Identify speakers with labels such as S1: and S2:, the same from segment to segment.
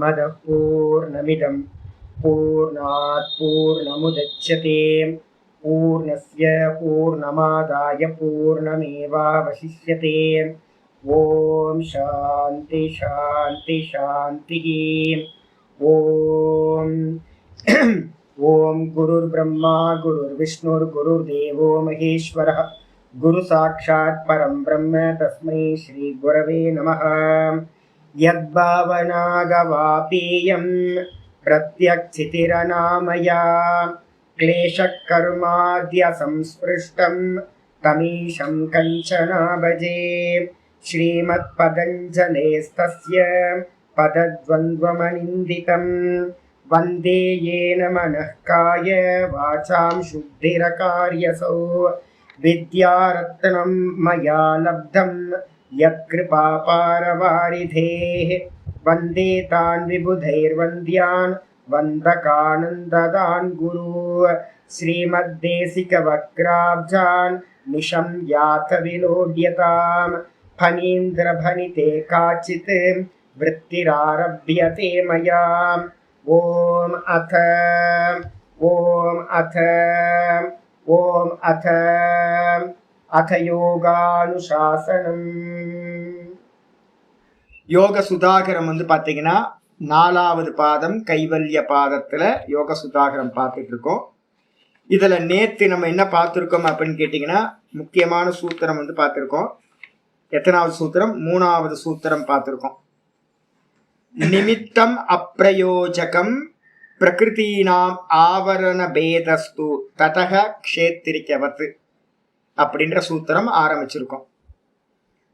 S1: पूर्णमदः पूर्णमिदं पूर्णात् पूर्णमुदच्यते पूर्णस्य पूर्णमादाय पूर्णमेवावशिष्यते। ओम शांति शांति शांति। ओम ओम गुरुर्ब्रह्मा गुरुर्विष्णुर्गुरुर्देवो महेश्वरः गुरु साक्षात् परं ब्रह्म तस्मै श्री गुरवे नमः। यद्भावनागवापेयं प्रत्यक्षितिरनामया क्लेशकर्माद्य संस्पृष्टं तमीशं कंचना भजे। श्रीमत्पतञ्जलेस्तस्य पदद्वन्द्वमनिन्दितं वन्दे येन मनः काय वाचां शुद्धिरकार्यसौ विद्यारत्नं मया लब्धं यत्कृपापारवारिधेः वन्दे तान् विबुधैर्वन्द्यान् वन्दकानन्ददान् गुरु श्रीमद्देशिकवक्राब्जान् निशं यात विलोड्यताम् फणीन्द्रभनिते काचित् वृत्तिरारभ्यते मया। ओम अथ யோகானுசாசனம். யோக சுதாகரம் பார்த்தீங்கன்னா 4வது பாதம் கைவல்ய பாதத்துல யோக சுதாகரம் பார்த்துட்டு இருக்கோம். இதுல நேத்து நம்ம என்ன பார்த்துருக்கோம் அப்படின்னு கேட்டீங்கன்னா முக்கியமான சூத்திரம் பார்த்துருக்கோம். எத்தனாவது சூத்திரம்? 3வது சூத்திரம் பார்த்துருக்கோம். நிமித்தம் அப்பிரயோஜகம் பிரகிருதீனாம் ஆவரண பேதஸ்து ததக க்ஷேத்திரிக்கவத் அப்படின்ற சூத்திரம் ஆரம்பிச்சிருக்கோம்.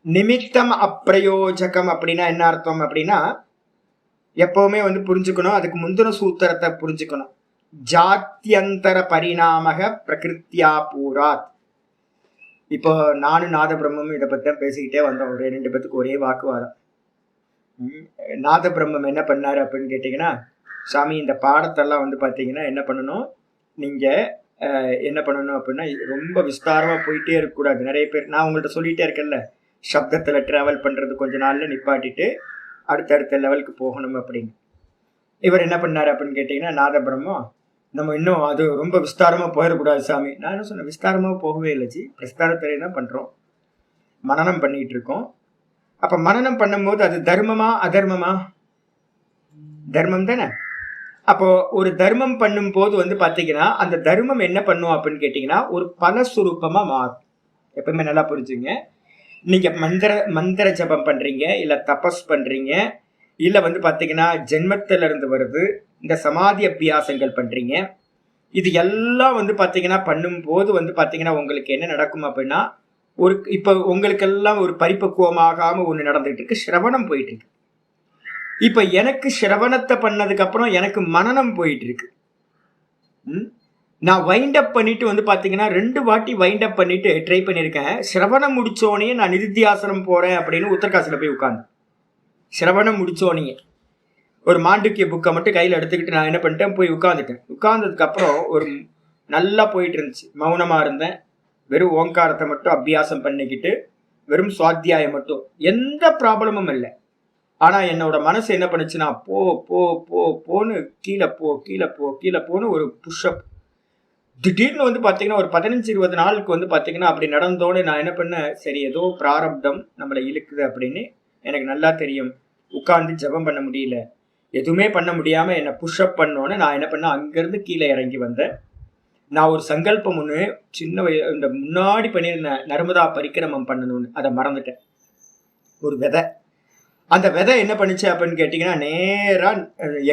S1: நிமித்தம் அப்பிரயோஜகம் அப்படின்னா என்ன அர்த்தம் அப்படின்னா எப்பவுமே புரிஞ்சுக்கணும், அதுக்கு முந்தின சூத்திரத்தை புரிஞ்சுக்கணும். ஜாத்தியந்தர பரிணாமக பிரகிருத்தியா பூராத். இப்போ நானும் நாத பிரம்மம் இதை பத்தி தான் பேசிக்கிட்டே வந்தோம். ஒரு 2 பேத்துக்கு ஒரே வாக்குவாதம். நாத பிரம்மம் என்ன பண்ணாரு அப்படின்னு கேட்டீங்கன்னா, சாமி இந்த பாடத்தெல்லாம் பார்த்தீங்கன்னா என்ன பண்ணணும், நீங்க என்ன பண்ணணும் அப்படின்னா ரொம்ப விஸ்தாரமா போயிட்டே இருக்கக்கூடாது. நிறைய பேர் நான் உங்கள்கிட்ட சொல்லிட்டே இருக்கேன்ல, சப்தத்துல டிராவல் பண்றது கொஞ்ச நாள்ல நிப்பாட்டிட்டு அடுத்தடுத்த லெவலுக்கு போகணும் அப்படின்னு. இவர் என்ன பண்ணாரு அப்படின்னு கேட்டீங்கன்னா, நாத பிரம்மம் நம்ம இன்னும் அது ரொம்ப விஸ்தாரமா போயிடக்கூடாது சாமி. நான் என்ன சொன்னேன், விஸ்தாரமா போகவே இல்லை ஜி, விஸ்தாரத்திலே தான் பண்றோம், மனனம் பண்ணிட்டு இருக்கோம். அப்ப மனனம் பண்ணும்போது அது தர்மமா அதர்மமா? தர்மம் தானே. அப்போ ஒரு தர்மம் பண்ணும் போது பாத்தீங்கன்னா அந்த தர்மம் என்ன பண்ணும் அப்படின்னு கேட்டீங்கன்னா ஒரு பலஸ்வரூபமா மாறும். எப்பவுமே நல்லா புரிஞ்சுங்க. நீங்க மந்திர ஜபம் பண்றீங்க, இல்ல தபஸ் பண்றீங்க, இல்ல பாத்தீங்கன்னா ஜென்மத்தில இருந்து வருது இந்த சமாதி அபியாசங்கள் பண்றீங்க, இது எல்லாம் பாத்தீங்கன்னா பண்ணும் போது பாத்தீங்கன்னா உங்களுக்கு என்ன நடக்கும் அப்படின்னா இப்ப உங்களுக்கு எல்லாம் ஒரு பரிபக்குவமாகாம ஒண்ணு நடந்துட்டு இருக்கு, சிரவணம் போயிட்டு இருக்கு. இப்ப எனக்கு சிரவணத்தை பண்ணதுக்கு அப்புறம் எனக்கு மனனம் போயிட்டு இருக்கு. நான் வைண்ட் அப் பண்ணிட்டு பாத்தீங்கன்னா 2 வாட்டி வைண்ட் அப் பண்ணிட்டு ட்ரை பண்ணிருக்கேன். சிரவணம் முடிச்சோனே நான் நிதித்தியாசனம் போறேன் அப்படின்னு உத்தரகாசில போய் உட்கார்ந்து சிரவணம் முடிச்சோனே ஒரு மாண்டூக்கிய புக்கை மட்டும் கையில எடுத்துக்கிட்டு நான் என்ன பண்ணிட்டேன், போய் உட்கார்ந்துட்டேன். உட்கார்ந்ததுக்கு அப்புறம் ஒரு நல்லா போயிட்டு இருந்துச்சு, மௌனமா இருந்தேன், வெறும் ஓங்காரத்தை மட்டும் அபியாசம் பண்ணிக்கிட்டு வெறும் சுவாத்தியாயம் மட்டும், எந்த ப்ராப்ளமும் இல்லை. ஆனா என்னோட மனசு என்ன பண்ணுச்சுன்னா போ போ போ போன்னு கீழே போ கீழே போ கீழே போன்னு ஒரு புஷ்அப். திடீர்னு பாத்தீங்கன்னா ஒரு 15-20 நாளுக்கு பாத்தீங்கன்னா அப்படி நடந்தோன்னு நான் என்ன பண்ணேன், சரி ஏதோ பிராரப்தம் நம்மளை இழுக்குது அப்படின்னு எனக்கு நல்லா தெரியும். உட்கார்ந்து ஜபம் பண்ண முடியல, எதுவுமே பண்ண முடியாம என்னை புஷ்அப் பண்ணோன்னு நான் என்ன பண்ணேன், அங்கிருந்து கீழே இறங்கி வந்தேன். நான் ஒரு சங்கல்பம் ஒன்று சின்ன இந்த முன்னாடி பண்ணியிருந்தேன், நர்மதா பரிக்கிரமம் பண்ணணும்னு, அதை மறந்துட்டேன். ஒரு விதை, அந்த விதை என்ன பண்ணுச்சு அப்படின்னு கேட்டீங்கன்னா நேரா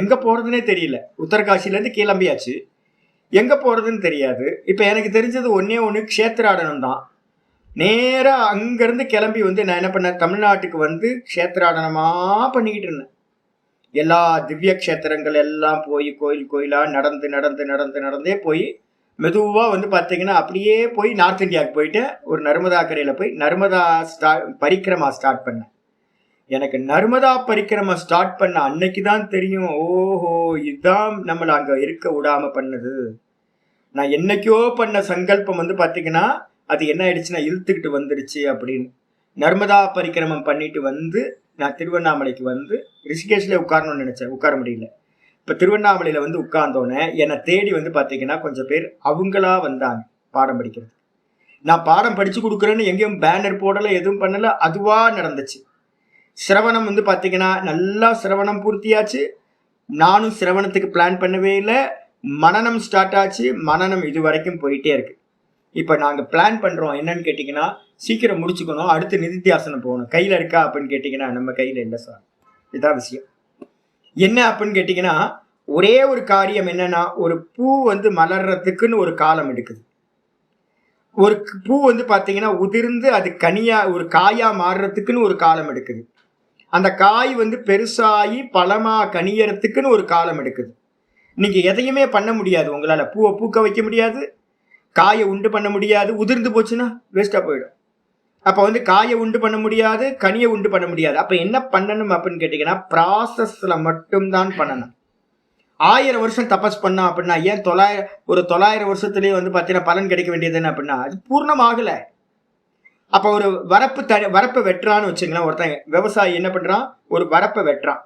S1: எங்க போறதுன்னே தெரியல. உத்தரகாசிலேருந்து கிளம்பியாச்சு, எங்க போறதுன்னு தெரியாது. இப்ப எனக்கு தெரிஞ்சது ஒண்ணு க்ஷேத்ராடனம் தான். நேரா அங்கிருந்து கிளம்பி நான் என்ன பண்ணேன், தமிழ்நாட்டுக்கு க்ஷேத்ராடனமா பண்ணிக்கிட்டு இருந்தேன். எல்லா திவ்ய க்ஷேத்திரங்கள் எல்லாம் போய் கோயில் கோயிலா நடந்து நடந்து நடந்து நடந்தே போய் மெதுவா பாத்தீங்கன்னா அப்படியே போய் நார்த் இந்தியாவுக்கு போயிட்டு ஒரு நர்மதா கரையில போய் நர்மதா பரிக்கிரமா ஸ்டார்ட் பண்ணேன். எனக்கு நர்மதா பரிக்கிரமா ஸ்டார்ட் பண்ண அன்னைக்குதான் தெரியும், ஓஹோ இதுதான் நம்மளை அங்க இருக்க விடாம பண்ணது. நான் என்னைக்கோ பண்ண சங்கல்பம் பாத்தீங்கன்னா அது என்ன ஆயிடுச்சுன்னா இழுத்துக்கிட்டு வந்துடுச்சு அப்படின்னு. நர்மதா பரிக்கிரமம் பண்ணிட்டு நான் திருவண்ணாமலைக்கு வந்து ரிஷிகேஷ்ல உட்காரணும்னு நினைச்சேன், உட்கார முடியல. இப்ப திருவண்ணாமலையில வந்து உட்கார்ந்தோன்னே என்னை தேடி வந்து பாத்தீங்கன்னா கொஞ்சம் பேர் அவங்களா வந்தாங்க பாடம் படிக்கிறது. நான் பாடம் படிச்சு கொடுக்குறேன்னு எங்கேயும் பேனர் போடல, எதுவும் பண்ணல, அதுவா நடந்துச்சு. சிரவணம் வந்து பாத்தீங்கன்னா நல்லா சிரவணம் பூர்த்தியாச்சு. நானும் சிரவணத்துக்கு பிளான் பண்ணவே இல்லை. மனநம் ஸ்டார்ட் ஆச்சு. மனநம் இது வரைக்கும் போயிட்டே இருக்கு. இப்ப நாங்க பிளான் பண்றோம் என்னன்னு கேட்டீங்கன்னா, சீக்கிரம் முடிச்சுக்கணும், அடுத்து நிதித்தியாசனம் போகணும். கையில இருக்கா அப்படின்னு கேட்டீங்கன்னா நம்ம கையில இல்லை சார். இதான் விஷயம். என்ன அப்படின்னு கேட்டீங்கன்னா, ஒரே ஒரு காரியம் என்னன்னா, ஒரு பூ வந்து மலர்றதுக்குன்னு ஒரு காலம் எடுக்குது. ஒரு பூ வந்து பாத்தீங்கன்னா உதிர்ந்து அது கனியா ஒரு காயா மாறுறதுக்குன்னு ஒரு காலம் எடுக்குது. அந்த காய் வந்து பெருசாகி பழமா கனியறதுக்குன்னு ஒரு காலம் எடுக்குது. நீங்க எதையுமே பண்ண முடியாது. உங்களால பூவை பூக்க வைக்க முடியாது, காயை உண்டு பண்ண முடியாது. உதிர்ந்து போச்சுன்னா வேஸ்டா போயிடும். அப்ப வந்து காயை உண்டு பண்ண முடியாது, கனியை உண்டு பண்ண முடியாது. அப்ப என்ன பண்ணணும் அப்படின்னு கேட்டீங்கன்னா, ப்ராசஸ்ல மட்டும்தான் பண்ணணும். 1000 வருஷம் தபஸ் பண்ணா அப்படின்னா ஏன் 900 வருஷத்துலயே வந்து பாத்தீங்கன்னா பலன் கிடைக்க வேண்டியது என்ன அப்படின்னா அது பூர்ணமாகல. அப்ப ஒரு வரப்பை வெட்டுறான்னு வச்சுங்களேன். ஒருத்தன் விவசாயி என்ன பண்றான், ஒரு வரப்பை வெட்டுறான்.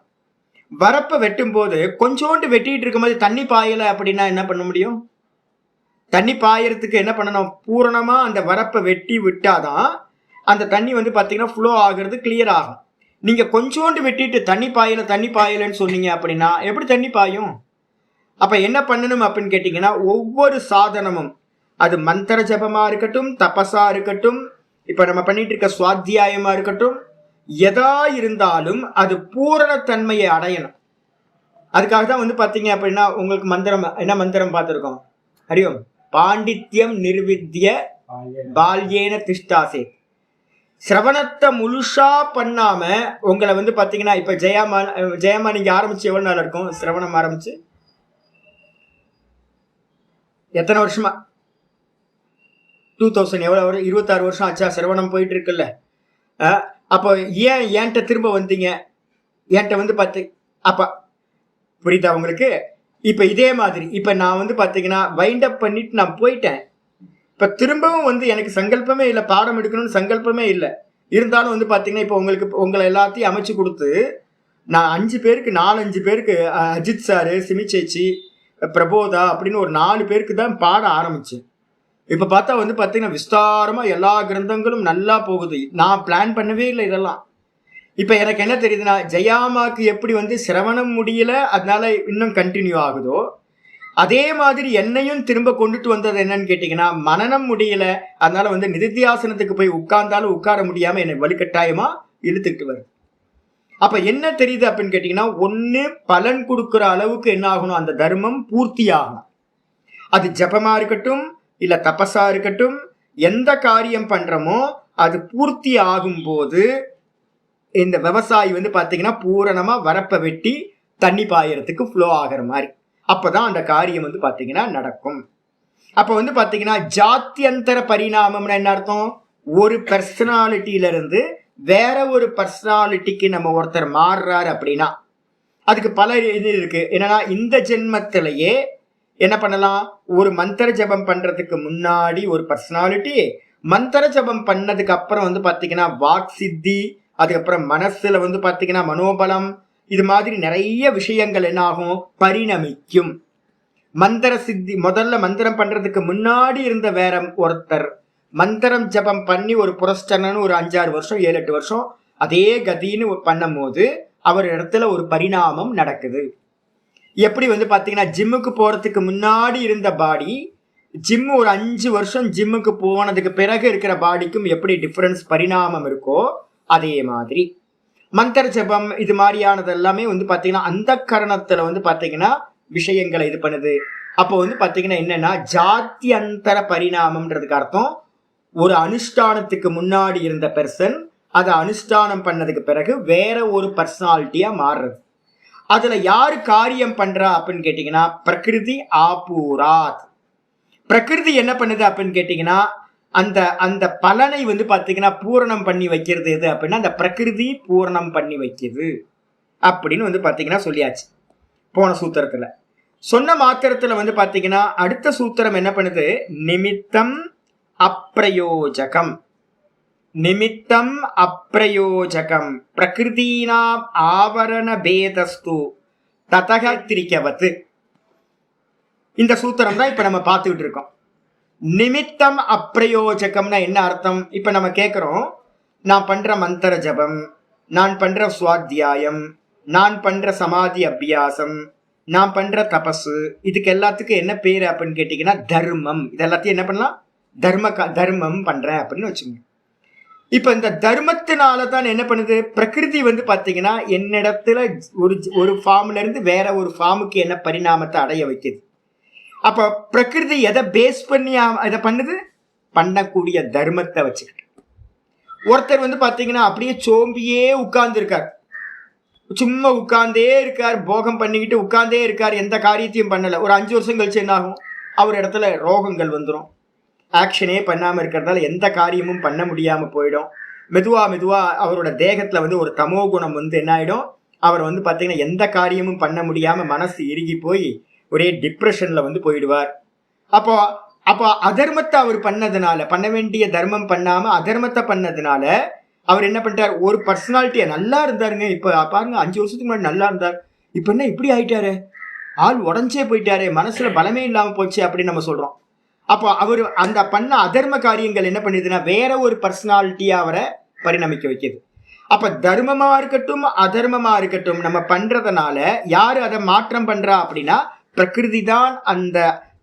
S1: வரப்பை வெட்டும் போது கொஞ்சோண்டு வெட்டிட்டு இருக்கும் போது தண்ணி பாயல அப்படின்னா என்ன பண்ண முடியும்? தண்ணி பாயறதுக்கு என்ன பண்ணணும், பூரணமா அந்த வரப்பை வெட்டி விட்டாதான் அந்த தண்ணி வந்து பாத்தீங்கன்னா ஃப்ளோ ஆகுறது கிளியர் ஆகும். நீங்க கொஞ்சோண்டு வெட்டிட்டு தண்ணி பாயலன்னு சொன்னீங்க அப்படின்னா எப்படி தண்ணி பாயும்? அப்ப என்ன பண்ணணும் அப்படின்னு கேட்டீங்கன்னா, ஒவ்வொரு சாதனமும் அது மந்திர ஜபமா இருக்கட்டும், தபசா இருக்கட்டும், இப்ப நம்ம பண்ணிட்டு இருக்க சுவாத்தியாயமா இருக்கட்டும், எதா இருந்தாலும் அது பூரணத்தன்மையை அடையணும். அதுக்காக தான் வந்து பாத்தீங்க அப்படின்னா உங்களுக்கு மந்திரம் என்ன மந்திரம் பார்த்துருக்கோம், ஹரியோம் பாண்டித்யம் நிர்வித்ய பால்யேன திஷ்டாசே. சிரவணத்தை முழுசா பண்ணாம உங்களை வந்து பாத்தீங்கன்னா, இப்ப ஜெயமா நீங்க ஆரம்பிச்சு எவ்வளவு நாள் இருக்கும் சிரவணம் ஆரம்பிச்சு? எத்தனை வருஷமா? 2000 எவ்வளவு 26 வருஷம் ஆச்சா சிரவணம் போயிட்டு இருக்குல்ல. அப்போ ஏன் என்கிட்ட திரும்ப வந்தீங்க? என்கிட்ட வந்து பார்த்து அப்ப புரியுதா உங்களுக்கு? இப்ப இதே மாதிரி இப்ப நான் வந்து பாத்தீங்கன்னா வைண்ட் அப் பண்ணிட்டு நான் போயிட்டேன். இப்ப திரும்பவும் வந்து எனக்கு சங்கல்பமே இல்லை, பாடம் எடுக்கணும்னு சங்கல்பமே இல்லை. இருந்தாலும் வந்து பாத்தீங்கன்னா இப்ப உங்களை எல்லாத்தையும் அமைச்சு கொடுத்து நான் 5 பேருக்கு 4-5 பேருக்கு அஜித் சாரு, சிமி சேச்சி, பிரபோதா அப்படின்னு ஒரு 4 பேருக்கு தான் பாட ஆரம்பிச்சேன். இப்ப பார்த்தா வந்து பாத்தீங்கன்னா விஸ்தாரமா எல்லா கிரந்தங்களும் நல்லா போகுது. நான் பிளான் பண்ணவே இல்லை இதெல்லாம். இப்ப எனக்கு என்ன தெரியுதுன்னா, ஜெயாமாக்கு எப்படி வந்து சிரவணம் முடியல அதனால இன்னும் கண்டினியூ ஆகுதோ, அதே மாதிரி என்னையும் திரும்ப கொண்டுட்டு வந்தது என்னன்னு கேட்டீங்கன்னா, மனநம் முடியல அதனால வந்து நிதித்தியாசனத்துக்கு போய் உட்கார்ந்தாலும் உட்கார முடியாம என்னை வலுக்கட்டாயமா இழுத்துக்கிட்டு வருது. அப்ப என்ன தெரியுது அப்படின்னு கேட்டீங்கன்னா, ஒண்ணு பலன் கொடுக்குற அளவுக்கு என்ன ஆகணும், அந்த தர்மம் பூர்த்தி ஆகணும். அது ஜபமா இருக்கட்டும் இல்ல தபஸா இருக்கட்டும், எந்த காரியம் பண்றோமோ அது பூர்த்தி ஆகும் போது இந்த விவசாயி வந்து பாத்தீங்கன்னா பூரணமா வரப்பை வெட்டி தண்ணி பாயறதுக்கு ஃப்ளோ ஆகிற மாதிரி, அப்பதான் அந்த காரியம் வந்து பாத்தீங்கன்னா நடக்கும். அப்ப வந்து பாத்தீங்கன்னா ஜாத்தியந்தர பரிணாமம்னா என்ன அர்த்தம்? ஒரு பர்சனாலிட்டியில இருந்து வேற ஒரு பர்சனாலிட்டிக்கு நம்ம ஒருத்தர் மாறுறாரு அப்படின்னா அதுக்கு பல இது இருக்கு. என்னன்னா இந்த ஜென்மத்திலேயே என்ன பண்ணலாம், ஒரு மந்திர ஜபம் பண்றதுக்கு முன்னாடி ஒரு பர்சனாலிட்டி, மந்திர ஜபம் பண்ணதுக்கு அப்புறம் வந்து பாத்தீங்கன்னா வாக் சித்தி, அதுக்கப்புறம் மனசுல வந்து பாத்தீங்கன்னா மனோபலம், இது மாதிரி நிறைய விஷயங்கள் என்ன ஆகும், பரிணமிக்கும். மந்திர சித்தி முதல்ல மந்திரம் பண்றதுக்கு முன்னாடி இருந்த வேற ஒருத்தர் மந்திரம் ஜபம் பண்ணி ஒரு புரஸ்டனன்னு ஒரு 5-6 வருஷம் 7-8 வருஷம் அதே கதின்னு பண்ணும் போது அவர் இடத்துல ஒரு பரிணாமம் நடக்குது. எப்படி வந்து பாத்தீங்கன்னா ஜிம்முக்கு போறதுக்கு முன்னாடி இருந்த பாடி, ஜிம் ஒரு 5 வருஷம் ஜிம்முக்கு போனதுக்கு பிறகு இருக்கிற பாடிக்கும் எப்படி டிஃபரன்ஸ் பரிணாமம் இருக்கோ, அதே மாதிரி மந்திர ஜபம் இது மாதிரியானது எல்லாமே வந்து பாத்தீங்கன்னா அந்த கரணத்துல வந்து பாத்தீங்கன்னா விஷயங்களை இது பண்ணுது. அப்போ வந்து பாத்தீங்கன்னா என்னன்னா ஜாத்தியந்தர பரிணாமம்ன்றதுக்கு அர்த்தம் ஒரு அனுஷ்டானத்துக்கு முன்னாடி இருந்த பெர்சன் அதை அனுஷ்டானம் பண்ணதுக்கு பிறகு வேற ஒரு பர்சனாலிட்டியா மாறுறது. அதுல யாரு காரியம் பண்றா அப்படின்னு கேட்டீங்கன்னா பிரகிருதி ஆபூராத். பிரகிருதி என்ன பண்ணுது அப்படின்னு கேட்டீங்கன்னா அந்த அந்த பலனை வந்து பாத்தீங்கன்னா பூரணம் பண்ணி வைக்கிறது எது அப்படின்னா அந்த பிரகிருதி பூரணம் பண்ணி வைக்கிறது அப்படின்னு வந்து பாத்தீங்கன்னா சொல்லியாச்சு போன சூத்திரத்துல. சொன்ன மாத்திரத்துல வந்து பாத்தீங்கன்னா அடுத்த சூத்திரம் என்ன பண்ணுது, நிமித்தம் அப்பிரயோஜகம். நிமித்தம் அப்பிரயோஜகம் பிரகிருதீனாம் ஆவரண பேதஸ்து ததக திரிக்கவத்து. இந்த சூத்திரம் தான் இப்ப நம்ம பார்த்துக்கிட்டு இருக்கோம். நிமித்தம் அப்பிரயோஜகம்னா என்ன அர்த்தம்? இப்ப நம்ம கேட்கிறோம், நான் பண்ற மந்திர ஜபம், நான் பண்ற சுவாத்தியாயம், நான் பண்ற சமாதி அபியாசம், நான் பண்ற தபசு, இதுக்கு எல்லாத்துக்கும் என்ன பேரு அப்படின்னு கேட்டீங்கன்னா தர்மம். இது எல்லாத்தையும் என்ன பண்ணலாம்? தர்மம் பண்றேன் அப்படின்னு வச்சுங்க. இப்ப இந்த தர்மத்தினால தான் என்ன பண்ணுது? பிரகிருதி பாத்தீங்கன்னா என்னிடத்துல ஒரு ஃபார்ம்ல இருந்து வேற ஒரு ஃபார்முக்கு என்ன பரிணாமத்தை அடைய வைக்குது. அப்ப பிரகிருதி எதை பேஸ் பண்ணி இதை பண்ணுது? பண்ணக்கூடிய தர்மத்தை வச்சுக்கிட்டு. ஒருத்தர் பாத்தீங்கன்னா அப்படியே சோம்பியே உட்கார்ந்து இருக்கார், சும்மா உட்கார்ந்தே இருக்கார், போகம் பண்ணிக்கிட்டு உட்கார்ந்தே இருக்கார், எந்த காரியத்தையும் பண்ணல. ஒரு 5 வருஷம் கழிச்சு என்ன ஆகும்? அவர் இடத்துல ரோகங்கள் வந்துடும். ஆக்ஷனே பண்ணாம இருக்கிறதால எந்த காரியமும் பண்ண முடியாம போயிடும். மெதுவா அவரோட தேகத்துல ஒரு தமோ குணம் என்ன ஆயிடும்? அவர் பாத்தீங்கன்னா எந்த காரியமும் பண்ண முடியாம மனசு இறுகி போய் ஒரே டிப்ரெஷன்ல போயிடுவார். அப்போ அதர்மத்தை அவர் பண்ணதுனால, பண்ண வேண்டிய தர்மம் பண்ணாம அதர்மத்தை பண்ணதுனால அவர் என்ன பண்ணிட்டார்? ஒரு பர்சனாலிட்டியா நல்லா இருந்தாருங்க, இப்ப பாருங்க 5 வருஷத்துக்கு முன்னாடி நல்லா இருந்தார், இப்ப என்ன இப்படி ஆயிட்டாரு, ஆள் உடஞ்சே போயிட்டாரு, மனசுல பலமே இல்லாம போச்சு அப்படின்னு நம்ம சொல்றோம். அப்போ அவர் அந்த பண்ண அதர்ம காரியங்கள் என்ன பண்ணுதுன்னா வேற ஒரு பர்சனாலிட்டியா அவரை பரிணமிக்க வைக்குது. அப்ப தர்மமா இருக்கட்டும் அதர்மமா இருக்கட்டும் நம்ம பண்றதுனால யாரு அதை மாற்றம் பண்றா அப்படின்னா பிரகிருதி தான் அந்த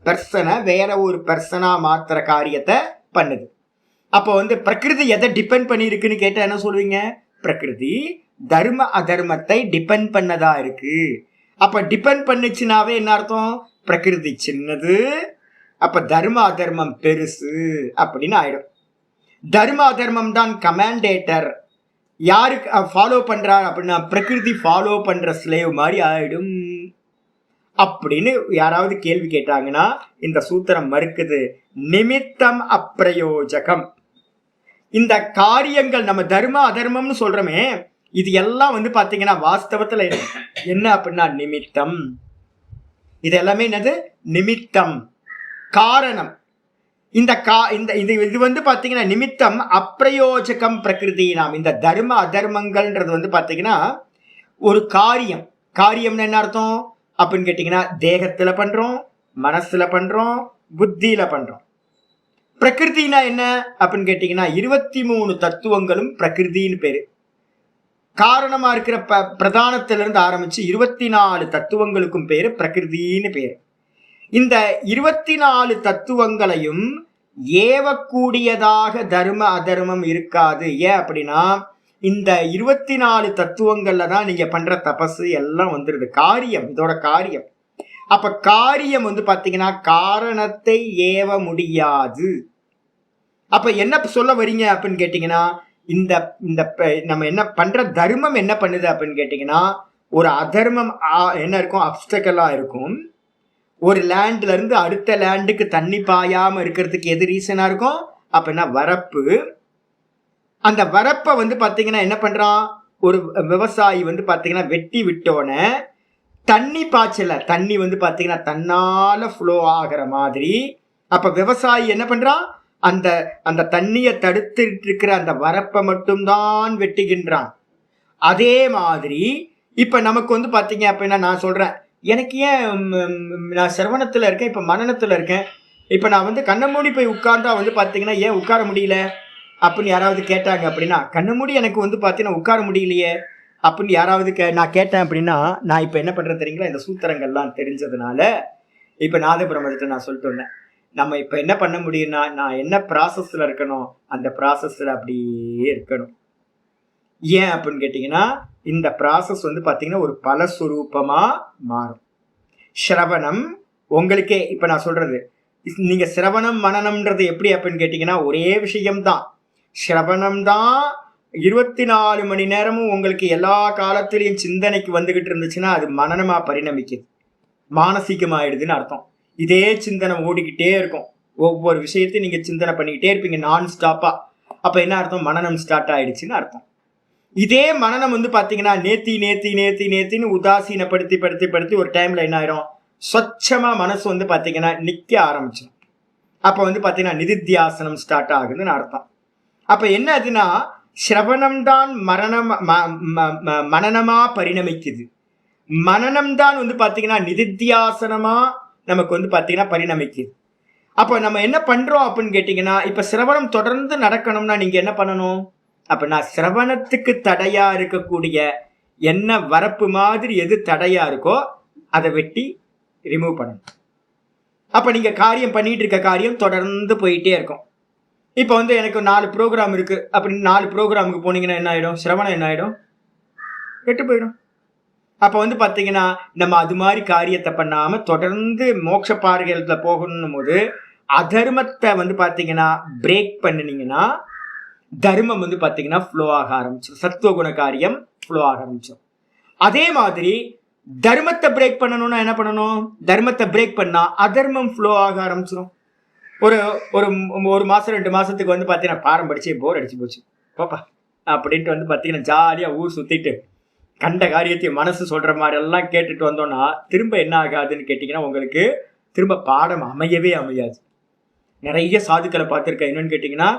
S1: பர்சனை வேற ஒரு பர்சனா மாத்துற காரியத்தை பண்ணுது. அப்போ பிரகிருதி எதை டிபெண்ட் பண்ணி இருக்குன்னு கேட்டா என்ன சொல்லுவீங்க? பிரகிருதி தர்ம அதர்மத்தை டிபெண்ட் பண்ணதா இருக்கு. அப்ப டிபெண்ட் பண்ணுச்சுனாவே என்ன அர்த்தம்? பிரகிருதி சின்னது, அப்ப தர்ம அதர்மம் பெருசு அப்படின்னு ஆயிடும். தர்ம அதர்மம் தான் கமாண்டேட்டர், யாருக்கு ஃபாலோ பண்றார் அப்படின்னா பிரகிருதி ஃபாலோ பண்ற ஸ்லேவ் மாதிரி ஆயிடும் அப்படின்னு யாராவது கேள்வி கேட்டாங்கன்னா இந்த சூத்திரம் மறுக்குது. நிமித்தம் அப்பிரயோஜகம். இந்த காரியங்கள் நம்ம தர்ம அதர்மம்னு சொல்றோமே, இது எல்லாம் பாத்தீங்கன்னா வாஸ்தவத்துல என்ன அப்படின்னா நிமித்தம். இது எல்லாமே என்னது? நிமித்தம், காரணம். இது பாத்தீங்கன்னா நிமித்தம் அப்பிரயோஜகம் பிரகிருதி. நாம் இந்த தர்ம அதர்மங்கள்ன்றது பாத்தீங்கன்னா ஒரு காரியம்னு என்ன அர்த்தம் அப்படின்னு கேட்டீங்கன்னா தேகத்துல பண்றோம், மனசுல பண்றோம், புத்தியில பண்றோம். பிரகிருதினா என்ன அப்படின்னு கேட்டீங்கன்னா 23 தத்துவங்களும் பிரகிருதின்னு பேரு. காரணமா இருக்கிற பிரதானத்திலிருந்து ஆரம்பிச்சு 24 தத்துவங்களுக்கும் பேரு பிரகிருதின்னு பேரு. இந்த 24 தத்துவங்களையும் ஏவக்கூடியதாக தர்ம அதர்மம் இருக்காது. ஏன் அப்படின்னா இந்த 24 தத்துவங்கள்ல தான் நீங்க பண்ற தபசு எல்லாம் வந்துருது. காரியம், இதோட காரியம். அப்ப காரியம் பாத்தீங்கன்னா காரணத்தை ஏவ முடியாது. அப்ப என்ன சொல்ல வரீங்க அப்படின்னு கேட்டீங்கன்னா இந்த நம்ம என்ன பண்ற தர்மம் என்ன பண்ணுது அப்படின்னு கேட்டீங்கன்னா ஒரு அதர்மம் என்ன இருக்கும்? அப்டக்கலா இருக்கும். ஒரு லேண்ட்ல இருந்து அடுத்த லேண்டுக்கு தண்ணி பாயாம இருக்கிறதுக்கு எது ரீசனா இருக்கும்? அப்படின்னா வரப்பு. அந்த வரப்பை பாத்தீங்கன்னா என்ன பண்றான்? ஒரு விவசாயி பாத்தீங்கன்னா வெட்டி விட்டோன்னு தண்ணி பாய்ச்சல, தண்ணி பாத்தீங்கன்னா தன்னால ஃப்ளோ ஆகிற மாதிரி. அப்ப விவசாயி என்ன பண்றான்? அந்த தண்ணியை தடுத்துட்டு இருக்கிற அந்த வரப்பை மட்டும்தான் வெட்டுகின்றான். அதே மாதிரி இப்ப நமக்கு பாத்தீங்க அப்படின்னா நான் சொல்றேன், எனக்கு ஏன் நான் சிரவணத்துல இருக்கேன், இப்ப மனநத்துல இருக்கேன், இப்ப நான் கண்ணை மூடி போய் உட்கார்ந்தா பாத்தீங்கன்னா ஏன் உட்கார முடியல அப்படின்னு யாராவது கேட்டாங்க அப்படின்னா கண்ணை மூடி எனக்கு பாத்தீங்கன்னா உட்கார முடியலையே அப்படின்னு யாராவது நான் கேட்டேன் அப்படின்னா நான் இப்ப என்ன பண்றேன் தெரியுங்களா? இந்த சூத்திரங்கள்லாம் தெரிஞ்சதுனால இப்ப நாதபிரமத்தை நான் சொல்லிட்டு வந்தேன். நம்ம இப்ப என்ன பண்ண முடியும்னா நான் என்ன ப்ராசஸ்ல இருக்கணும் அந்த ப்ராசஸ்ல அப்படியே இருக்கணும். ஏன் அப்படின்னு கேட்டீங்கன்னா இந்த ப்ராசஸ் பாத்தீங்கன்னா ஒரு பலஸ்வரூபமா மாறும். சிரவணம் உங்களுக்கே இப்ப நான் சொல்றது, நீங்க சிரவணம் மனனம்ன்றது எப்படி அப்படின்னு கேட்டீங்கன்னா ஒரே விஷயம்தான். சிரவணம் தான் 24 மணி நேரமும் உங்களுக்கு எல்லா காலத்திலையும் சிந்தனைக்கு வந்துகிட்டு இருந்துச்சுன்னா அது மனனமா பரிணமிக்குது, மானசீகமாயிடுதுன்னு அர்த்தம். இதே சிந்தனை ஓடிக்கிட்டே இருக்கும், ஒவ்வொரு விஷயத்தையும் நீங்க சிந்தனை பண்ணிக்கிட்டே இருப்பீங்க நான் ஸ்டாப்பா. அப்ப என்ன அர்த்தம்? மனனம் ஸ்டார்ட் ஆயிடுச்சுன்னு அர்த்தம். இதே மனனம் பாத்தீங்கன்னா நேத்தின்னு உதாசீனப்படுத்தி ஒரு டைம்ல என்ன ஆயிரும்? சொச்சமா மனசு பாத்தீங்கன்னா நிக்க ஆரம்பிச்சிடும். அப்ப பாத்தீங்கன்னா நிதித்தியாசனம் ஸ்டார்ட் ஆகுதுன்னு அர்த்தம். அப்ப என்ன அதுனா சிரவணம் தான் மனனமா பரிணமிக்குது. மனனம் தான் வந்து பாத்தீங்கன்னா நிதித்தியாசனமா நமக்கு வந்து பாத்தீங்கன்னா பரிணமிக்குது. அப்ப நம்ம என்ன பண்றோம் அப்படின்னு கேட்டீங்கன்னா, இப்ப சிரவணம் தொடர்ந்து நடக்கணும்னா நீங்க என்ன பண்ணணும்? அப்ப நான் சிரவணத்துக்கு தடையா இருக்கக்கூடிய என்ன வரப்பு மாதிரி எது தடையா இருக்கோ அதை வெட்டி ரிமூவ் பண்ணணும். அப்ப நீங்க காரியம் பண்ணிட்டு இருக்க காரியம் தொடர்ந்து போயிட்டே இருக்கும். இப்ப வந்து எனக்கு 4 ப்ரோக்ராம் இருக்கு அப்படின்னு 4 ப்ரோக்ராமுக்கு போனீங்கன்னா என்ன ஆயிடும்? சிரவணம் என்ன ஆயிடும்? கெட்டு போயிடும். அப்ப வந்து பாத்தீங்கன்னா நம்ம அது மாதிரி காரியத்தை பண்ணாம தொடர்ந்து மோட்ச பார்வையில போகணும் போது அதர்மத்தை வந்து பாத்தீங்கன்னா பிரேக் பண்ணினீங்கன்னா தர்மம் வந்து பாத்தீங்கன்னா ஃப்ளோ ஆக ஆரம்பிச்சிடும். சத்துவகுண காரியம் ஃப்ளோ ஆக ஆரம்பிச்சிடும். அதே மாதிரி தர்மத்தை பிரேக் பண்ணணும்னா என்ன பண்ணணும்? தர்மத்தை பிரேக் பண்ணா அதர்மம் ஃப்ளோ ஆக ஆரம்பிச்சிடும். ஒரு ஒரு ஒரு மாசம் 2 மாசத்துக்கு வந்து பாத்தீங்கன்னா பாரம் படிச்சு போர் அடிச்சு போச்சு போப்பா அப்படின்ட்டு வந்து பாத்தீங்கன்னா ஜாலியா ஊர் சுத்திட்டு கண்ட காரியத்தையும் மனசு சொல்ற மாதிரி எல்லாம் கேட்டுட்டு வந்தோம்னா திரும்ப என்ன ஆகாதுன்னு கேட்டீங்கன்னா உங்களுக்கு திரும்ப பாடம் அமையவே அமையாது. நிறைய சாதுக்களை பார்த்துருக்கேன். என்னன்னு கேட்டீங்கன்னா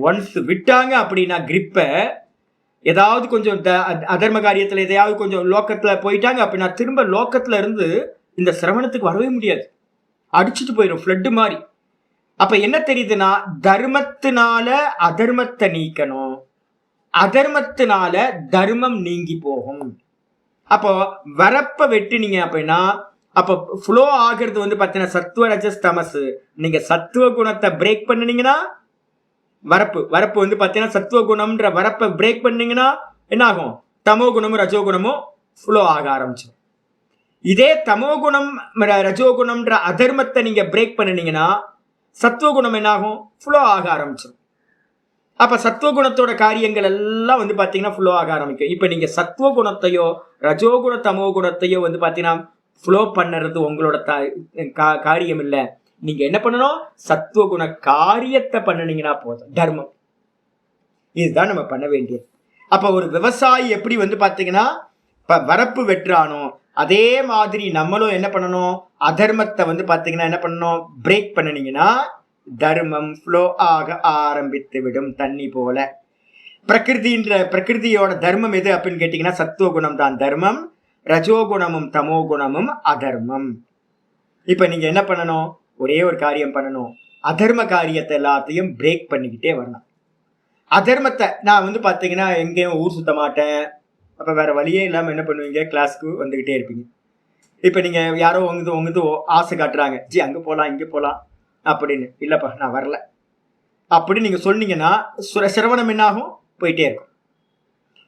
S1: ஒன்ஸ் விட்டாங்க அப்படின்னா கிரிப்ப ஏதாவது கொஞ்சம் அதர்ம காரியத்துல எதையாவது கொஞ்சம் லோக்கத்துல போயிட்டாங்க அப்படின்னா திரும்ப லோக்கத்துல இருந்து இந்த சிரவணத்துக்கு வரவே முடியாது. அடிச்சுட்டு போயிடும் ஃப்ளட் மாதிரி. அப்ப என்ன தெரியுதுன்னா தர்மத்தினால அதர்மத்தை நீக்கணும், அதர்மத்தினால தர்மம் நீங்கி போகும். அப்போ வரப்ப வெட்டினீங்க அப்படின்னா அப்ப ஃப்ளோ ஆகிறது வந்து பாத்தீங்கன்னா சத்துவ ரஜஸ் தமசு. நீங்க சத்துவ குணத்தை பிரேக் பண்ணினீங்கன்னா வரப்பு வந்து பாத்தீங்கன்னா சத்துவ குணம்ன்ற வரப்பை பிரேக் பண்ணீங்கன்னா என்ன ஆகும்? தமோ குணமும் ரஜோகுணமும் ஃப்ளோ ஆக ஆரம்பிச்சிடும். இதே தமோ குணம் ரஜோகுணம்ன்ற அதர்மத்தை நீங்க பிரேக் பண்ணினீங்கன்னா சத்துவகுணம் என்ன ஆகும்? ஃப்ளோ ஆக ஆரம்பிச்சிடும். அப்ப சத்துவகுணத்தோட காரியங்கள் எல்லாம் வந்து பாத்தீங்கன்னா ஃப்ளோ ஆக ஆரம்பிக்கும். இப்ப நீங்க சத்துவகுணத்தையோ ரஜோகுண தமோ குணத்தையோ வந்து பாத்தீங்கன்னா ஃப்ளோ பண்ணுறது உங்களோட காரியம் இல்லை. நீங்க என்ன பண்ணணும்? சத்துவகுண காரியத்தை பண்ணினீங்கன்னா போதும். தர்மம் இதுதான் நம்ம பண்ண வேண்டியது. அப்ப ஒரு விவசாயி எப்படி வந்து பாத்தீங்கன்னா வரப்பு வெட்டுறானோ அதே மாதிரி நம்மளும் என்ன பண்ணணும்? அதர்மத்தை வந்து பாத்தீங்கன்னா என்ன பண்ணணும்? பிரேக் பண்ணினீங்கன்னா தர்மம் ஃப்ளோ ஆக ஆரம்பித்து விடும் தண்ணி போல. பிரகிருதியோட தர்மம் எது அப்படின்னு கேட்டீங்கன்னா சத்துவ குணம் தான் தர்மம், ரஜோகுணமும் தமோ குணமும் அதர்மம். இப்ப நீங்க என்ன பண்ணணும்? ஒரே ஒரு காரியம் பண்ணணும். அதர்ம காரியத்தை எல்லாத்தையும் பிரேக் பண்ணிக்கிட்டே வரணும். அதர்மத்தை நான் வந்து பாத்தீங்கன்னா எங்கேயும் ஊர் சுத்த மாட்டேன். அப்ப வேற வழியே இல்லாம என்ன பண்ணுவீங்க? கிளாஸ்க்கு வந்துகிட்டே இருப்பீங்க. இப்ப நீங்க யாரோ உங்க ஆசை காட்டுறாங்க, ஜி அங்க போலாம் இங்க போலாம் அப்படின்னு. இல்லப்பா நான் வரல அப்படி நீங்க சொன்னீங்கன்னா சிரவணம் என்ன ஆகும்? போயிட்டே இருக்கும்.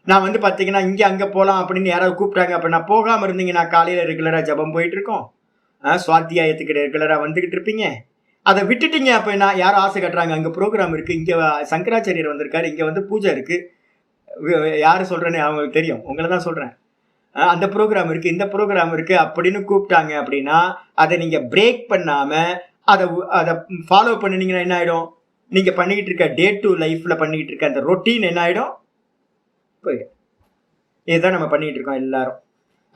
S1: நான் வந்து பாத்தீங்கன்னா இங்க அங்க போலாம் அப்படின்னு யாராவது கூப்பிட்டாங்க அப்படின்னா போகாம இருந்தீங்கன்னா காலையில ரெகுலரா ஜபம் போயிட்டு இருக்கோம், சுவாத்தியாயத்துக்கு ரெகுலரா வந்துகிட்டு இருப்பீங்க. அதை விட்டுட்டீங்க அப்படின்னா யாரும் ஆசை கட்டுறாங்க, அங்க ப்ரோக்ராம் இருக்கு, இங்க சங்கராச்சாரியர் வந்திருக்காரு, இங்க வந்து பூஜை இருக்கு, யாரு சொல்றேன்னு அவங்களுக்கு தெரியும், உங்களை தான் சொல்றேன், அந்த ப்ரோக்ராம் இருக்கு இந்த ப்ரோக்ராம் இருக்கு அப்படின்னு கூப்பிட்டாங்க அப்படின்னா அதை நீங்க பிரேக் பண்ணாம அதை ஃபாலோ பண்ணினீங்கன்னா என்ன ஆயிடும்? நீங்க பண்ணிக்கிட்டு இருக்க டே டு லைஃப்ல பண்ணிக்கிட்டு இருக்க அந்த ரொட்டீன் என்ன ஆயிடும்? போயிடும். இதுதான் நம்ம பண்ணிட்டு இருக்கோம் எல்லாரும்.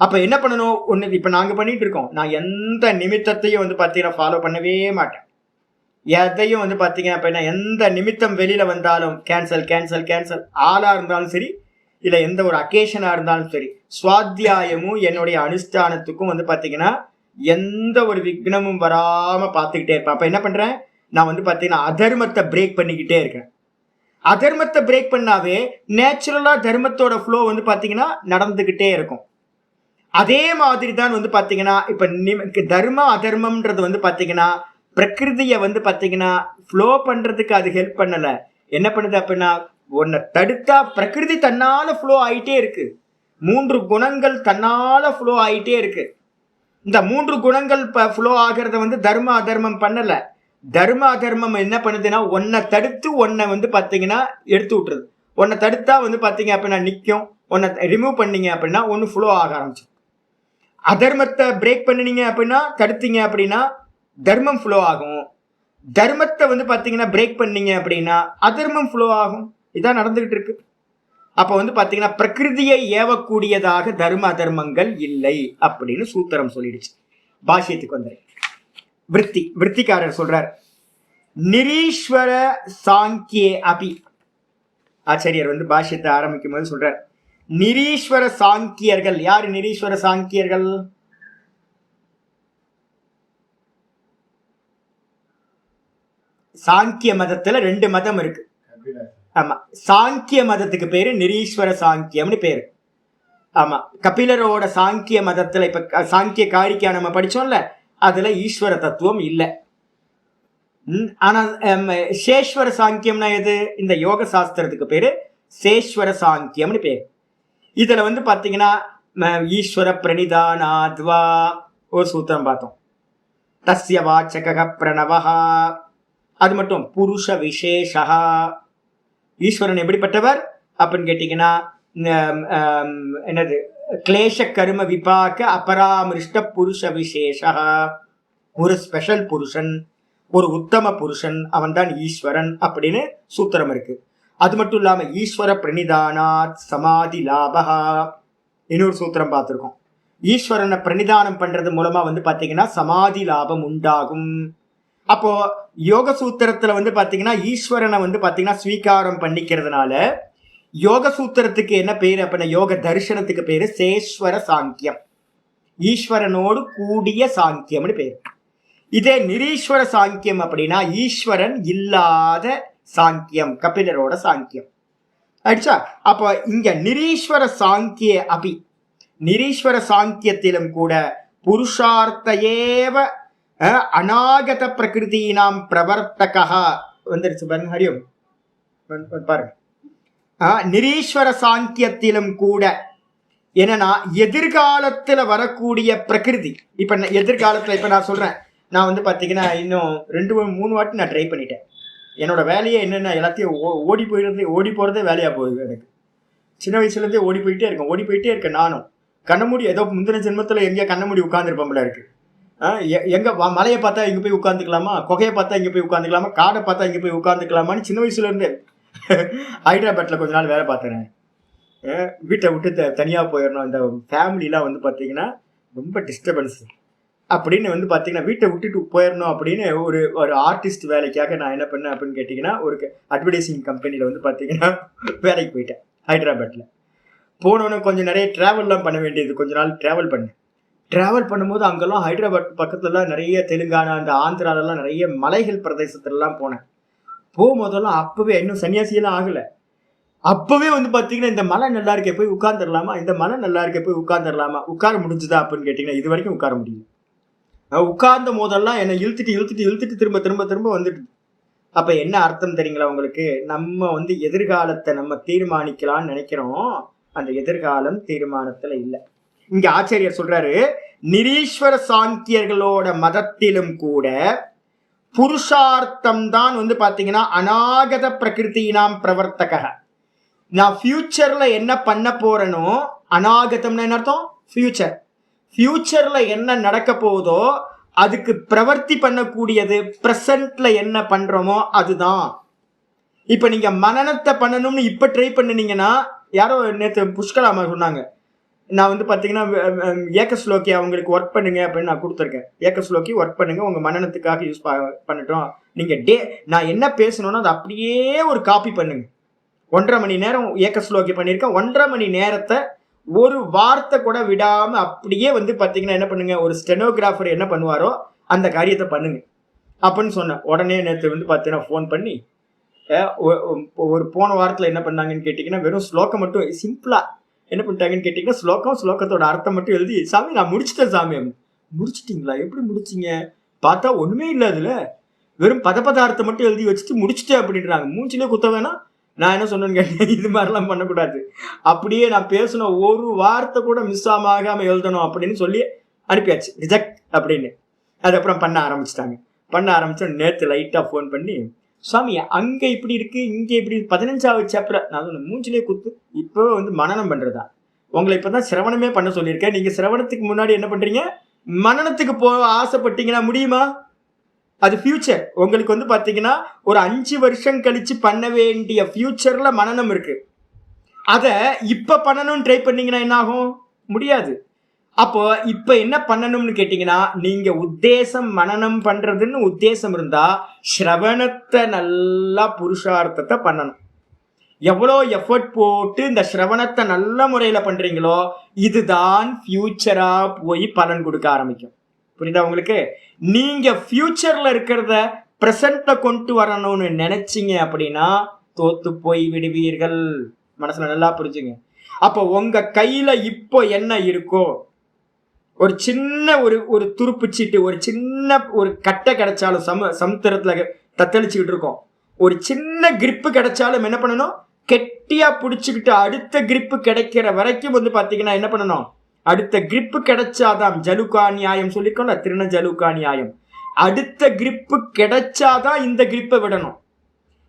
S1: அப்ப என்ன பண்ணணும்? ஒண்ணு இப்ப நாங்க பண்ணிட்டு இருக்கோம். நான் எந்த நிமித்தத்தையும் வந்து பாத்தீங்கன்னா ஃபாலோ பண்ணவே மாட்டேன். எதையும் வந்து பாத்தீங்க அப்படின்னா எந்த நிமித்தம் வெளியில வந்தாலும் கேன்சல் கேன்சல் கேன்சல். ஆளா இருந்தாலும் சரி இல்ல எந்த ஒரு அக்கேஷனா இருந்தாலும் சரி, சுவாத்தியாயமும் என்னுடைய அனுஷ்டானத்துக்கும் வந்து பாத்தீங்கன்னா எந்த ஒரு விக்னமும் வராம பாத்துக்கிட்டே இருப்பேன். அப்ப என்ன பண்றேன்? நான் வந்து பாத்தீங்கன்னா அதர்மத்தை பிரேக் பண்ணிக்கிட்டே இருக்கேன். அதர்மத்தை பிரேக் பண்ணாவே நேச்சுரலா தர்மத்தோட ஃப்ளோ வந்து பாத்தீங்கன்னா நடந்துகிட்டே இருக்கும். அதே மாதிரி தான் வந்து பாத்தீங்கன்னா இப்ப தர்ம அதர்மம்ன்றது வந்து பாத்தீங்கன்னா பிரகிருதியை வந்து பாத்தீங்கன்னா ஃப்ளோ பண்றதுக்கு அது ஹெல்ப் பண்ணல. என்ன பண்ணுது அப்படின்னா உன்னை தடுத்தா பிரகிருதி தன்னால ஃப்ளோ ஆயிட்டே இருக்கு. 3 குணங்கள் தன்னால ஃப்ளோ ஆயிட்டே இருக்கு. இந்த 3 குணங்கள் ஃப்ளோ ஆகிறத வந்து தர்ம அதர்மம் பண்ணல. தர்ம அதர்மம் என்ன பண்ணுதுன்னா உன்னை தடுத்து உன்னை வந்து பாத்தீங்கன்னா எடுத்து விட்டுருது. உன்னை தடுத்தா வந்து பாத்தீங்க அப்படின்னா நிற்கும், உன்னை ரிமூவ் பண்ணீங்க அப்படின்னா ஒன்னு ஃப்ளோ ஆக ஆரம்பிச்சு. அதர்மத்தை பிரேக் பண்ணினீங்க அப்படின்னா தடுத்தீங்க அப்படின்னா தர்மம் ஃப்ளோ ஆகும். தர்மத்தை வந்து பாத்தீங்கன்னா பிரேக் பண்ணீங்க அப்படின்னா அதர்மம் ஃப்ளோ ஆகும். இதான் நடந்துகிட்டு இருக்கு. அப்ப வந்து பாத்தீங்கன்னா பிரகிருதியை ஏவக்கூடியதாக தர்ம அதர்மங்கள் இல்லை அப்படின்னு சூத்திரம் சொல்லிடுச்சு. பாஷ்யத்துக்கு வந்து விற்த்திக்காரர் சொல்றார், நிரீஸ்வர சாங்கியே அபி ஆச்சாரியர் வந்து பாஷ்யத்தை ஆரம்பிக்கும் போது சொல்றார், நிரீஸ்வர சாங்கியர்கள். யாரு நிரீஸ்வர சாங்கியர்கள்? சாங்கிய மதத்துல 2 மதம் இருக்கு. ஆமா, சாங்கிய மதத்துக்கு பேரு நிரீஸ்வர சாங்கியம்னு பேரு. ஆமா, கபிலரோட சாங்கிய மதத்துல இப்ப சாங்கிய காரிக்கா நம்ம படிச்சோம்ல, அதுல ஈஸ்வர தத்துவம் இல்லை. ஆனா சேஸ்வர சாங்கியம்னா எது? இந்த யோக சாஸ்திரத்துக்கு பேரு சேஸ்வர சாங்கியம்னு பேரு. இதுல வந்து பாத்தீங்கன்னா ஈஸ்வர பிரணிதானாத்வா ஒரு சூத்திரம் பார்த்தோம். தஸ்ய வாச்சக பிரணவஹா, அது மட்டும் புருஷ விசேஷா. ஈஸ்வரன் எப்படிப்பட்டவர் அப்படின்னு கேட்டீங்கன்னா, என்னது, கிளேஷ கரும விபாக அபராமிருஷ்ட புருஷ விசேஷா, ஒரு ஸ்பெஷல் புருஷன், ஒரு உத்தம புருஷன், அவன் தான் ஈஸ்வரன் அப்படின்னு சூத்திரம் இருக்கு. அது மட்டும் இல்லாம ஈஸ்வர பிரணிதானாத் சமாதி லாபகா இன்னொரு சூத்திரம் பார்த்திருக்கோம். ஈஸ்வரனை பிரணிதானம் பண்றது மூலமா வந்து பாத்தீங்கன்னா சமாதி லாபம் உண்டாகும். அப்போ யோக சூத்திரத்துல வந்து பாத்தீங்கன்னா ஈஸ்வரனை வந்து பாத்தீங்கன்னா ஸ்வீகாரம் பண்ணிக்கிறதுனால யோக சூத்திரத்துக்கு என்ன பேரு அப்படின்னா, யோக தரிசனத்துக்கு பேரு சேஸ்வர சாங்கியம், ஈஸ்வரனோடு கூடிய சாங்கியம்னு பேரு. இதே நிரீஸ்வர சாங்கியம் அப்படின்னா ஈஸ்வரன் இல்லாத சாங்கியம், கபிலரோட சாங்கியம் ஆயிடுச்சா. அப்போ இங்க நிரீஸ்வர சாங்கிய அபி, நிரீஸ்வர சாங்கியத்திலும் கூட புருஷார்த்தையேவ அநாகத பிரகிருதினாம் பிரவர்த்தகா வந்துருச்சு பாருங்க. ஹரியும் பாருங்க, நிரீஸ்வர சாங்கியத்திலும் கூட என்னன்னா எதிர்காலத்துல வரக்கூடிய பிரகிருதி. இப்ப எதிர்காலத்துல இப்ப நான் சொல்றேன், நான் வந்து பாத்தீங்கன்னா இன்னும் 2-3 வாட்டி நான் ட்ரை பண்ணிட்டேன். என்னோட வேலையே என்னென்ன, எல்லாத்தையும் ஓடி போறதே வேலையா போகுது எனக்கு. சின்ன வயசுல இருந்தே ஓடி போயிட்டே இருக்கேன். நானும் கண்ணமூடி ஏதோ முந்தின ஜென்மத்துல எங்கேயா கண்ணமூடி உட்கார்ந்துருப்போம்ல இருக்கு. எங்க மலையை பார்த்தா இங்க போய் உட்காந்துக்கலாமா, குகையை பார்த்தா இங்க போய் உட்காந்துக்கலாமா, காடை பார்த்தா இங்க போய் உட்காந்துக்கலாமான்னு சின்ன வயசுல இருந்தே. ஹைதராபாத்ல கொஞ்ச நாள் வேலை பார்த்தேன். வீட்டை விட்டு தனியா போயிடணும், இந்த ஃபேமிலிலாம் வந்து பாத்தீங்கன்னா ரொம்ப டிஸ்டர்பன்ஸ் அப்படின்னு வந்து பாத்தீங்கன்னா வீட்டை விட்டுட்டு போயிடணும் அப்படின்னு ஒரு ஆர்டிஸ்ட் வேலைக்காக நான் என்ன பண்ணேன் அப்படின்னு கேட்டீங்கன்னா, ஒரு அட்வர்டைசிங் கம்பெனியில வந்து பாத்தீங்கன்னா வேலைக்கு போயிட்டேன். ஹைதராபாத்ல போனோன்னு கொஞ்சம் நிறைய டிராவல்லாம் பண்ண வேண்டியது, கொஞ்ச நாள் டிராவல் பண்ணும்போது அங்கெல்லாம் ஹைதராபாத் பக்கத்துலலாம் நிறைய தெலுங்கானா, அந்த ஆந்திராலெல்லாம் நிறைய மலைகள் பிரதேசத்துலலாம் போனேன். போகும்போதெல்லாம் அப்பவே இன்னும் சன்னியாசியெல்லாம் ஆகல, அப்பவே வந்து பாத்தீங்கன்னா இந்த மலை நல்லா இருக்கே போய் உட்கார்ந்துடலாமா, இந்த மலை நல்லா இருக்கே போய் உட்கார்ந்துடலாமா, உட்கார முடிஞ்சுதா அப்படின்னு கேட்டீங்கன்னா இது வரைக்கும் உட்கார முடியல. உட்கார்ந்த போதெல்லாம் என்னை இழுத்துட்டு திரும்ப வந்துட்டு. அப்ப என்ன அர்த்தம் தெரியுங்களா உங்களுக்கு? நம்ம வந்து எதிர்காலத்தை நம்ம தீர்மானிக்கலாம்னு நினைக்கிறோம், அந்த எதிர்காலம் தீர்மானத்துல இல்லை. இங்க ஆச்சாரியர் சொல்றாரு, நிரீஸ்வர சாங்கியர்களோட மதத்திலும் கூட புருஷார்த்தம் தான் வந்து பாத்தீங்கன்னா அநாகத பிரகிருதினாம் பிரவர்த்தக. நான் ஃபியூச்சர்ல என்ன பண்ண போறேனோ, அநாகதம்னா என்ன அர்த்தம்? ஃபியூச்சர்ல என்ன நடக்க போகுதோ அதுக்கு பிரவர்த்தி பண்ணக்கூடியது பிரசன்ட்ல என்ன பண்றோமோ அதுதான். இப்ப நீங்க மனனத்தை பண்ணணும்னு இப்ப ட்ரை பண்ணினீங்கன்னா, யாரோ நேற்று புஷ்கலாமா சொன்னாங்க, நான் வந்து பாத்தீங்கன்னா ஏகஸ்லோக்கி அவங்களுக்கு ஒர்க் பண்ணுங்க அப்படின்னு நான் கொடுத்துருக்கேன். ஏகஸ்லோக்கி ஒர்க் பண்ணுங்க, உங்க மனநத்துக்காக யூஸ் பண்ணட்டும். நீங்க நான் என்ன பேசணும்னா அதை அப்படியே ஒரு காப்பி பண்ணுங்க. 1.5 மணி நேரம் ஏகஸ்லோக்கி பண்ணியிருக்கேன். 1.5 மணி நேரத்தை ஒரு வார்த்தை கூட விடாம அப்படியே வந்து பாத்தீங்கன்னா என்ன பண்ணுங்க, ஒரு ஸ்டெனோகிராஃபர் என்ன பண்ணுவாரோ அந்த காரியத்தை பண்ணுங்க அப்படின்னு சொன்னேன். உடனே நேற்று வந்து பாத்தீங்கன்னா ஃபோன் பண்ணி, ஒரு போன வாரத்துல என்ன பண்ணாங்கன்னு கேட்டீங்கன்னா வெறும் ஸ்லோகம் மட்டும் சிம்பிளா என்ன பண்ணிட்டாங்கன்னு கேட்டீங்கன்னா, ஸ்லோகத்தோட அர்த்தம் மட்டும் எழுதி, சாமி நான் முடிச்சுட்டேன் சாமி. முடிச்சிட்டீங்களா? எப்படி முடிச்சிங்க? பார்த்தா ஒண்ணுமே இல்லை, அதுல வெறும் பதார்த்தம் மட்டும் எழுதி வச்சுட்டு முடிச்சுட்டேன் அப்படின்றாங்க. மூஞ்சிலே குத்த வேணாம். நான் என்ன சொன்னேன்னு கேட்டேன், இது மாதிரிலாம் பண்ணக்கூடாது, அப்படியே நான் பேசணும், ஒரு வார்த்தை கூட மிஸ் ஆகாம எழுதணும் அப்படின்னு சொல்லி அனுப்பியாச்சு, ரிஜெக்ட் அப்படின்னு. அதுக்கப்புறம் பண்ண ஆரம்பிச்சு நேற்று லைட்டா ஃபோன் பண்ணி, சுவாமி அங்க இப்படி இருக்கு, இங்க இப்படி 15வது சாப்டர், நான் சொன்னேன் மூஞ்சிலே குத்து. இப்போ வந்து மனனம் பண்றதா? உங்களை இப்பதான் சிரவணமே பண்ண சொல்லியிருக்கேன். நீங்க சிரவணத்துக்கு முன்னாடி என்ன பண்றீங்க? மனனத்துக்கு ஆசைப்பட்டீங்கன்னா முடியுமா? அது ஃபியூச்சர். உங்களுக்கு வந்து பாத்தீங்கன்னா ஒரு 5 வருஷம் கழிச்சு பண்ண வேண்டிய ஃபியூச்சர்ல மனனம் இருக்கு. அத இப்ப பண்ணணும்னு ட்ரை பண்ணீங்கன்னா என்ன ஆகும்? முடியாது. அப்போ இப்ப என்ன பண்ணணும்னு கேட்டீங்கன்னா, நீங்க உத்தேசம் மனனம் பண்றதுன்னு உத்தேசம் இருந்தா ஸ்ரவணத்தை நல்லா புருஷார்த்தத்தை பண்ணணும். எவ்வளோ எஃபர்ட் போட்டு இந்த சிரவணத்தை நல்ல முறையில பண்றீங்களோ இதுதான் ஃபியூச்சரா போய் பலன் கொடுக்க ஆரம்பிக்கும். புரியுதா உங்களுக்கு? நீங்க ஃபியூச்சர்ல இருக்கிறத பிரசன்ட்ல கொண்டு வரணும்னு நினைச்சீங்க அப்படின்னா தோத்து போய் விடுவீர்கள். மனசுல நல்லா புரிஞ்சுங்க. அப்ப உங்க கையில இப்போ என்ன இருக்கோ, ஒரு சின்ன ஒரு துருப்பு சீட்டு, ஒரு சின்ன ஒரு கட்டை கிடைச்சாலும் சமுத்திரத்துல தத்தளிச்சுக்கிட்டு இருக்கோம், ஒரு சின்ன கிரிப்பு கிடைச்சாலும் என்ன பண்ணணும்? கெட்டியா பிடிச்சுக்கிட்டு அடுத்த கிரிப்பு கிடைக்கிற வரைக்கும் பாத்தீங்கன்னா என்ன பண்ணணும்? அடுத்த கிரிப்பு கிடைச்சாதான், ஜலுகா நியாயம் சொல்லிருக்கோம்ல, திருண ஜலுகா நியாயம். அடுத்த கிரிப்பு கிடைச்சாதான் இந்த கிரிப்பை விடணும்.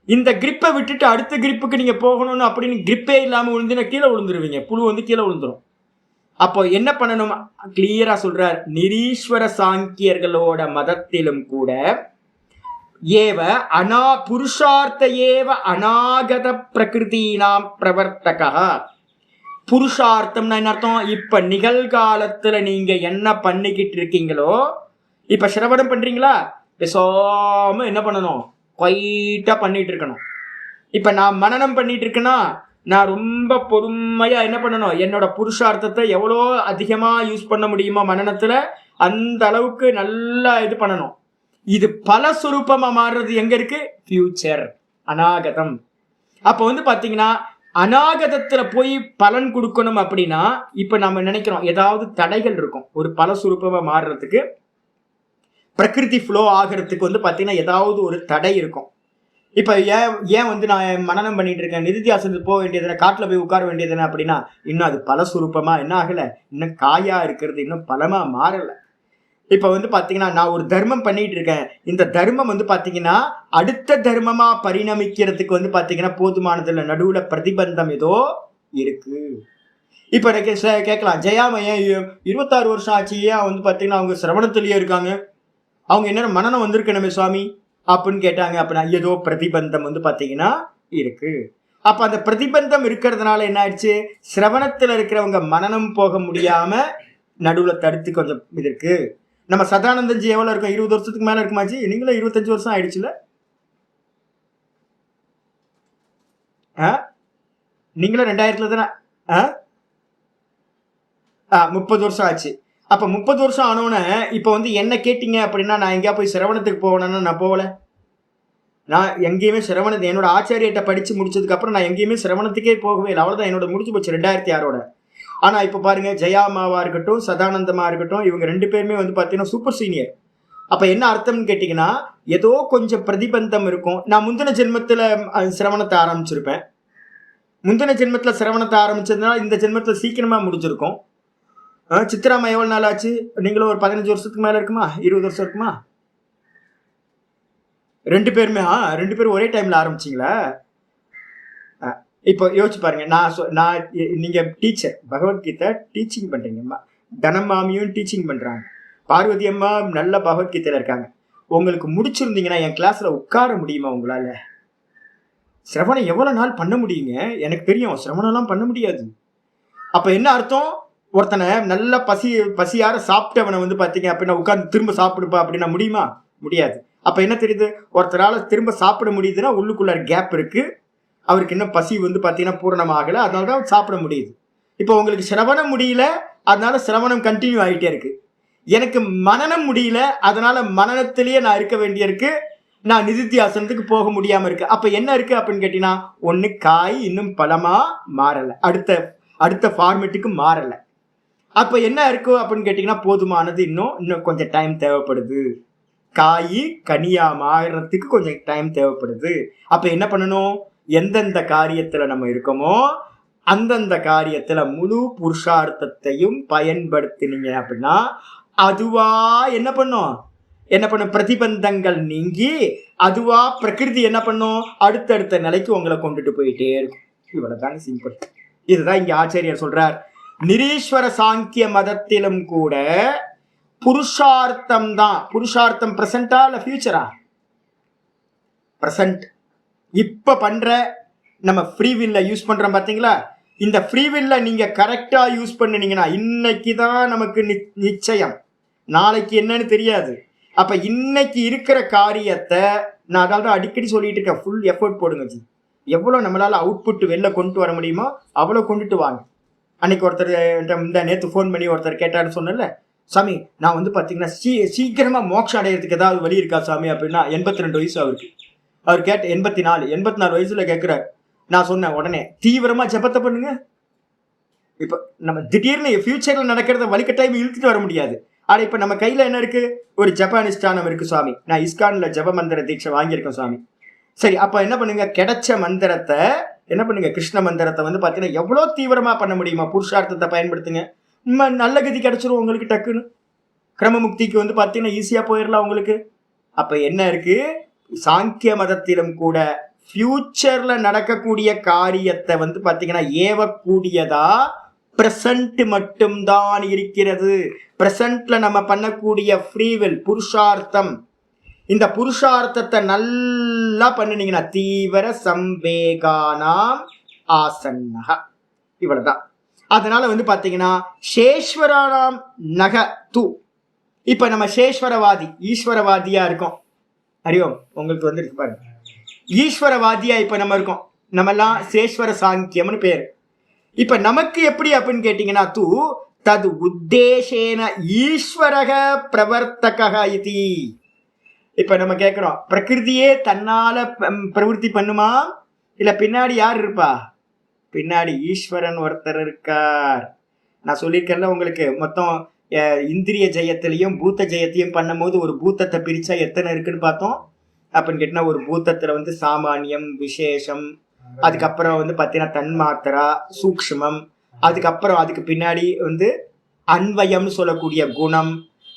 S1: இந்த கிரிப்பை விட்டுட்டு அடுத்த கிரிப்புக்கு நீங்க போகணும்னு அப்படின்னு கிரிப்பே இல்லாம விழுந்துனா கீழே விழுந்துருவீங்க. புழு கீழே விழுந்துரும். அப்போ என்ன பண்ணணும்? கிளியரா சொல்றார். நிரீஸ்வர சாங்கியர்களோட மதத்திலும் கூட ஏவ புருஷார்த்த ஏவ அநாகத பிரகிருதினாம் பிரவர்த்தகா. புருஷார்த்தம்னா என்ன அர்த்தம்? இப்ப நிகழ்காலத்துல நீங்க என்ன பண்ணிக்கிட்டு இருக்கீங்களோ, இப்ப சிரவணம் பண்றீங்களா, பேசாம என்ன பண்ணணும்? குவைட்டா பண்ணிட்டு இருக்கணும். இப்ப நான் மனனம் பண்ணிட்டு இருக்கேன்னா நான் ரொம்ப பொறுமையா என்ன பண்ணணும்? என்னோட புருஷார்த்தத்தை எவ்வளோ அதிகமா யூஸ் பண்ண முடியுமா மனனத்துல அந்த அளவுக்கு நல்லா இது பண்ணணும். இது பல சுரூபமா மாறுறது எங்க இருக்கு? ஃபியூச்சர், அநாகதம். அப்ப பாத்தீங்கன்னா அநாகதத்துல போய் பலன் கொடுக்கணும் அப்படின்னா இப்ப நம்ம நினைக்கிறோம் ஏதாவது தடைகள் இருக்கும். ஒரு பல சுரூபமா மாறுறதுக்கு, பிரகிருதி ஃப்ளோ ஆகிறதுக்கு பாத்தீங்கன்னா ஏதாவது ஒரு தடை இருக்கும். இப்ப ஏன் நான் மனனம் பண்ணிட்டு இருக்கேன், நிதித்தியாசனத்துக்கு போக வேண்டியதுன, காட்டுல போய் உட்கார வேண்டியதுன அப்படின்னா இன்னும் அது பல சுரூபமா என்ன ஆகல, இன்னும் காயா இருக்கிறது இன்னும் பலமா மாறல. இப்ப பாத்தீங்கன்னா நான் ஒரு தர்மம் பண்ணிட்டு இருக்கேன். இந்த தர்மம் பாத்தீங்கன்னா அடுத்த தர்மமா பரிணமிக்கிறதுக்கு பாத்தீங்கன்னா போதுமானதுல நடுவுல பிரதிபந்தம் ஏதோ இருக்கு. இப்ப எனக்கு கேட்கலாம், ஜெயாமையன் 26 வருஷம் ஆச்சு, ஏன் பாத்தீங்கன்னா அவங்க சிரவணத்திலேயே இருக்காங்க, அவங்க என்ன மனனம் வந்திருக்கணுமே சுவாமி அப்படின்னு கேட்டாங்க. அப்படின்னா ஏதோ பிரதிபந்தம் பாத்தீங்கன்னா இருக்கு. அப்ப அந்த பிரதிபந்தம் இருக்கிறதுனால என்ன ஆயிடுச்சு? சிரவணத்துல இருக்கிறவங்க மனனம் போக முடியாம நடுவுல தடுத்து கொஞ்சம் இது இருக்கு. நம்ம சதானந்தஞ்சி எவ்வளவு இருக்கும்? 20 வருஷத்துக்கு மேல இருக்குமாச்சு. நீங்களும் 25 வருஷம் ஆயிடுச்சுல. நீங்களும் 2000 தானே? 30 வருஷம் ஆச்சு. அப்ப 30 வருஷம் ஆனோன்னு இப்ப என்ன கேட்டீங்க அப்படின்னா, நான் எங்கேயா போய் சிரவணத்துக்கு போகணும்னா நான் போகல. நான் எங்கேயுமே சிரவணத்தை என்னோட ஆச்சாரியத்தை படிச்சு முடிச்சதுக்கு அப்புறம் நான் எங்கேயுமே சிரவணத்துக்கே போகவே இல்லை. அவ்வளவுதான், என்னோட முடிச்சு போச்சு 2006. ஆனா இப்ப பாருங்க, ஜெயாமாவா இருக்கட்டும், சதானந்தமா இருக்கட்டும், இவங்க 2 பேருமே பாத்தீங்கன்னா சூப்பர் சீனியர். அப்ப என்ன அர்த்தம்னு கேட்டீங்கன்னா, ஏதோ கொஞ்சம் பிரதிபந்தம் இருக்கும். நான் முந்தின ஜென்மத்துல சிரவணத்தை ஆரம்பிச்சிருப்பேன். முந்தின ஜென்மத்துல சிரவணத்தை ஆரம்பிச்சதுனால இந்த ஜென்மத்துல சீக்கிரமா முடிஞ்சிருக்கும். சித்ராமா எவ்வளவு நாள் ஆச்சு? நீங்களும் ஒரு 15 வருஷத்துக்கு மேல இருக்குமா? 20 வருஷம் இருக்குமா? 2 பேருமே 2 பேரும் ஒரே டைம்ல ஆரம்பிச்சிங்களா? இப்போ யோசிச்சு பாருங்க. நான் நீங்க டீச்சர், பகவத்கீதை டீச்சிங் பண்றீங்க, தனமாமியும் டீச்சிங் பண்றாங்க, பார்வதி அம்மா நல்ல பகவத்கீதையில இருக்காங்க. உங்களுக்கு முடிச்சிருந்தீங்கன்னா என் கிளாஸ்ல உட்கார முடியுமா உங்களால? சிரவணம் எவ்வளவு நாள் பண்ண முடியுங்க? எனக்கு தெரியும், சிரவணம்லாம் பண்ண முடியாது. அப்ப என்ன அர்த்தம்? ஒருத்தனை நல்ல பசியார சாப்பிட்டவனை பாத்தீங்க அப்படின்னா உட்கார்ந்து திரும்ப சாப்பிடுப்பா அப்படின்னா முடியுமா? முடியாது. அப்ப என்ன தெரியுது? ஒருத்தரால திரும்ப சாப்பிட முடியுதுன்னா உள்ளுக்குள்ள கேப் இருக்கு, அவருக்கு இன்னும் பசி பாத்தீங்கன்னா பூரணமாகல, அதனாலதான் சாப்பிட முடியுது. இப்போ உங்களுக்கு சிரவணம் முடியல, அதனால சிரவணம் கண்டினியூ ஆகிட்டே இருக்கு. எனக்கு மனனம் முடியல, அதனால மனனத்திலேயே நான் இருக்க வேண்டியிருக்கு, நான் நிதித்தியாசனத்துக்கு போக முடியாம இருக்கு. அப்ப என்ன இருக்கு அப்படின்னு கேட்டீங்கன்னா, ஒண்ணு காய் இன்னும் பழமா மாறல, அடுத்த ஃபார்மேட்டுக்கு மாறல. அப்ப என்ன இருக்கு அப்படின்னு கேட்டீங்கன்னா, போதுமானது இன்னும் கொஞ்சம் டைம் தேவைப்படுது, காய் கனியா மாறுறதுக்கு கொஞ்சம் டைம் தேவைப்படுது. அப்ப என்ன பண்ணணும்? எந்தெந்த காரியத்துல நம்ம இருக்கோமோ அந்தந்த காரியத்துல முழு புருஷார்த்தத்தையும் பயன்படுத்தினீங்க அப்படின்னா அதுவா என்ன பண்ணும்? பிரதிபந்தங்கள் நீங்கி அதுவா பிரகிருதி என்ன பண்ணும்? அடுத்தடுத்த நிலைக்கு உங்களை கொண்டுட்டு போயிட்டே இருக்கும். இவ்வளவுதாங்க சிம்பிள். இதுதான் இங்க ஆச்சாரியர் சொல்றார். நிரீஸ்வர சாங்கிய மதத்திலும் கூட புருஷார்த்தம் தான். புருஷார்த்தம் பிரசண்டா இல்ல ஃபியூச்சரா? பிரசன்ட். இப்ப பண்ற நம்ம ஃப்ரீவில்ல யூஸ் பண்றோம் பாத்தீங்களா? இந்த ஃப்ரீவில்ல நீங்க கரெக்டா யூஸ் பண்ணினீங்கன்னா இன்னைக்கு தான் நமக்கு நிச்சயம், நாளைக்கு என்னன்னு தெரியாது. அப்ப இன்னைக்கு இருக்கிற காரியத்தை நான் அதாவது அடிக்கடி சொல்லிட்டு இருக்கேன், ஃபுல் எஃபர்ட் போடுங்க ஜி. எவ்வளோ நம்மளால அவுட்புட் வெளில கொண்டு வர முடியுமோ அவ்வளோ கொண்டுட்டு வாங்க. அன்னைக்கு ஒருத்தர் இந்த நேற்று ஃபோன் பண்ணி ஒருத்தர் கேட்டாருன்னு சொன்னல, சாமி நான் வந்து பார்த்தீங்கன்னா சீக்கிரமா மோட்சம் அடையிறதுக்கு ஏதாவது வழி இருக்கா சாமி அப்படின்னா, 82 வயசு அவருக்கு. அவர் கேட்ட 84 வயசுல கேட்கிறார். நான் சொன்னேன் உடனே தீவிரமா ஜபத்தை பண்ணுங்க. இப்ப நம்ம திடீர்னு ஃபியூச்சர்ல நடக்கிறத வலிக்கட்டாயம் இழுத்துட்டு வர முடியாது. ஆனா இப்ப நம்ம கையில என்ன இருக்கு? ஒரு ஜப்பானிஸ்டானம் இருக்கு சுவாமி. நான் இஸ்கான்ல ஜப மந்திர தீட்சை வாங்கியிருக்கேன் சுவாமி. சரி, அப்ப என்ன பண்ணுங்க, கிடைச்ச மந்திரத்தை என்ன பண்ணுங்க, கிருஷ்ண மந்திரத்தை வந்து பாத்தீங்கன்னா எவ்வளவு தீவிரமா பண்ண முடியுமா புருஷார்த்தத்தை பயன்படுத்துங்க. நல்ல கதி கிடைச்சிரும் உங்களுக்கு டக்குன்னு. கிரமமுக்திக்கு வந்து பாத்தீங்கன்னா ஈஸியா போயிடலாம் உங்களுக்கு. அப்ப என்ன இருக்கு, சாங்கிய மதத்திலும் கூட ஃபியூச்சர்ல நடக்கக்கூடிய காரியத்தை வந்து பாத்தீங்கன்னா ஏவக்கூடியதா பிரசன்ட் மட்டும்தான் இருக்கிறது. பிரசன்ட்ல நம்ம பண்ணக்கூடிய ஃப்ரீவில் புருஷார்த்தம், இந்த புருஷார்த்தத்தை நல்லா பண்ணினீங்கன்னா தீவிர சம்வேகானாம் ஆசன்னக, இவ்வளவுதான். அதனால வந்து பாத்தீங்கன்னா சேஸ்வரானாம் நக தூ. இப்ப நம்ம சேஸ்வரவாதி ஈஸ்வரவாதியா இருக்கோம். அறிவோம் உங்களுக்கு வந்து இருக்கு பாருங்க, ஈஸ்வரவாதியா இப்ப நம்ம இருக்கோம். நம்ம எல்லாம் சேஸ்வர சாங்கியம்னு பேரு. இப்ப நமக்கு எப்படி அப்படின்னு கேட்டீங்கன்னா, தூ தது உத்தேசேன ஈஸ்வரக பிரவர்த்தக இதி. இப்ப நம்ம கேட்கிறோம், பிரகிருதியே தன்னால பிரவருத்தி பண்ணுமா, இல்ல பின்னாடி யார் இருப்பா? பின்னாடி ஈஸ்வரன் ஒருத்தர் இருக்கார். நான் சொல்லியிருக்கேன்ல உங்களுக்கு, மொத்தம் இந்திரிய ஜெயத்திலையும் பூத்த ஜெயத்தையும் பண்ணும் போது ஒரு பூத்தத்தை பிரிச்சா எத்தனை இருக்குன்னு பார்த்தோம். அப்படின்னு கேட்டீங்கன்னா, ஒரு பூத்தத்துல வந்து சாமானியம், விசேஷம், அதுக்கப்புறம் வந்து பார்த்தீங்கன்னா தன்மாத்திரா, சூக்ஷ்மம், அதுக்கப்புறம் அதுக்கு பின்னாடி வந்து அன்வயம்னு சொல்லக்கூடிய குணம்,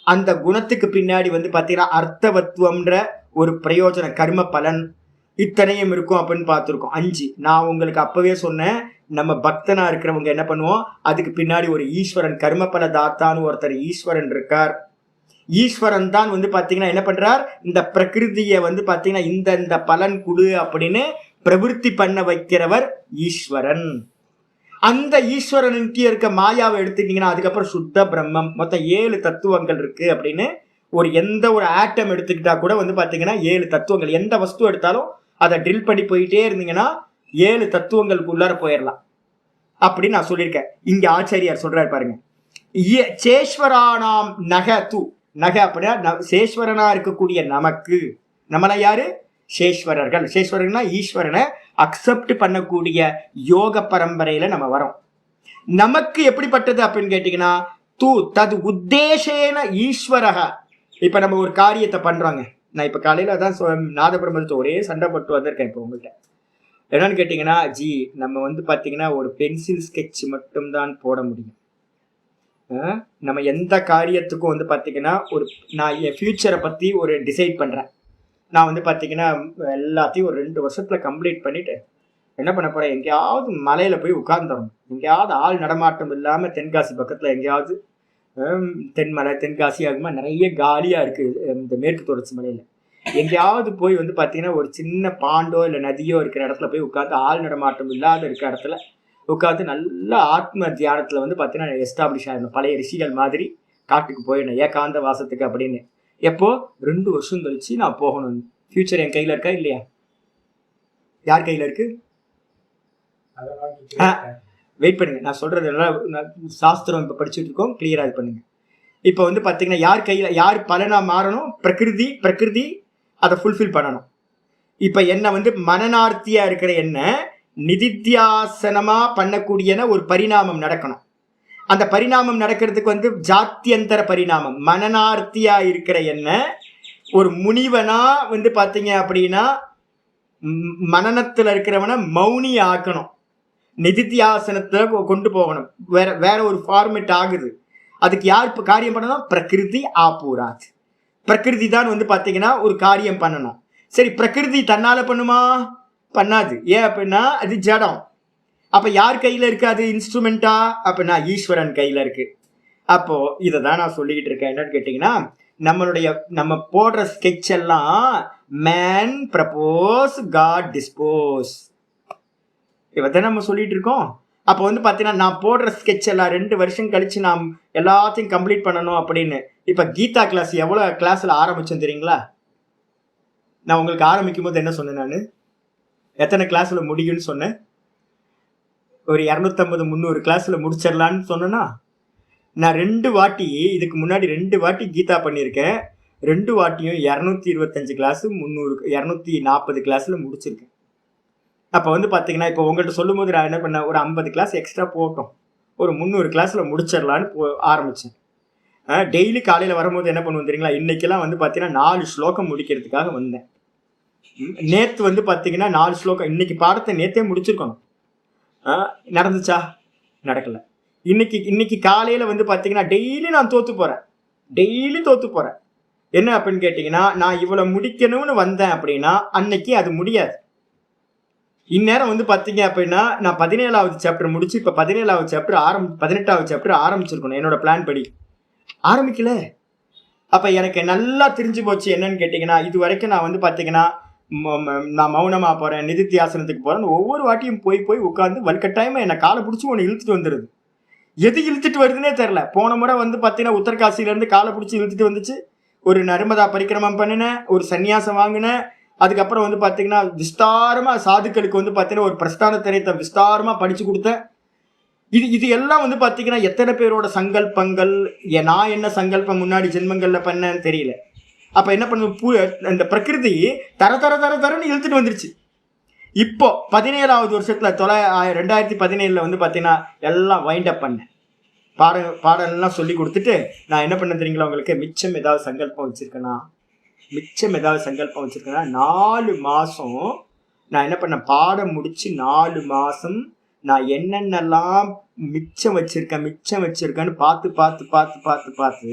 S1: அந்த குணத்துக்கு பின்னாடி வந்து பார்த்தீங்கன்னா அர்த்தவத்துவம்ன்ற ஒரு பிரயோஜன கர்ம பலன், இத்தனையும் இருக்கும் அப்படின்னு பார்த்துருக்கோம். 5 நான் உங்களுக்கு அப்பவே சொன்னேன், நம்ம பக்தனா இருக்கிறவங்க என்ன பண்ணுவோம், அதுக்கு பின்னாடி ஒரு ஈஸ்வரன் கர்மபல தாத்தான்னு ஒருத்தர் ஈஸ்வரன் இருக்கார். ஈஸ்வரன் தான் வந்து பாத்தீங்கன்னா என்ன பண்றார், இந்த பிரகிருதியை வந்து பாத்தீங்கன்னா இந்த பலன் குடு அப்படின்னு பிரவருத்தி பண்ண வைக்கிறவர் ஈஸ்வரன். அந்த ஈஸ்வரனுக்கு இருக்க மாயாவை எடுத்துட்டீங்கன்னா அதுக்கப்புறம் சுத்த பிரம்மம். மொத்தம் 7 தத்துவங்கள் இருக்கு அப்படின்னு எந்த ஒரு ஆட்டம் எடுத்துக்கிட்டா கூட வந்து பாத்தீங்கன்னா 7 தத்துவங்கள். எந்த வஸ்து எடுத்தாலும் அதை ட்ரில் பண்ணி போயிட்டே இருந்தீங்கன்னா 7 தத்துவங்களுக்குள்ளார போயிடலாம் அப்படின்னு நான் சொல்லியிருக்கேன். இங்க ஆச்சாரியார் சொல்றாரு பாருங்க, சேஸ்வரானாம் நக தூ. நக அப்படின்னா சேஸ்வரனா இருக்கக்கூடிய நமக்கு, நம்மள யாரு? சேஸ்வரர்கள். சேஸ்வரர்னா ஈஸ்வரனை அக்செப்ட் பண்ணக்கூடிய யோக பரம்பரையில நம்ம வரோம். நமக்கு எப்படிப்பட்டது அப்படின்னு கேட்டீங்கன்னா, தூ தது உத்தேசேன ஈஸ்வரக. இப்ப நம்ம ஒரு காரியத்தை பண்றோங்க. நான் இப்ப காலையில தான் நாதபிரம்மத்தை ஒரே சண்டை போட்டு வந்திருக்கேன். இப்ப உங்கள்கிட்ட என்னன்னு கேட்டீங்கன்னா, ஜி நம்ம வந்து பாத்தீங்கன்னா ஒரு பென்சில் ஸ்கெட்ச் மட்டும்தான் போட முடியும். நம்ம எந்த காரியத்துக்கும் வந்து பாத்தீங்கன்னா நான் என் ஃபியூச்சரை பத்தி ஒரு டிசைட் பண்றேன். நான் வந்து பாத்தீங்கன்னா எல்லாத்தையும் ஒரு 2 வருஷத்துல கம்ப்ளீட் பண்ணிட்டு என்ன பண்ண போறேன், எங்கேயாவது மலையில போய் உட்கார்ந்துடணும். எங்கேயாவது ஆள் நடமாட்டம் இல்லாம தென்காசி பக்கத்துல எங்கேயாவது, தென்மலை தென்காசி அதுமா நிறைய காலியா இருக்கு இந்த மேற்கு தொடர்ச்சி மலையில, எங்கேயாவது போய் வந்து பாத்தீங்கன்னா ஒரு சின்ன பாண்டோ இல்ல நதியோ இருக்கிற இடத்துல போய் உட்காந்து ஆள் நடமாட்டம் இல்லாத இருக்கிற இடத்துல உட்காந்து நல்ல ஆத்ம தியானத்துல வந்து பாத்தீங்கன்னா எஸ்டாப்ளிஷ் ஆகணும். பழைய ரிஷிகள் மாதிரி காட்டுக்கு போயிடணும் ஏகாந்த வாசத்துக்கு அப்படின்னு. எப்போ 2 வருஷம் கழிச்சு நான் போகணும். ஃபியூச்சர் என் கையில இருக்கா இல்லையா? யார் கையில இருக்கு? வெயிட் பண்ணுங்க, நான் சொல்றது சாஸ்திரம் இப்ப படிச்சுட்டு இருக்கோம், கிளியரா இது பண்ணுங்க. இப்ப வந்து பாத்தீங்கன்னா யார் கையில, யார் பலனா மாறணும்? பிரகிருதி அதை ஃபுல்ஃபில் பண்ணணும். இப்ப என்ன வந்து மனநார்த்தியா இருக்கிற என்ன நிதித்தியாசனமா பண்ணக்கூடியன ஒரு பரிணாமம் நடக்கணும். அந்த பரிணாமம் நடக்கிறதுக்கு வந்து ஜாத்தியந்தர பரிணாமம். மனநார்த்தியா இருக்கிற என்ன ஒரு முனிவனா வந்து பாத்தீங்க அப்படின்னா மனநத்துல இருக்கிறவன மௌனி ஆக்கணும், நிதித்தியாசனத்துல கொண்டு போகணும். வேற ஒரு ஃபார்மேட் ஆகுது. அதுக்கு யார் காரியம் பண்ணணும்? பிரகிருதி ஆபூராத். பிரகிருதி தான் வந்து பாத்தீங்கன்னா ஒரு காரியம் பண்ணணும். சரி, பிரகிருதி தன்னால பண்ணுமா? பண்ணாது. ஏன் அப்படின்னா அது ஜடம். அப்ப யார் கையில இருக்கு அது இன்ஸ்ட்ருமெண்டா? அப்படின்னா ஈஸ்வரன் கையில இருக்கு. அப்போ இதை தான் நான் சொல்லிக்கிட்டு இருக்கேன். என்னன்னு கேட்டீங்கன்னா, நம்ம போடுற ஸ்கெட்ச் எல்லாம் மேன் ப்ரப்போஸ் காட் டிஸ்போஸ், இவதான் நம்ம சொல்லிட்டு இருக்கோம். அப்போ வந்து பாத்தீங்கன்னா நான் போடுற ஸ்கெட்ச் எல்லாம் 2 வருஷம் கழிச்சு நாம் எல்லாத்தையும் கம்ப்ளீட் பண்ணணும் அப்படின்னு. இப்ப கீதா கிளாஸ் எவ்வளவு கிளாஸ்ல ஆரம்பிச்சோம் தெரியுங்களா? நான் உங்களுக்கு ஆரம்பிக்கும் போது என்ன சொன்னேன், நான் எத்தனை கிளாஸ்ல முடியும்னு சொன்னேன்? ஒரு 250 300 கிளாஸ்ல முடிச்சிடலான்னு சொன்னா, நான் 2 வாட்டி இதுக்கு முன்னாடி 2 வாட்டி கீதா பண்ணியிருக்கேன். 2 வாட்டியும் 225 கிளாஸ் 240 கிளாஸ்ல முடிச்சிருக்கேன். அப்போ வந்து பார்த்தீங்கன்னா, இப்போ உங்கள்கிட்ட சொல்லும் போது நான் என்ன பண்ணேன், ஒரு 50 கிளாஸ் எக்ஸ்ட்ரா போட்டோம், ஒரு 300 கிளாஸ்ல முடிச்சிடலான்னு ஆரம்பிச்சேன். டெய்லி காலையில் வரும்போது என்ன பண்ணுவோம் தெரியுங்களா? இன்னைக்கெல்லாம் வந்து பார்த்தீங்கன்னா 4 ஸ்லோகம் முடிக்கிறதுக்காக வந்தேன். நேற்று வந்து பார்த்தீங்கன்னா 4 ஸ்லோகம், இன்னைக்கு பாடத்தை நேற்றே முடிச்சிருக்கணும். நடந்துச்சா? நடக்கல. இன்னைக்கு காலையில வந்து பார்த்தீங்கன்னா டெய்லி நான் தோத்து போறேன். என்ன அப்படின்னு கேட்டீங்கன்னா, நான் இவ்வளவு முடிக்கணும்னு வந்தேன் அப்படின்னா அன்னைக்கு அது முடியாது. இந்நேரம் வந்து பார்த்தீங்க அப்படின்னா நான் 17வது சாப்டர் முடிச்சு இப்போ 17வது சாப்டர் 18வது சாப்டர் ஆரம்பிச்சிருக்கணும். என்னோட பிளான் படி ஆரம்பிக்கல. அப்ப எனக்கு நல்லா தெரிஞ்சு போச்சு. என்னன்னு கேட்டீங்கன்னா, இது வரைக்கும் நான் வந்து பார்த்தீங்கன்னா நான் மௌனமா போறேன், நிதித்தியாசனத்துக்கு போறேன், ஒவ்வொரு வாட்டியும் போய் உட்காந்து வலுக்கட்டாயமா என்னை காலை பிடிச்சி உன்னை இழுத்துட்டு வந்துடுது. எது இழுத்துட்டு வருதுன்னே தெரியல. போன முறை வந்து பார்த்தீங்கன்னா உத்தரகாசில இருந்து காலை பிடிச்சி இழுத்துட்டு வந்துச்சு. ஒரு நர்மதா பரிக்கிரமம் பண்ணினேன், ஒரு சன்னியாசம் வாங்கினேன். அதுக்கப்புறம் வந்து பார்த்தீங்கன்னா விஸ்தாரமா சாதுக்களுக்கு வந்து பார்த்தீங்கன்னா ஒரு பிரஸ்தான திரையத்தை விஸ்தாரமா படிச்சு கொடுத்தேன். இது எல்லாம் வந்து பார்த்தீங்கன்னா எத்தனை பேரோட சங்கல்பங்கள், நான் என்ன சங்கல்பம் முன்னாடி ஜென்மங்கள்ல பண்ணேன்னு தெரியல. அப்ப என்ன பண்ணுது, அந்த பிரகிருதி தரன்னு இழுத்துட்டு வந்துருச்சு. இப்போ 17வது வருஷத்துல 2017 வந்து பார்த்தீங்கன்னா எல்லாம் வைண்ட் அப் பண்ணேன். பாடலாம் சொல்லி கொடுத்துட்டு நான் என்ன பண்ண தெரியுங்களா உங்களுக்கு, மிச்சம் ஏதாவது சங்கல்பம் வச்சிருக்கேன்னா 4 மாசம் நான் என்ன பண்ண, பாடம் முடிச்சு 4 மாசம் நான் என்னென்னலாம் மிச்சம் வச்சிருக்கேன்னு பார்த்து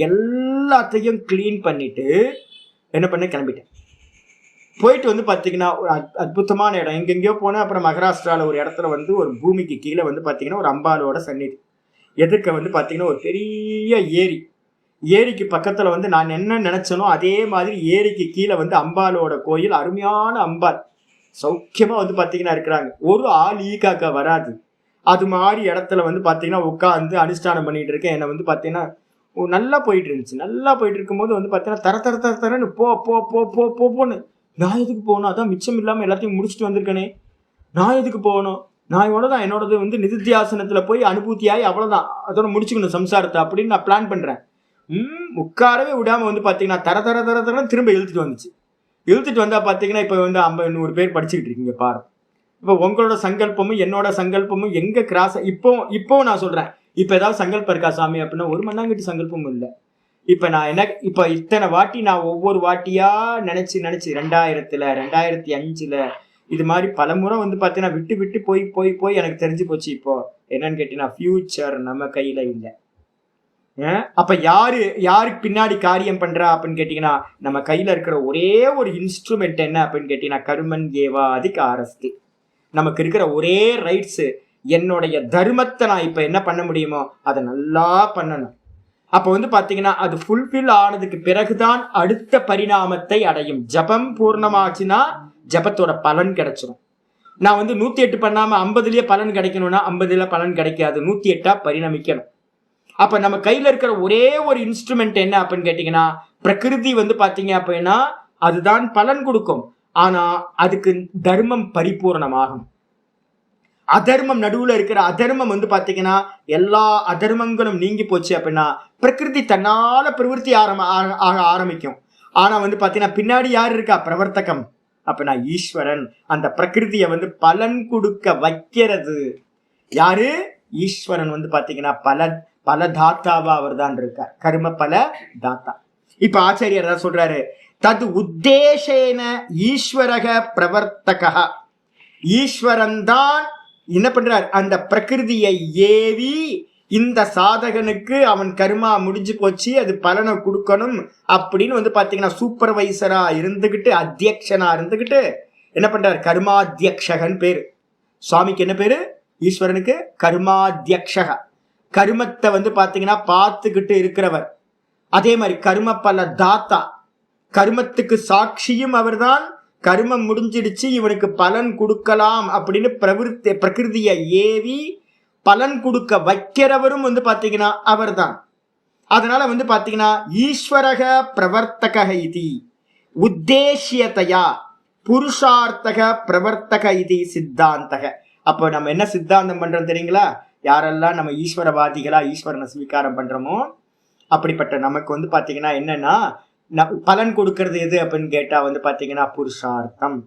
S1: எல்லாத்தையும் கிளீன் பண்ணிட்டு என்ன பண்ண கிளம்பிட்டேன். போயிட்டு வந்து பார்த்தீங்கன்னா ஒரு அற்புதமான இடம், எங்கெங்கயோ போனேன். அப்புறம் மகாராஷ்டிராவில் ஒரு இடத்துல வந்து ஒரு பூமிக்கு கீழே வந்து பார்த்தீங்கன்னா ஒரு அம்பாலோட சந்நிதி, எதுக்க வந்து பார்த்தீங்கன்னா ஒரு பெரிய ஏரிக்கு பக்கத்தில் வந்து நான் என்ன நினைச்சனோ அதே மாதிரி ஏரிக்கு கீழே வந்து அம்பாலோட கோயில், அருமையான அம்பாள் சௌக்கியமா வந்து பார்த்தீங்கன்னா இருக்கிறாங்க. ஒரு ஆள் ஈக்காக்கா வராது. அது மாதிரி இடத்துல வந்து பார்த்தீங்கன்னா உட்காந்து அனுஷ்டானம் பண்ணிட்டு இருக்கேன். என்னை வந்து பார்த்தீங்கன்னா நல்லா போயிட்டு இருந்துச்சு. நல்லா போயிட்டு இருக்கும்போது வந்து பார்த்தீங்கன்னா தரன்னு போன்னு, நான் எதுக்கு போகணும், அதான் மிச்சம் இல்லாமல் எல்லாத்தையும் முடிச்சுட்டு வந்திருக்கேனே, நான் எதுக்கு போகணும், நான் இவ்வளோதான், என்னோடது வந்து நிதித்தியாசனத்தில் போய் அனுபூத்தியாகி அவ்வளோதான், அதோட முடிச்சுக்கணும் சம்சாரத்தை அப்படின்னு நான் பிளான் பண்ணுறேன். உட்காரவே விடாமல் வந்து பார்த்தீங்கன்னா தரன்னு திரும்ப இழுத்துட்டு வந்தால் பார்த்தீங்கன்னா இப்போ வந்து 50-100 பேர் படிச்சுக்கிட்டு இருக்கீங்க பாரு. இப்போ உங்களோட சங்கல்பமும் என்னோட சங்கல்பமும் எங்கே கிராஸ், இப்போ நான் சொல்கிறேன், இப்போ ஏதாவது சங்கல்பம் இருக்கா சாமி அப்படின்னா ஒரு மண்ணாங்கிட்டு சங்கல்பமும் இல்லை. இப்போ இத்தனை வாட்டி நான் ஒவ்வொரு வாட்டியா நினைச்சு 2000 2005 இது மாதிரி பல முறை வந்து பார்த்தீங்கன்னா விட்டு போய் எனக்கு தெரிஞ்சு போச்சு. இப்போ என்னன்னு கேட்டீங்கன்னா ஃபியூச்சர் நம்ம கையில இல்லை. அப்ப யாருக்கு பின்னாடி காரியம் பண்றா அப்படின்னு கேட்டீங்கன்னா, நம்ம கையில இருக்கிற ஒரே ஒரு இன்ஸ்ட்ருமெண்ட் என்ன அப்படின்னு கேட்டீங்கன்னா, கர்மன் ஏவா அதிகாரஸ்தி. நமக்கு இருக்கிற ஒரே ரைட்ஸ், என்னுடைய தர்மத்தை நான் இப்ப என்ன பண்ண முடியுமோ அதை நல்லா பண்ணணும். அப்ப வந்து பாத்தீங்கன்னா அது ஃபுல்ஃபில் ஆனதுக்கு பிறகுதான் அடுத்த பரிணாமத்தை அடையும். ஜபம் பூர்ணமாச்சுன்னா ஜபத்தோட பலன் கிடைச்சிடும். நான் வந்து 108 பண்ணாம 50லயே பலன் கிடைக்கணும்னா 50ல பலன் கிடைக்காது, 108 பரிணமிக்கணும். அப்ப நம்ம கையில இருக்கிற ஒரே ஒரு இன்ஸ்ட்ருமெண்ட் என்ன அப்படின்னு கேட்டீங்கன்னா, பிரகிருதி வந்து பாத்தீங்க அப்படின்னா அதுதான் பலன் கொடுக்கும். ஆனா அதுக்கு தர்மம் பரிபூர்ணமாகும். அதர்மம் நடுவுல இருக்கிற அதர்மம் வந்து பாத்தீங்கன்னா எல்லா அதர்மங்களும் நீங்கி போச்சு அப்படின்னா பிரகிருதி தன்னால பிரவருத்தி ஆக ஆரம்பிக்கும். ஆனா வந்து பாத்தீங்கன்னா பின்னாடி யாரு இருக்கா, பிரவர்த்தகம். அப்படின்னா ஈஸ்வரன் அந்த பிரகிருதியை வந்து பலன் கொடுக்க வைக்கிறது யாரு, ஈஸ்வரன் வந்து பாத்தீங்கன்னா பல தாத்தாவா அவர் தான் இருக்கார், கர்ம பல தாத்தா. இப்ப ஆச்சாரியர் தான் சொல்றாரு, தது உத்தேசேன ஈஸ்வரக பிரவர்த்தக. ஈஸ்வரன் தான் என்ன பண்றார், அந்த பிரகிருதியை ஏவி இந்த சாதகனுக்கு அவன் கர்மா முடிஞ்சு போச்சு, அது பலனை கொடுக்கணும் அப்படின்னு வந்து பாத்தீங்கன்னா சூப்பர்வைசரா இருந்துகிட்டு, அத்தியக்ஷனா இருந்துகிட்டு என்ன பண்றார், கர்மாத்தியக்ஷகன் பேரு. சுவாமிக்கு என்ன பேரு, ஈஸ்வரனுக்கு கர்மாத்தியக்ஷக. கர்மத்தை வந்து பாத்தீங்கன்னா பார்த்துக்கிட்டு இருக்கிறவர். அதே மாதிரி கர்ம பல தாத்தா, கர்மத்துக்கு சாட்சியும் அவர்தான். கர்மம் முடிஞ்சிடுச்சு, இவனுக்கு பலன் கொடுக்கலாம் அப்படின்னு பிரகிருதியை ஏவி பலன் கொடுக்க வைக்கிறவரும் வந்து பாத்தீங்கன்னா அவர் தான். அதனால வந்து பாத்தீங்கன்னா ஈஸ்வரக பிரவர்த்தக இது உத்தேசியதையா புருஷார்த்தக பிரவர்த்தக இது சித்தாந்தக. அப்போ நம்ம என்ன சித்தாந்தம் பண்றோம் தெரியுங்களா? யாரெல்லாம் நம்ம ஈஸ்வரவாதிகளா ஈஸ்வரனை ஸ்வீகாரம் பண்றோமோ அப்படிப்பட்ட நமக்கு வந்து பாத்தீங்கன்னா என்னன்னா, பலன் கொடுக்கறது எது அப்படின்னு கேட்டா வந்து பாத்தீங்கன்னா புருஷார்த்தம்.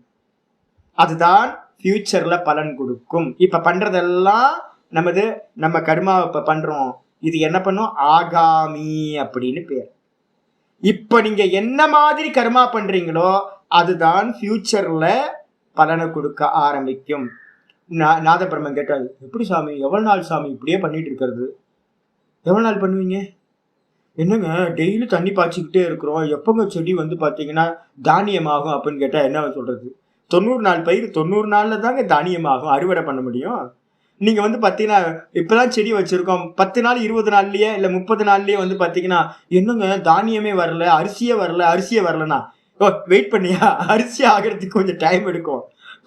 S1: அதுதான் ஃபியூச்சர்ல பலன் கொடுக்கும். இப்ப பண்றதெல்லாம் நம்ம கர்மாவை இப்ப பண்றோம். இது என்ன பண்ணும்? ஆகாமி அப்படின்னு பேர். இப்ப நீங்க என்ன மாதிரி கர்மா பண்றீங்களோ அதுதான் ஃபியூச்சர்ல பலனை கொடுக்க ஆரம்பிக்கும். நாதபிரம்மன் கேட்டாரு, எப்படி சாமி, எவ்வளவு நாள் சாமி இப்படியே பண்ணிட்டு இருக்கிறது? எவ்வளவு நாள் பண்ணுவீங்க? என்னங்க டெய்லி தண்ணி பாய்ச்சிக்கிட்டே இருக்கிறோம், எப்பங்க செடி வந்து பாத்தீங்கன்னா தானியமாகும் அப்படின்னு கேட்டா என்ன சொல்றது? 90 நாள் பயிர் 90 நாள்ல தாங்க தானியமாகும், அறுவடை பண்ண முடியும். நீங்க வந்து பாத்தீங்கன்னா இப்பதான் செடி வச்சிருக்கோம், 10 நாள் 20 நாள்லயே இல்ல 30 நாள்லயே வந்து பாத்தீங்கன்னா என்னங்க தானியமே வரல, அரிசியே வரலன்னா வெயிட் பண்ணியா? அரிசி ஆகிறதுக்கு கொஞ்சம் டைம் எடுக்கும்.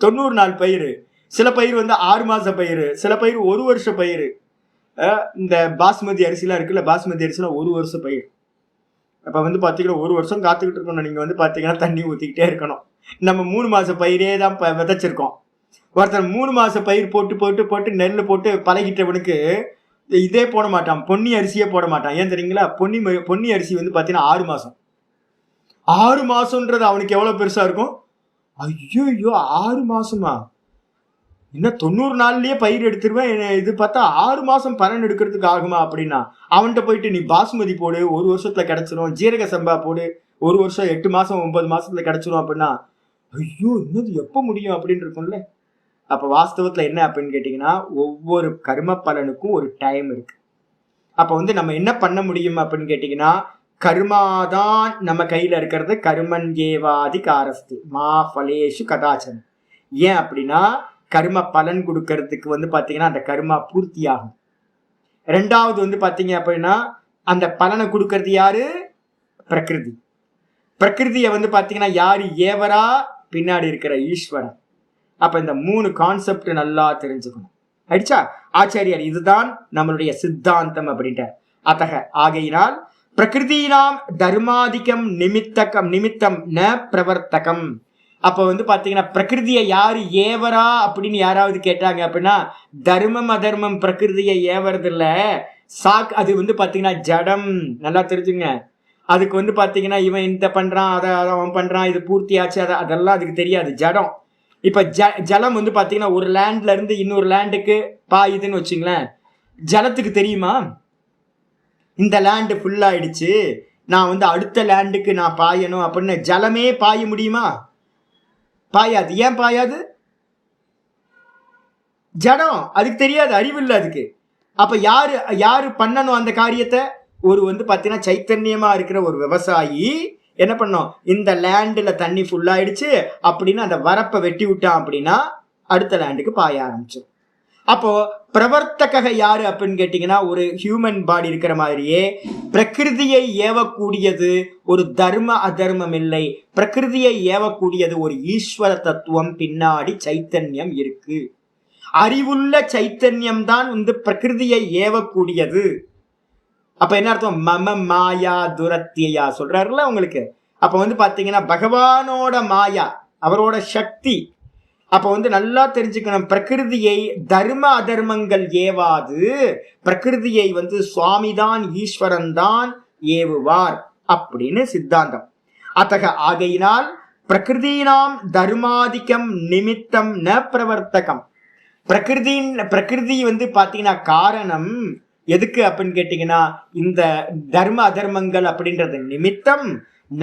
S1: 90 நாள் பயிர், சில பயிர் வந்து 6 மாச பயிர், சில பயிர் 1 வருஷ பயிர். இந்த பாஸ்மதி அரிசிலாம் இருக்குல்ல, பாஸ்மதி அரிசிலாம் 1 வருஷ பயிர். அப்ப வந்து பாத்தீங்கன்னா 1 வருஷம் காத்துக்கிட்டு இருக்கணும். நீங்க வந்து பாத்தீங்கன்னா தண்ணி ஊத்திக்கிட்டே இருக்கணும். நம்ம 3 மாச பயிரே தான் விதைச்சிருக்கோம். ஒருத்தர் 3 மாச பயிர் போட்டு நெல் போட்டு பழகிட்டவனுக்கு இதே போட மாட்டான், பொன்னி அரிசியே போட மாட்டான். ஏன் தெரியுங்களா? பொன்னி அரிசி வந்து பாத்தீங்கன்னா 6 மாசம். 6 மாசம்ன்றது அவனுக்கு எவ்வளவு பெருசா இருக்கும்? ஐயோ 6 மாசமா? என்ன 90 நாள்லயே பயிர் எடுத்துருவேன், இது பார்த்தா 6 மாசம் பலன் எடுக்கிறதுக்கு ஆகுமா அப்படின்னா அவன்கிட்ட போயிட்டு நீ பாஸ்மதி போடு 1 வருஷத்துல கிடைச்சிரும், ஜீரக சம்பா போடு 1 வருஷம் 8 மாசம் 9 மாசத்துல கிடைச்சிரும் அப்படின்னா ஐயோ இன்னது எப்ப முடியும் அப்படின்னு இருக்கும்ல. அப்ப வாஸ்தவத்துல என்ன அப்படின்னு கேட்டீங்கன்னா ஒவ்வொரு கர்ம பலனுக்கும் ஒரு டைம் இருக்கு. அப்ப வந்து நம்ம என்ன பண்ண முடியும் அப்படின்னு கேட்டீங்கன்னா, கர்மாதான் நம்ம கையில இருக்கிறது. கர்மன் ஏவாதி காரஸ்தி மா ஃபலேஷு கதாச்சன். ஏன் அப்படின்னா கர்ம பலன் கொடுக்கறதுக்கு வந்து பாத்தீங்கன்னா அந்த கர்மா பூர்த்தி ஆகும். ரெண்டாவது வந்து பாத்தீங்க அப்படின்னா அந்த பலனை கொடுக்கறது யாரு? பிரகிருதி. பிரகிருதியை வந்து பாத்தீங்கன்னா யாரு ஏவரா? பின்னாடி இருக்கிற ஈஸ்வரன். அப்ப இந்த 3 கான்செப்ட் நல்லா தெரிஞ்சுக்கணும். ஆயிடுச்சா? ஆச்சாரியர் இதுதான் நம்மளுடைய சித்தாந்தம் அப்படின்ட்டு. அத்தக ஆகையினால் பிரகிருதினாம் தர்மாதிக்கம் நிமித்தம் ந பிரவர்த்தகம். அப்ப வந்து பாத்தீங்கன்னா பிரகிருதியை யாரு ஏவரா அப்படின்னு யாராவது கேட்டாங்க அப்படின்னா தர்மம் அதர்மம் பிரகிருதியை ஏவறது இல்ல. அது வந்து பாத்தீங்கன்னா ஜடம். நல்லா தெரிஞ்சுங்க. அதுக்கு வந்து பாத்தீங்கன்னா இவன் இந்த பண்றான், அதை அவன் பண்றான், இது பூர்த்தி ஆச்சு, அதெல்லாம் அதுக்கு தெரியாது, ஜடம். இப்ப ஜலம் வந்து பாத்தீங்கன்னா ஒரு லேண்ட்ல இருந்து இன்னொரு லேண்டுக்கு பாயுதுன்னு வச்சுங்களேன். ஜலத்துக்கு தெரியுமா இந்த லேண்டு ஃபுல் ஆயிடுச்சு, நான் வந்து அடுத்த லேண்டுக்கு நான் பாயணும் அப்படின்னு ஜலமே பாய முடியுமா? பாயாது. ஏன் பாயாது? ஜடம். அதுக்கு தெரியாது, அறிவு இல்லை அதுக்கு. அப்ப யாரு பண்ணணும் அந்த காரியத்தை? ஒரு வந்து பாத்தீங்கன்னா சைத்தன்யமா இருக்கிற ஒரு விவசாயி என்ன பண்ணும்? இந்த லேண்ட்ல தண்ணி ஃபுல் ஆயிடுச்சு அப்படின்னு அந்த வரப்பை வெட்டி விட்டான் அப்படின்னா அடுத்த லேண்டுக்கு பாய ஆரம்பிச்சிடும். அப்போ பிரவர்த்தக யாரு அப்படின்னு கேட்டீங்கன்னா ஒரு ஹியூமன் பாடி இருக்கிற மாதிரியே பிரகிருதியை ஏவக்கூடியது ஒரு தர்ம அதர்மம் இல்லை. பிரகிருதியை ஏவக்கூடியது ஒரு ஈஸ்வர தத்துவம், பின்னாடி சைத்தன்யம் இருக்கு. அறிவுள்ள சைத்தன்யம் தான் வந்து பிரகிருதியை ஏவக்கூடியது. அப்ப என்ன அர்த்தம்? மம மாயா துரத்தியா சொல்றாருல உங்களுக்கு. அப்ப வந்து பாத்தீங்கன்னா பகவானோட மாயா, அவரோட சக்தி. அப்ப வந்து நல்லா தெரிஞ்சுக்கணும், பிரகிருதியை தர்ம அதர்மங்கள் ஏவாது. பிரகிருதியை வந்து சுவாமிதான், ஈஸ்வரன் தான் ஏவுவார் அப்படின்னு சித்தாந்தம். அத்தக ஆகையினால் பிரகிருதினாம் தர்மாதிக்கம் நிமித்தம் ந பிரவர்த்தகம். பிரகிருதி வந்து பாத்தீங்கன்னா காரணம் எதுக்கு அப்படின்னு கேட்டீங்கன்னா இந்த தர்ம அதர்மங்கள் அப்படின்றது நிமித்தம்.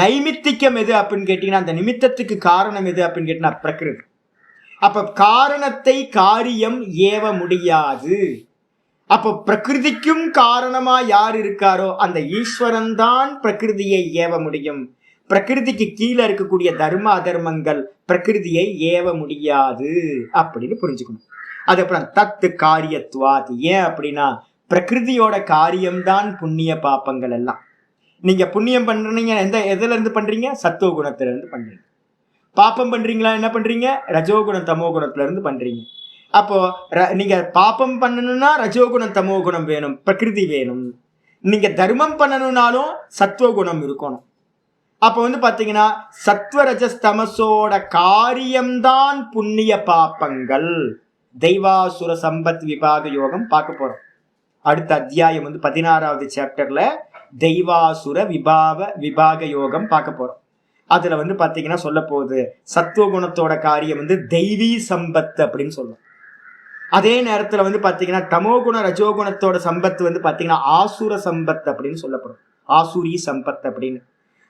S1: நைமித்திக்கம் எது அப்படின்னு கேட்டீங்கன்னா அந்த நிமித்தத்துக்கு காரணம் எது அப்படின்னு கேட்டீங்கன்னா பிரகிருதி. அப்ப காரணத்தை காரியம் ஏவ முடியாது. அப்ப பிரகிருதிக்கும் காரணமா யார் இருக்காரோ அந்த ஈஸ்வரன் தான் பிரகிருதியை ஏவ முடியும். பிரகிருதிக்கு கீழே இருக்கக்கூடிய தர்ம அதர்மங்கள் பிரகிருதியை ஏவ முடியாது அப்படின்னு புரிஞ்சுக்கணும். அதுக்கப்புறம் தத்து காரியத்துவாது. ஏன் அப்படின்னா பிரகிருதியோட காரியம்தான் புண்ணிய பாப்பங்கள் எல்லாம். நீங்க புண்ணியம் பண்றீங்க எதுல இருந்து பண்றீங்க? சத்துவ குணத்துல இருந்து பண்றீங்க. பாப்பம் பண்றீங்களா? என்ன பண்றீங்க? ரஜோகுணம் தமோ குணத்துல இருந்து பண்றீங்க. அப்போ நீங்க பாப்பம் பண்ணணும்னா ரஜோகுணம் தமோ குணம் வேணும், பிரகிருதி வேணும். நீங்க தர்மம் பண்ணணும்னாலும் சத்துவ குணம் இருக்கணும். அப்ப வந்து பாத்தீங்கன்னா சத்வரஜஸ்தமசோட காரியம்தான் புண்ணிய பாப்பங்கள். தெய்வாசுர சம்பத் விபாக யோகம் பார்க்க போறோம். அடுத்த அத்தியாயம் வந்து 16வது சாப்டர்ல தெய்வாசுர விபாக யோகம் பார்க்க போறோம். அதுல வந்து பாத்தீங்கன்னா சொல்ல போகுது சத்துவகுணத்தோட காரியம் வந்து தெய்வீ சம்பத் அப்படின்னு சொல்லும். அதே நேரத்துல வந்து பாத்தீங்கன்னா தமோகுண ரஜோகுணத்தோட சம்பத்து வந்து பாத்தீங்கன்னா ஆசுர சம்பத் அப்படின்னு சொல்லப்படும். ஆசுரி சம்பத் அப்படின்னு.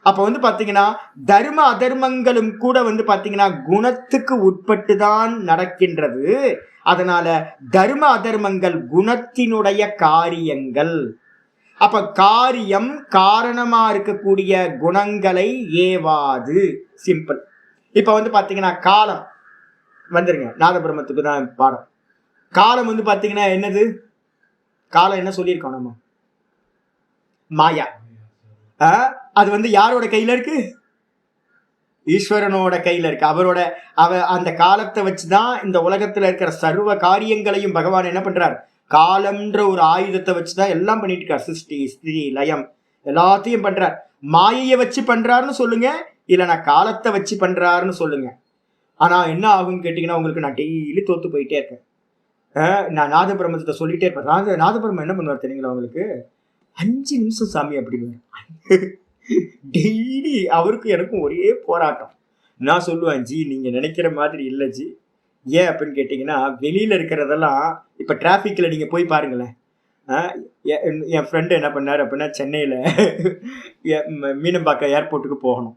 S1: அப்ப வந்து பாத்தீங்கன்னா தர்ம அதர்மங்களும் கூட வந்து பாத்தீங்கன்னா குணத்துக்கு உட்பட்டு தான் நடக்கின்றது. அதனால தர்ம அதர்மங்கள் குணத்தினுடைய காரியங்கள். அப்ப காரியம் காரணமா இருக்கக்கூடிய குணங்களை ஏவாது. சிம்பிள். இப்ப வந்து பாத்தீங்கன்னா காலம் வந்துருங்க, நாதபிரமத்துக்கு தான் பாடம். காலம் வந்து பாத்தீங்கன்னா என்னது? காலம் என்ன சொல்லியிருக்கோம் நம்ம? மாயா. அது வந்து யாரோட கையில இருக்கு? ஈஸ்வரனோட கையில இருக்கு. அந்த காலத்தை வச்சுதான் இந்த உலகத்துல இருக்கிற சர்வ காரியங்களையும் பகவான் என்ன பண்றார்? காலம்ன்ற ஒரு ஆயுதத்தை வச்சுதான் எல்லாம் பண்ணிட்டு இருக்கார். சிருஷ்டி ஸ்திதி லயம் எல்லாத்தையும் பண்றார். மாயையை வச்சு பண்றாருன்னு சொல்லுங்க, இல்ல நான் காலத்தை வச்சு பண்றாருன்னு சொல்லுங்க. ஆனா என்ன ஆகும்னு கேட்டீங்கன்னா உங்களுக்கு நான் டெய்லி தோத்து போயிட்டே இருக்கேன். நான் நாதபிரமத்தை சொல்லிட்டே இருப்பேன். நாதபிரமம் என்ன பண்ணுவார் தெரியுங்களா உங்களுக்கு? 5 நிமிஷம் சாமி அப்படின்னு டெய்லி அவருக்கு எனக்கும் ஒரே போராட்டம். நான் சொல்லுவேன், ஜி நீங்க நினைக்கிற மாதிரி இல்லை ஜி. ஏன் அப்படின்னு கேட்டீங்கன்னா வெளியில இருக்கிறதெல்லாம் இப்ப டிராபிக்ல நீங்க போய் பாருங்களேன். என் ஃப்ரெண்டு என்ன பண்ணாரு அப்படின்னா சென்னையில மீனம்பாக்கம் ஏர்போர்ட்டுக்கு போகணும்.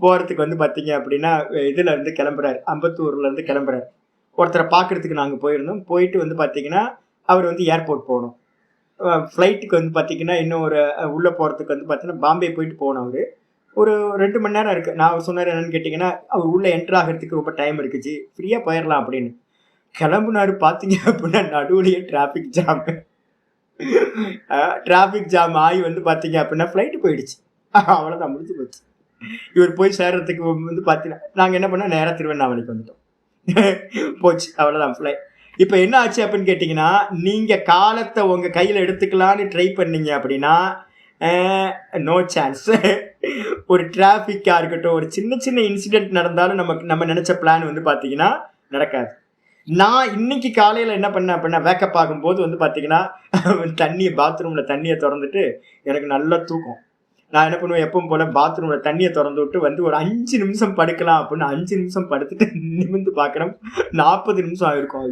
S1: போறதுக்கு வந்து பாத்தீங்க அப்படின்னா இதுல இருந்து கிளம்புறாரு, அம்பத்தூர்ல இருந்து கிளம்புறாரு. ஒருத்தரை பாக்குறதுக்கு நாங்க போயிருந்தோம். போயிட்டு வந்து பாத்தீங்கன்னா அவர் வந்து ஏர்போர்ட் போகணும். ஃப்ளைட்டுக்கு வந்து பார்த்தீங்கன்னா இன்னும் ஒரு உள்ளே போகிறதுக்கு வந்து பார்த்தீங்கன்னா பாம்பே போயிட்டு போனோம். அவர் ஒரு 2 மணி நேரம் இருக்குது. நான் அவர் சொன்னார் என்னன்னு கேட்டிங்கன்னா அவர் உள்ளே என்ட்ரு ஆகிறதுக்கு ரொம்ப டைம் இருக்குச்சு, ஃப்ரீயாக போயிடலாம் அப்படின்னு கிளம்புனாரு. பார்த்தீங்க அப்படின்னா நடுவுலையே டிராஃபிக் ஜாம் ஆகி வந்து பார்த்தீங்க அப்படின்னா ஃப்ளைட்டு போயிடுச்சு. அவ்வளோதான், முடிஞ்சு போச்சு. இவர் போய் சேர்றதுக்கு வந்து பார்த்தீங்கன்னா நாங்கள் என்ன பண்ணோம், நேராக திருவண்ணாமலைக்கு வந்துட்டோம். போச்சு, அவ்வளோதான் ஃப்ளைட். இப்ப என்ன ஆச்சு அப்படின்னு கேட்டீங்கன்னா நீங்க காலத்தை உங்க கையில எடுத்துக்கலான்னு ட்ரை பண்ணீங்க அப்படின்னா நோ சான்ஸ். ஒரு டிராபிக்கா இருக்கட்டும், ஒரு சின்ன சின்ன இன்சிடென்ட் நடந்தாலும் நம்ம நினைச்ச பிளான் வந்து பாத்தீங்கன்னா நடக்காது. நான் இன்னைக்கு காலையில என்ன பண்ணேன் அப்படின்னா வேக்கப் ஆகும்போது வந்து பாத்தீங்கன்னா பாத்ரூம்ல தண்ணியை திறந்துட்டு எனக்கு நல்ல தூக்கம். நான் என்ன பண்ணுவேன், எப்பவும் போல பாத்ரூம்ல தண்ணியை திறந்து விட்டு வந்து ஒரு 5 நிமிஷம் படுக்கலாம் அப்படின்னு 5 நிமிஷம் படுத்துட்டு நிமிர்ந்து பாக்குறேன் 40 நிமிஷம் ஆயிருக்கும்.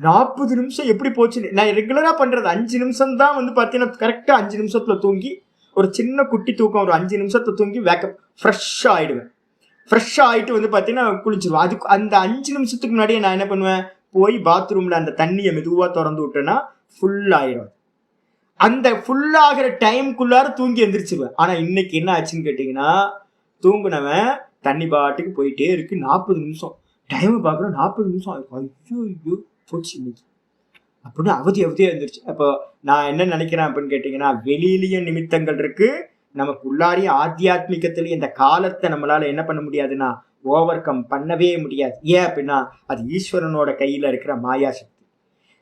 S1: 40 நிமிஷம் எப்படி போச்சு? நான் ரெகுலரா பண்றது 5 நிமிஷம் தான் வந்து பாத்தீங்கன்னா கரெக்டா 5 நிமிஷத்துல தூங்கி ஒரு சின்ன குட்டி தூக்கம் ஒரு 5 நிமிஷத்துல தூங்கி வேக்கப் ஃப்ரெஷ்ஷா ஆயிடுவேன். ஃப்ரெஷ்ஷா ஆயிட்டு வந்து பாத்தீங்கன்னா குளிச்சிருவேன். அதுக்கு அந்த 5 நிமிஷத்துக்கு முன்னாடியே நான் என்ன பண்ணுவேன், போய் பாத்ரூம்ல அந்த தண்ணியை மெதுவா திறந்து விட்டேன்னா ஃபுல் ஆயிடும். அந்த ஃபுல்லாகிற டைமுக்குள்ளார தூங்கி எந்திரிச்சிருவேன். ஆனா இன்னைக்கு என்ன ஆச்சுன்னு கேட்டீங்கன்னா தூங்குனவன் தண்ணி பாட்டுக்கு போயிட்டே இருக்கு. 40 நிமிஷம் டைம் பார்க்குறோம், 40 நிமிஷம் ஆயிருக்கும். ஐயோ போச்சு இன்னைக்கு அப்படின்னு அவதியா இருந்துருச்சு. அப்போ நான் என்ன நினைக்கிறேன் அப்படின்னு கேட்டீங்கன்னா வெளியிலயும் நிமித்தங்கள் இருக்கு, நமக்கு உள்ளாரியும் ஆத்தியாத்மிகத்திலயும் இந்த காலத்தை நம்மளால என்ன பண்ண முடியாதுன்னா ஓவர் கம் பண்ணவே முடியாது. ஏன் அப்படின்னா அது ஈஸ்வரனோட கையில இருக்கிற மாயா சக்தி.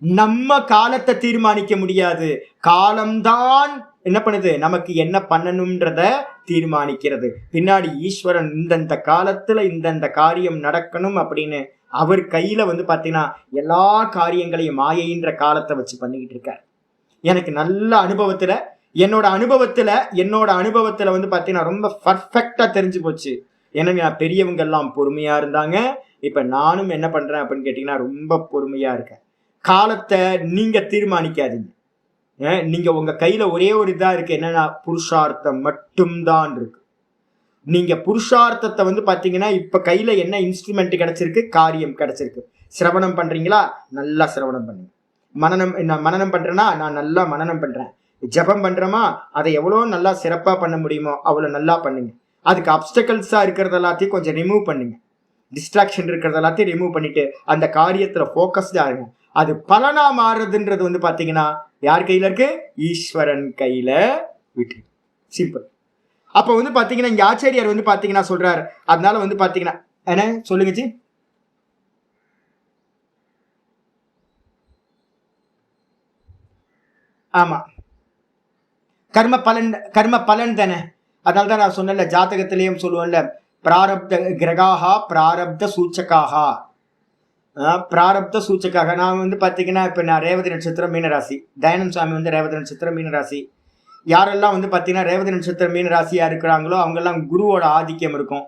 S1: நம்ம காலத்தை தீர்மானிக்க முடியாது, காலம்தான் என்ன பண்ணுது, நமக்கு என்ன பண்ணணும்ன்றத தீர்மானிக்கிறது. பின்னாடி ஈஸ்வரன் இந்தந்த காலத்துல இந்தந்த காரியம் நடக்கணும் அப்படின்னு அவர் கையில வந்து பாத்தீங்கன்னா எல்லா காரியங்களையும் மாயைன்ற காலத்தை வச்சு பண்ணிக்கிட்டு இருக்காரு. எனக்கு நல்ல அனுபவத்துல என்னோட அனுபவத்துல வந்து பாத்தீங்கன்னா ரொம்ப பர்ஃபெக்டா தெரிஞ்சு போச்சு. ஏன்னா பெரியவங்க எல்லாம் பொறுமையா இருந்தாங்க. இப்ப நானும் என்ன பண்றேன் அப்படின்னு கேட்டீங்கன்னா ரொம்ப பொறுமையா இருக்கேன். காலத்தை நீங்க தீர்மானிக்காதீங்க. நீங்க உங்க கையில ஒரே ஒரு இதா இருக்கு, என்னன்னா புருஷார்த்தம் மட்டும்தான் இருக்கு. நீங்க புருஷார்த்தத்தை வந்து பாத்தீங்கன்னா இப்ப கையில என்ன இன்ஸ்ட்ருமெண்ட் கிடைச்சிருக்கு, காரியம் கிடைச்சிருக்கு. சிரவணம் பண்றீங்களா, நல்லா சிரவணம் பண்ணுங்க. மனனம் பண்றேன்னா நான் நல்லா மனனம் பண்றேன். ஜபம் பண்றோமா, அதை எவ்வளவு நல்லா சிறப்பா பண்ண முடியுமோ அவ்வளவு நல்லா பண்ணுங்க. அதுக்கு அப்டக்கல்ஸா இருக்கிறது எல்லாத்தையும் கொஞ்சம் ரிமூவ் பண்ணுங்க. டிஸ்ட்ராக்ஷன் இருக்கிறது எல்லாத்தையும் ரிமூவ் பண்ணிட்டு அந்த காரியத்துல போக்கஸ்டா இருங்க. அது பலனா மாறுறதுன்றது வந்து பாத்தீங்கன்னா யார் கையில இருக்கு, ஈஸ்வரன் கையில விட்டு. சிம்பிள். அப்ப வந்து பாத்தீங்கன்னா இங்க ஆச்சாரியார் வந்து பாத்தீங்கன்னா சொல்றாரு. அதனால வந்து பாத்தீங்கன்னா என்ன சொல்லுங்க ஜி? ஆமா, கர்ம பலன் தானே. அதனால தான் நான் சொன்னேன்ல, ஜாதகத்திலேயும் சொல்லுவேன்ல, பிராரப்த கிரகாஹா பிராரப்த சூச்சகாஹா. பிராரப்த சூச்சக்காக நான் வந்து பார்த்தீங்கன்னா, இப்போ நான் ரேவதி நட்சத்திரம் மீனராசி, தயானந்த் சுவாமி வந்து ரேவதி நட்சத்திரம் மீனராசி. யாரெல்லாம் வந்து பார்த்தீங்கன்னா ரேவதி நட்சத்திரம் மீனராசியாக இருக்கிறாங்களோ அவங்கெல்லாம் குருவோட ஆதிக்கம் இருக்கும்.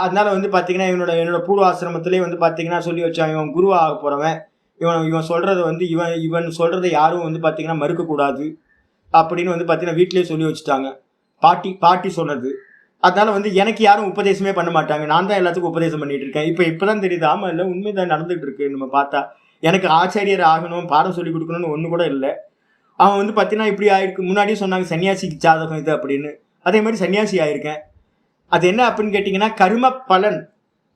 S1: அதனால வந்து பார்த்தீங்கன்னா என்னோட பூர்வாசிரமத்திலே வந்து பார்த்தீங்கன்னா சொல்லி வச்சாங்க, இவன் குருவாக போகிறவன், இவன் சொல்கிறத வந்து இவன் சொல்கிறத யாரும் வந்து பார்த்தீங்கன்னா மறுக்கக்கூடாது அப்படின்னு வந்து பார்த்தீங்கன்னா வீட்டிலேயே சொல்லி வச்சுட்டாங்க. பாட்டி சொன்னது. அதனால வந்து எனக்கு யாரும் உபதேசமே பண்ண மாட்டாங்க, நான் தான் எல்லாத்துக்கும் உபதேசம் பண்ணிட்டு இருக்கேன். இப்போதான் தெரியுது, ஆமா இல்லை உண்மைதான் நடந்துகிட்டு இருக்கு. நம்ம பார்த்தா எனக்கு ஆச்சாரியர் ஆகணும், பாடம் சொல்லி கொடுக்கணும்னு ஒன்று கூட இல்லை. அவன் வந்து பார்த்தீங்கன்னா இப்படி ஆயிருக்கு. முன்னாடியே சொன்னாங்க சன்னியாசிக்கு ஜாதகம் இது அப்படின்னு, அதே மாதிரி சன்னியாசி ஆயிருக்கேன். அது என்ன அப்படின்னு கேட்டிங்கன்னா கர்ம பலன்.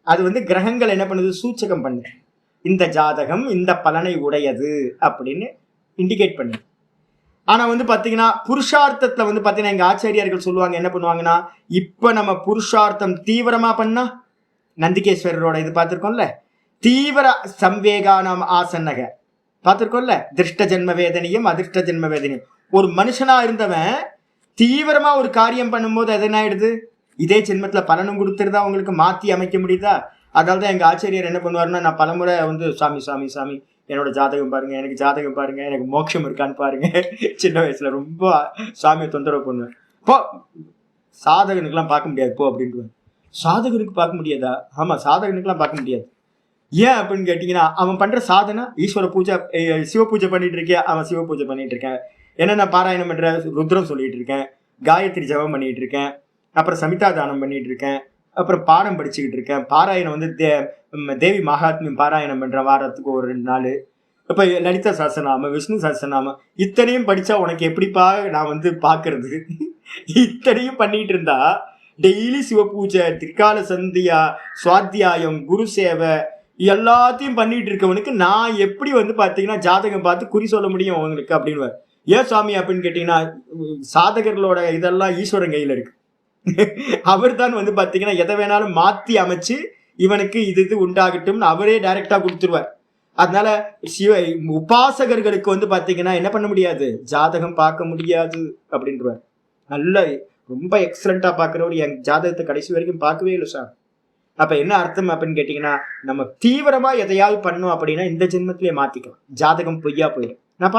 S1: அது வந்து கிரகங்கள் என்ன பண்ணுது, சூச்சகம் பண்ணு, இந்த ஜாதகம் இந்த பலனை உடையது அப்படின்னு இண்டிகேட் பண்ணு. ஆனால் வந்து பார்த்தீங்கன்னா புருஷார்த்தத்தில் வந்து பார்த்தீங்கன்னா எங்கள் ஆச்சாரியர்கள் சொல்லுவாங்க, என்ன பண்ணுவாங்கன்னா, இப்போ நம்ம புருஷார்த்தம் தீவிரமாக பண்ணா, நந்திகேஸ்வரரோட இது பார்த்துருக்கோம்ல, தீவிர சம்வேகானம் ஆசன்னக பார்த்துருக்கோம்ல, திருஷ்ட ஜென்ம வேதனையும் அதிர்ஷ்ட ஜென்ம வேதனையும். ஒரு மனுஷனா இருந்தவன் தீவிரமா ஒரு காரியம் பண்ணும்போது அது என்ன ஆயிடுது, இதே ஜென்மத்துல பலனும் கொடுத்துருதா, அவங்களுக்கு மாற்றி அமைக்க முடியுதா. அதனால தான் எங்கள் ஆச்சாரியர் என்ன பண்ணுவாருன்னா, நான் பலமுறை வந்து சாமி சாமி சாமி என்னோட ஜாதகம் பாருங்க, எனக்கு ஜாதகம் பாருங்க, எனக்கு மோட்சம் இருக்கான்னு பாருங்க. சின்ன வயசுல ரொம்ப சாமியை தொந்தரவு பண்ணுவேன். போ சாதகனுக்கெல்லாம் பார்க்க முடியாது போ அப்படின்ட்டு. சாதகனுக்கு பார்க்க முடியாதா? ஆமா, சாதகனுக்கெல்லாம் பார்க்க முடியாது. ஏன் அப்படின்னு கேட்டீங்கன்னா, அவன் பண்ற சாதனை ஈஸ்வர பூஜை, சிவ பூஜை பண்ணிட்டு இருக்கேன், அவன் சிவ பூஜை பண்ணிட்டு இருக்கேன். என்னென்ன பாராயணம் பண்ற, ருத்ரம் சொல்லிட்டு இருக்கேன், காயத்ரி ஜபம் பண்ணிட்டு இருக்கேன், அப்புறம் சமிதா தானம் பண்ணிட்டு இருக்கேன், அப்புறம் பாடம் படிச்சுக்கிட்டு இருக்கேன், பாராயணம் வந்து தேவி மகாத்மியம் பாராயணம் பண்ற வாரத்துக்கு ஒரு 2 நாள். இப்போ லலிதா சஹஸ்ரநாமம், விஷ்ணு சஹஸ்ரநாமம், இத்தனையும் படிச்சா உனக்கு எப்படிப்பா நான் வந்து பாக்குறது? இத்தனையும் பண்ணிட்டு இருந்தா டெய்லி சிவ பூஜை, திரிகால சந்தியா, சுவாத்தியாயம், குரு சேவை எல்லாத்தையும் பண்ணிட்டு இருக்கவனுக்கு நான் எப்படி வந்து பாத்தீங்கன்னா ஜாதகம் பார்த்து குறி சொல்ல முடியும் அவங்களுக்கு அப்படின்னு. ஏன் சுவாமி அப்படின்னு கேட்டீங்கன்னா, சாதகர்களோட இதெல்லாம் ஈஸ்வரன் கையில இருக்கு. அவர் தான் வந்து பாத்தீங்கன்னா எதை வேணாலும் மாத்தி அமைச்சு இவனுக்கு இது உண்டாகட்டும்னு அவரே டைரக்டா கொடுத்துருவார். அதனால உபாசகர்களுக்கு வந்து பாத்தீங்கன்னா என்ன பண்ண முடியாது, ஜாதகம் பார்க்க முடியாது அப்படின்றார். நல்ல ரொம்ப எக்ஸலண்டா பாக்குறவர் என் ஜாதகத்தை கடைசி வரைக்கும் பார்க்கவே இல்லை சார். அப்ப என்ன அர்த்தம் அப்படின்னு கேட்டீங்கன்னா, நம்ம தீவிரமா எதையாவது பண்ணோம் அப்படின்னா இந்த ஜென்மத்திலே மாத்திக்கலாம், ஜாதகம் பொய்யா போயிடும். நான்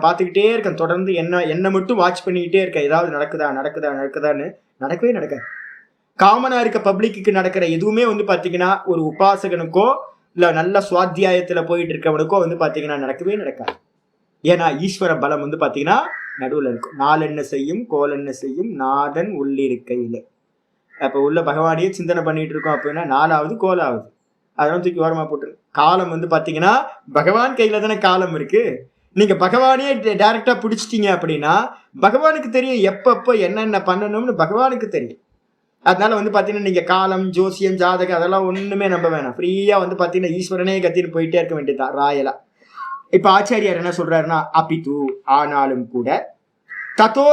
S1: பார்த்துக்கிட்டே இருக்கேன் தொடர்ந்து, என்ன மட்டும் வாட்ச் பண்ணிக்கிட்டே இருக்கேன், ஏதாவது நடக்குதான்னு. நடக்கவே நடக்காது. காமனா இருக்க பப்ளிக்கு நடக்கிற எதுவுமே வந்து பாத்தீங்கன்னா ஒரு உபாசகனுக்கோ இல்ல நல்ல சுவாத்தியாயத்துல போயிட்டு இருக்கவனுக்கோ வந்து பாத்தீங்கன்னா நடக்கவே நடக்காது. ஏன்னா ஈஸ்வர பலம் வந்து பாத்தீங்கன்னா நடுவில் இருக்கும். நாலென்ன செய்யும் கோலென்ன செய்யும் நாதன் உள்ளிருக்கையில. அப்ப உள்ள பகவானையே சிந்தனை பண்ணிட்டு இருக்கோம் அப்படின்னா 4வது கோலாவது, அதெல்லாம் தூக்கி ஓரமா போட்டு. காலம் வந்து பாத்தீங்கன்னா பகவான் கையில தானே காலம் இருக்கு. நீங்க பகவானே டைரக்டா பிடிச்சிட்டீங்க அப்படின்னா பகவானுக்கு தெரியும் எப்பப்போ என்னென்ன பண்ணணும்னு பகவானுக்கு தெரியும். அதனால வந்து பாத்தீங்கன்னா நீங்க காலம், ஜோசியம், ஜாதகம் அதெல்லாம் ஒண்ணுமே நம்ப வேணாம். ஃப்ரீயா வந்து பாத்தீங்கன்னா ஈஸ்வரனே கத்தின்னு போயிட்டே இருக்க வேண்டியதுதான் ராயலா. இப்ப ஆச்சாரியார் என்ன சொல்றாருன்னா, அபிது ஆனாலும் கூட தத்தோ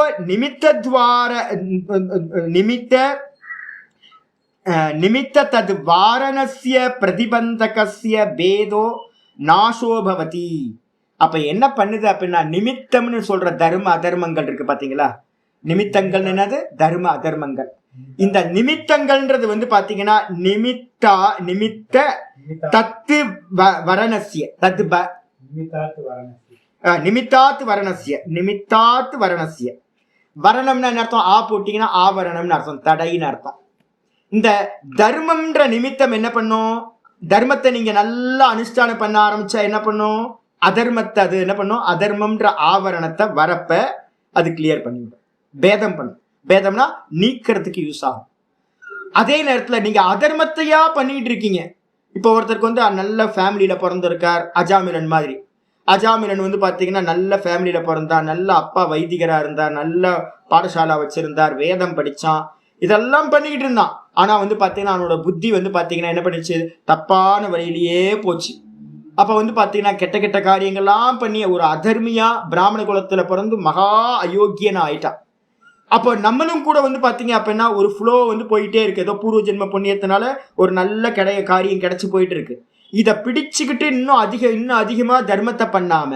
S1: நிமித்த தத் வாரணஸ்ய பிரதிபந்தகஸ்ய பேதோ நாசோ பவதி. அப்ப என்ன பண்ணுது அப்படின்னா, நிமித்தம்னு சொல்ற தர்ம அதர்மங்கள் இருக்கு பாத்தீங்களா. நிமித்தங்கள் என்னது, தர்ம அதர்மங்கள். இந்த நிமித்தங்கள்ன்றது வந்து பாத்தீங்கன்னா நிமித்த தத்து வரணஸ்ய நிமித்தாத்து வரணஸ்ய. வரணம்னு என்ன அர்த்தம், ஆ போட்டீங்கன்னா ஆவரணம்னு அர்த்தம், தடைன்னு அர்த்தம். இந்த தர்மம்ன்ற நிமித்தம் என்ன பண்ணும், தர்மத்தை நீங்க நல்லா அனுஷ்டானம் பண்ண ஆரம்பிச்சா என்ன பண்ணும், அதர்மத்தை அது என்ன பண்ணும், அதர்மம்ன்ற ஆவரணத்தை வரப்ப அது கிளியர் பண்ணிவிடும், பேதம் பண்ணும். பேதம்னா நீக்கிறதுக்கு யூஸ் ஆகும். அதே நேரத்துல நீங்க அதர்மத்தையா பண்ணிட்டு இருக்கீங்க. இப்போ ஒருத்தருக்கு வந்து நல்ல ஃபேமிலியில பிறந்திருக்கார், அஜாமிலன் மாதிரி. அஜாமிலன் வந்து பாத்தீங்கன்னா நல்ல ஃபேமிலியில பிறந்தார், நல்ல அப்பா வைதிகரா இருந்தார், நல்ல பாடசாலா வச்சிருந்தார், வேதம் படிச்சான், இதெல்லாம் பண்ணிக்கிட்டு இருந்தான். ஆனா வந்து பாத்தீங்கன்னா அவனோட புத்தி வந்து பாத்தீங்கன்னா என்ன பண்ணிச்சு, தப்பான வழியிலேயே போச்சு. அப்ப வந்து பாத்தீங்கன்னா கெட்ட கெட்ட காரியங்கள்லாம் பண்ணி ஒரு அதர்மியா பிராமண குலத்துல பிறந்து மகா அயோக்கியனா ஆயிட்டான். அப்போ நம்மளும் கூட வந்து பாத்தீங்க அப்படின்னா ஒரு ஃப்ளோ வந்து போயிட்டே இருக்கு. ஏதோ பூர்வ ஜென்ம புண்ணியத்தினால ஒரு நல்ல காரியம் கிடைச்சு போயிட்டு இருக்கு. இதை பிடிச்சுக்கிட்டு இன்னும் அதிகமா தர்மத்தை பண்ணாம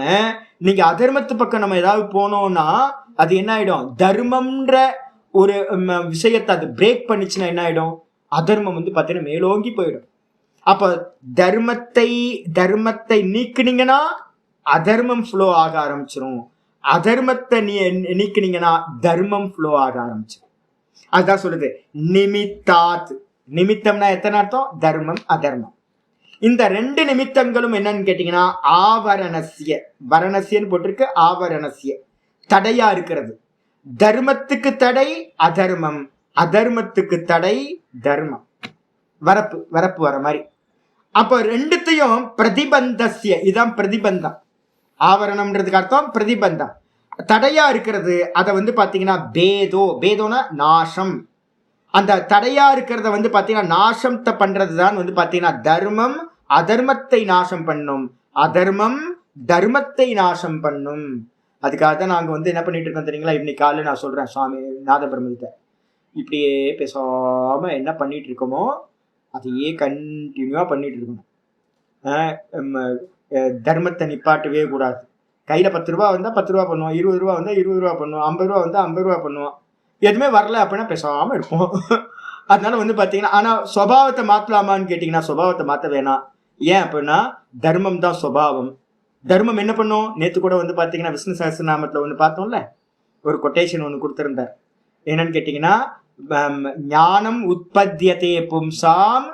S1: நீங்க அதர்மத்து பக்கம் நம்ம ஏதாவது போனோம்னா அது என்ன ஆயிடும், தர்மம்ன்ற ஒரு விஷயத்தை அது பிரேக் பண்ணிச்சுன்னா என்ன ஆயிடும், அதர்மம் வந்து பார்த்தீங்கன்னா மேலோங்கி போயிடும். அப்ப தர்மத்தை நீக்குனீங்கன்னா அதர்மம் ஃப்ளோ ஆக ஆரம்பிச்சிடும். அதர்மத்தை நீக்குனீங்கன்னா தர்மம் ஃப்ளோ ஆக ஆரம்பிச்சிடும். அதுதான் சொல்லுது நிமித்தாத். நிமித்தம்னா எத்தனை அர்த்தம்? தர்மம் அதர்மம். இந்த ரெண்டு நிமித்தங்களும் என்னன்னு கேட்டீங்கன்னா ஆவரணசிய, வரணசியன்னு போட்டிருக்கு, ஆவரணசிய தடையா இருக்கிறது. தர்மத்துக்கு தடை அதர்மம், அதர்மத்துக்கு தடை தர்மம். வரப்பு வர மாதிரி. அப்ப ரெண்டுத்தையும் பிரதிபந்தசிய, இதான் பிரதிபந்தம். ஆவரணம்ன்றதுக்கு அர்த்தம் பிரதிபந்தம். தடையா இருக்கிறது அதை வந்து பாத்தீங்கன்னா பேதோனா நாசம். அந்த தடையா இருக்கிறத வந்து பாத்தீங்கன்னா நாசத்தை பண்றதுதான் வந்து பாத்தீங்கன்னா தர்மம் அதர்மத்தை நாசம் பண்ணும், அதர்மம் தர்மத்தை நாசம் பண்ணும். அதுக்காக தான் நாங்க வந்து என்ன பண்ணிட்டு இருக்கோம் தெரியுங்களா? இன்னைக்கு காலையில் நான் சொல்றேன் சுவாமி நாதபிரம்மகிட்ட, இப்படியே பேசாம என்ன பண்ணிட்டு இருக்கோமோ அதையே கண்டினியூவா பண்ணிட்டு இருக்கணும். தர்மத்தை நிப்பாட்டவே கூடாது. கையில 10 ரூபா வந்தா 10 ரூபா பண்ணுவோம், 20 ரூபா வந்தா 20 ரூபா பண்ணுவோம், 50 ரூபா வந்தா 50 ரூபா பண்ணுவோம். எதுவுமே வரல அப்படின்னா பேசாம இருப்போம். அதனால வந்து பாத்தீங்கன்னா, ஆனா சுபாவத்தை மாத்தலாமான்னு கேட்டீங்கன்னா சுபாவத்தை மாத்த வேணாம். ஏன் அப்படின்னா தர்மம் தான் சுபாவம். தர்மம் என்ன பண்ணும்? நேத்து கூட வந்து பாத்தீங்கன்னா விஷ்ணு சஹஸ்ரநாமத்துல ஒண்ணு பார்த்தோம்ல, ஒரு கொட்டேஷன் ஒண்ணு கொடுத்திருந்தார். என்னன்னு கேட்டீங்கன்னா ஞானம் உற்பத்தியதே பும்சாம்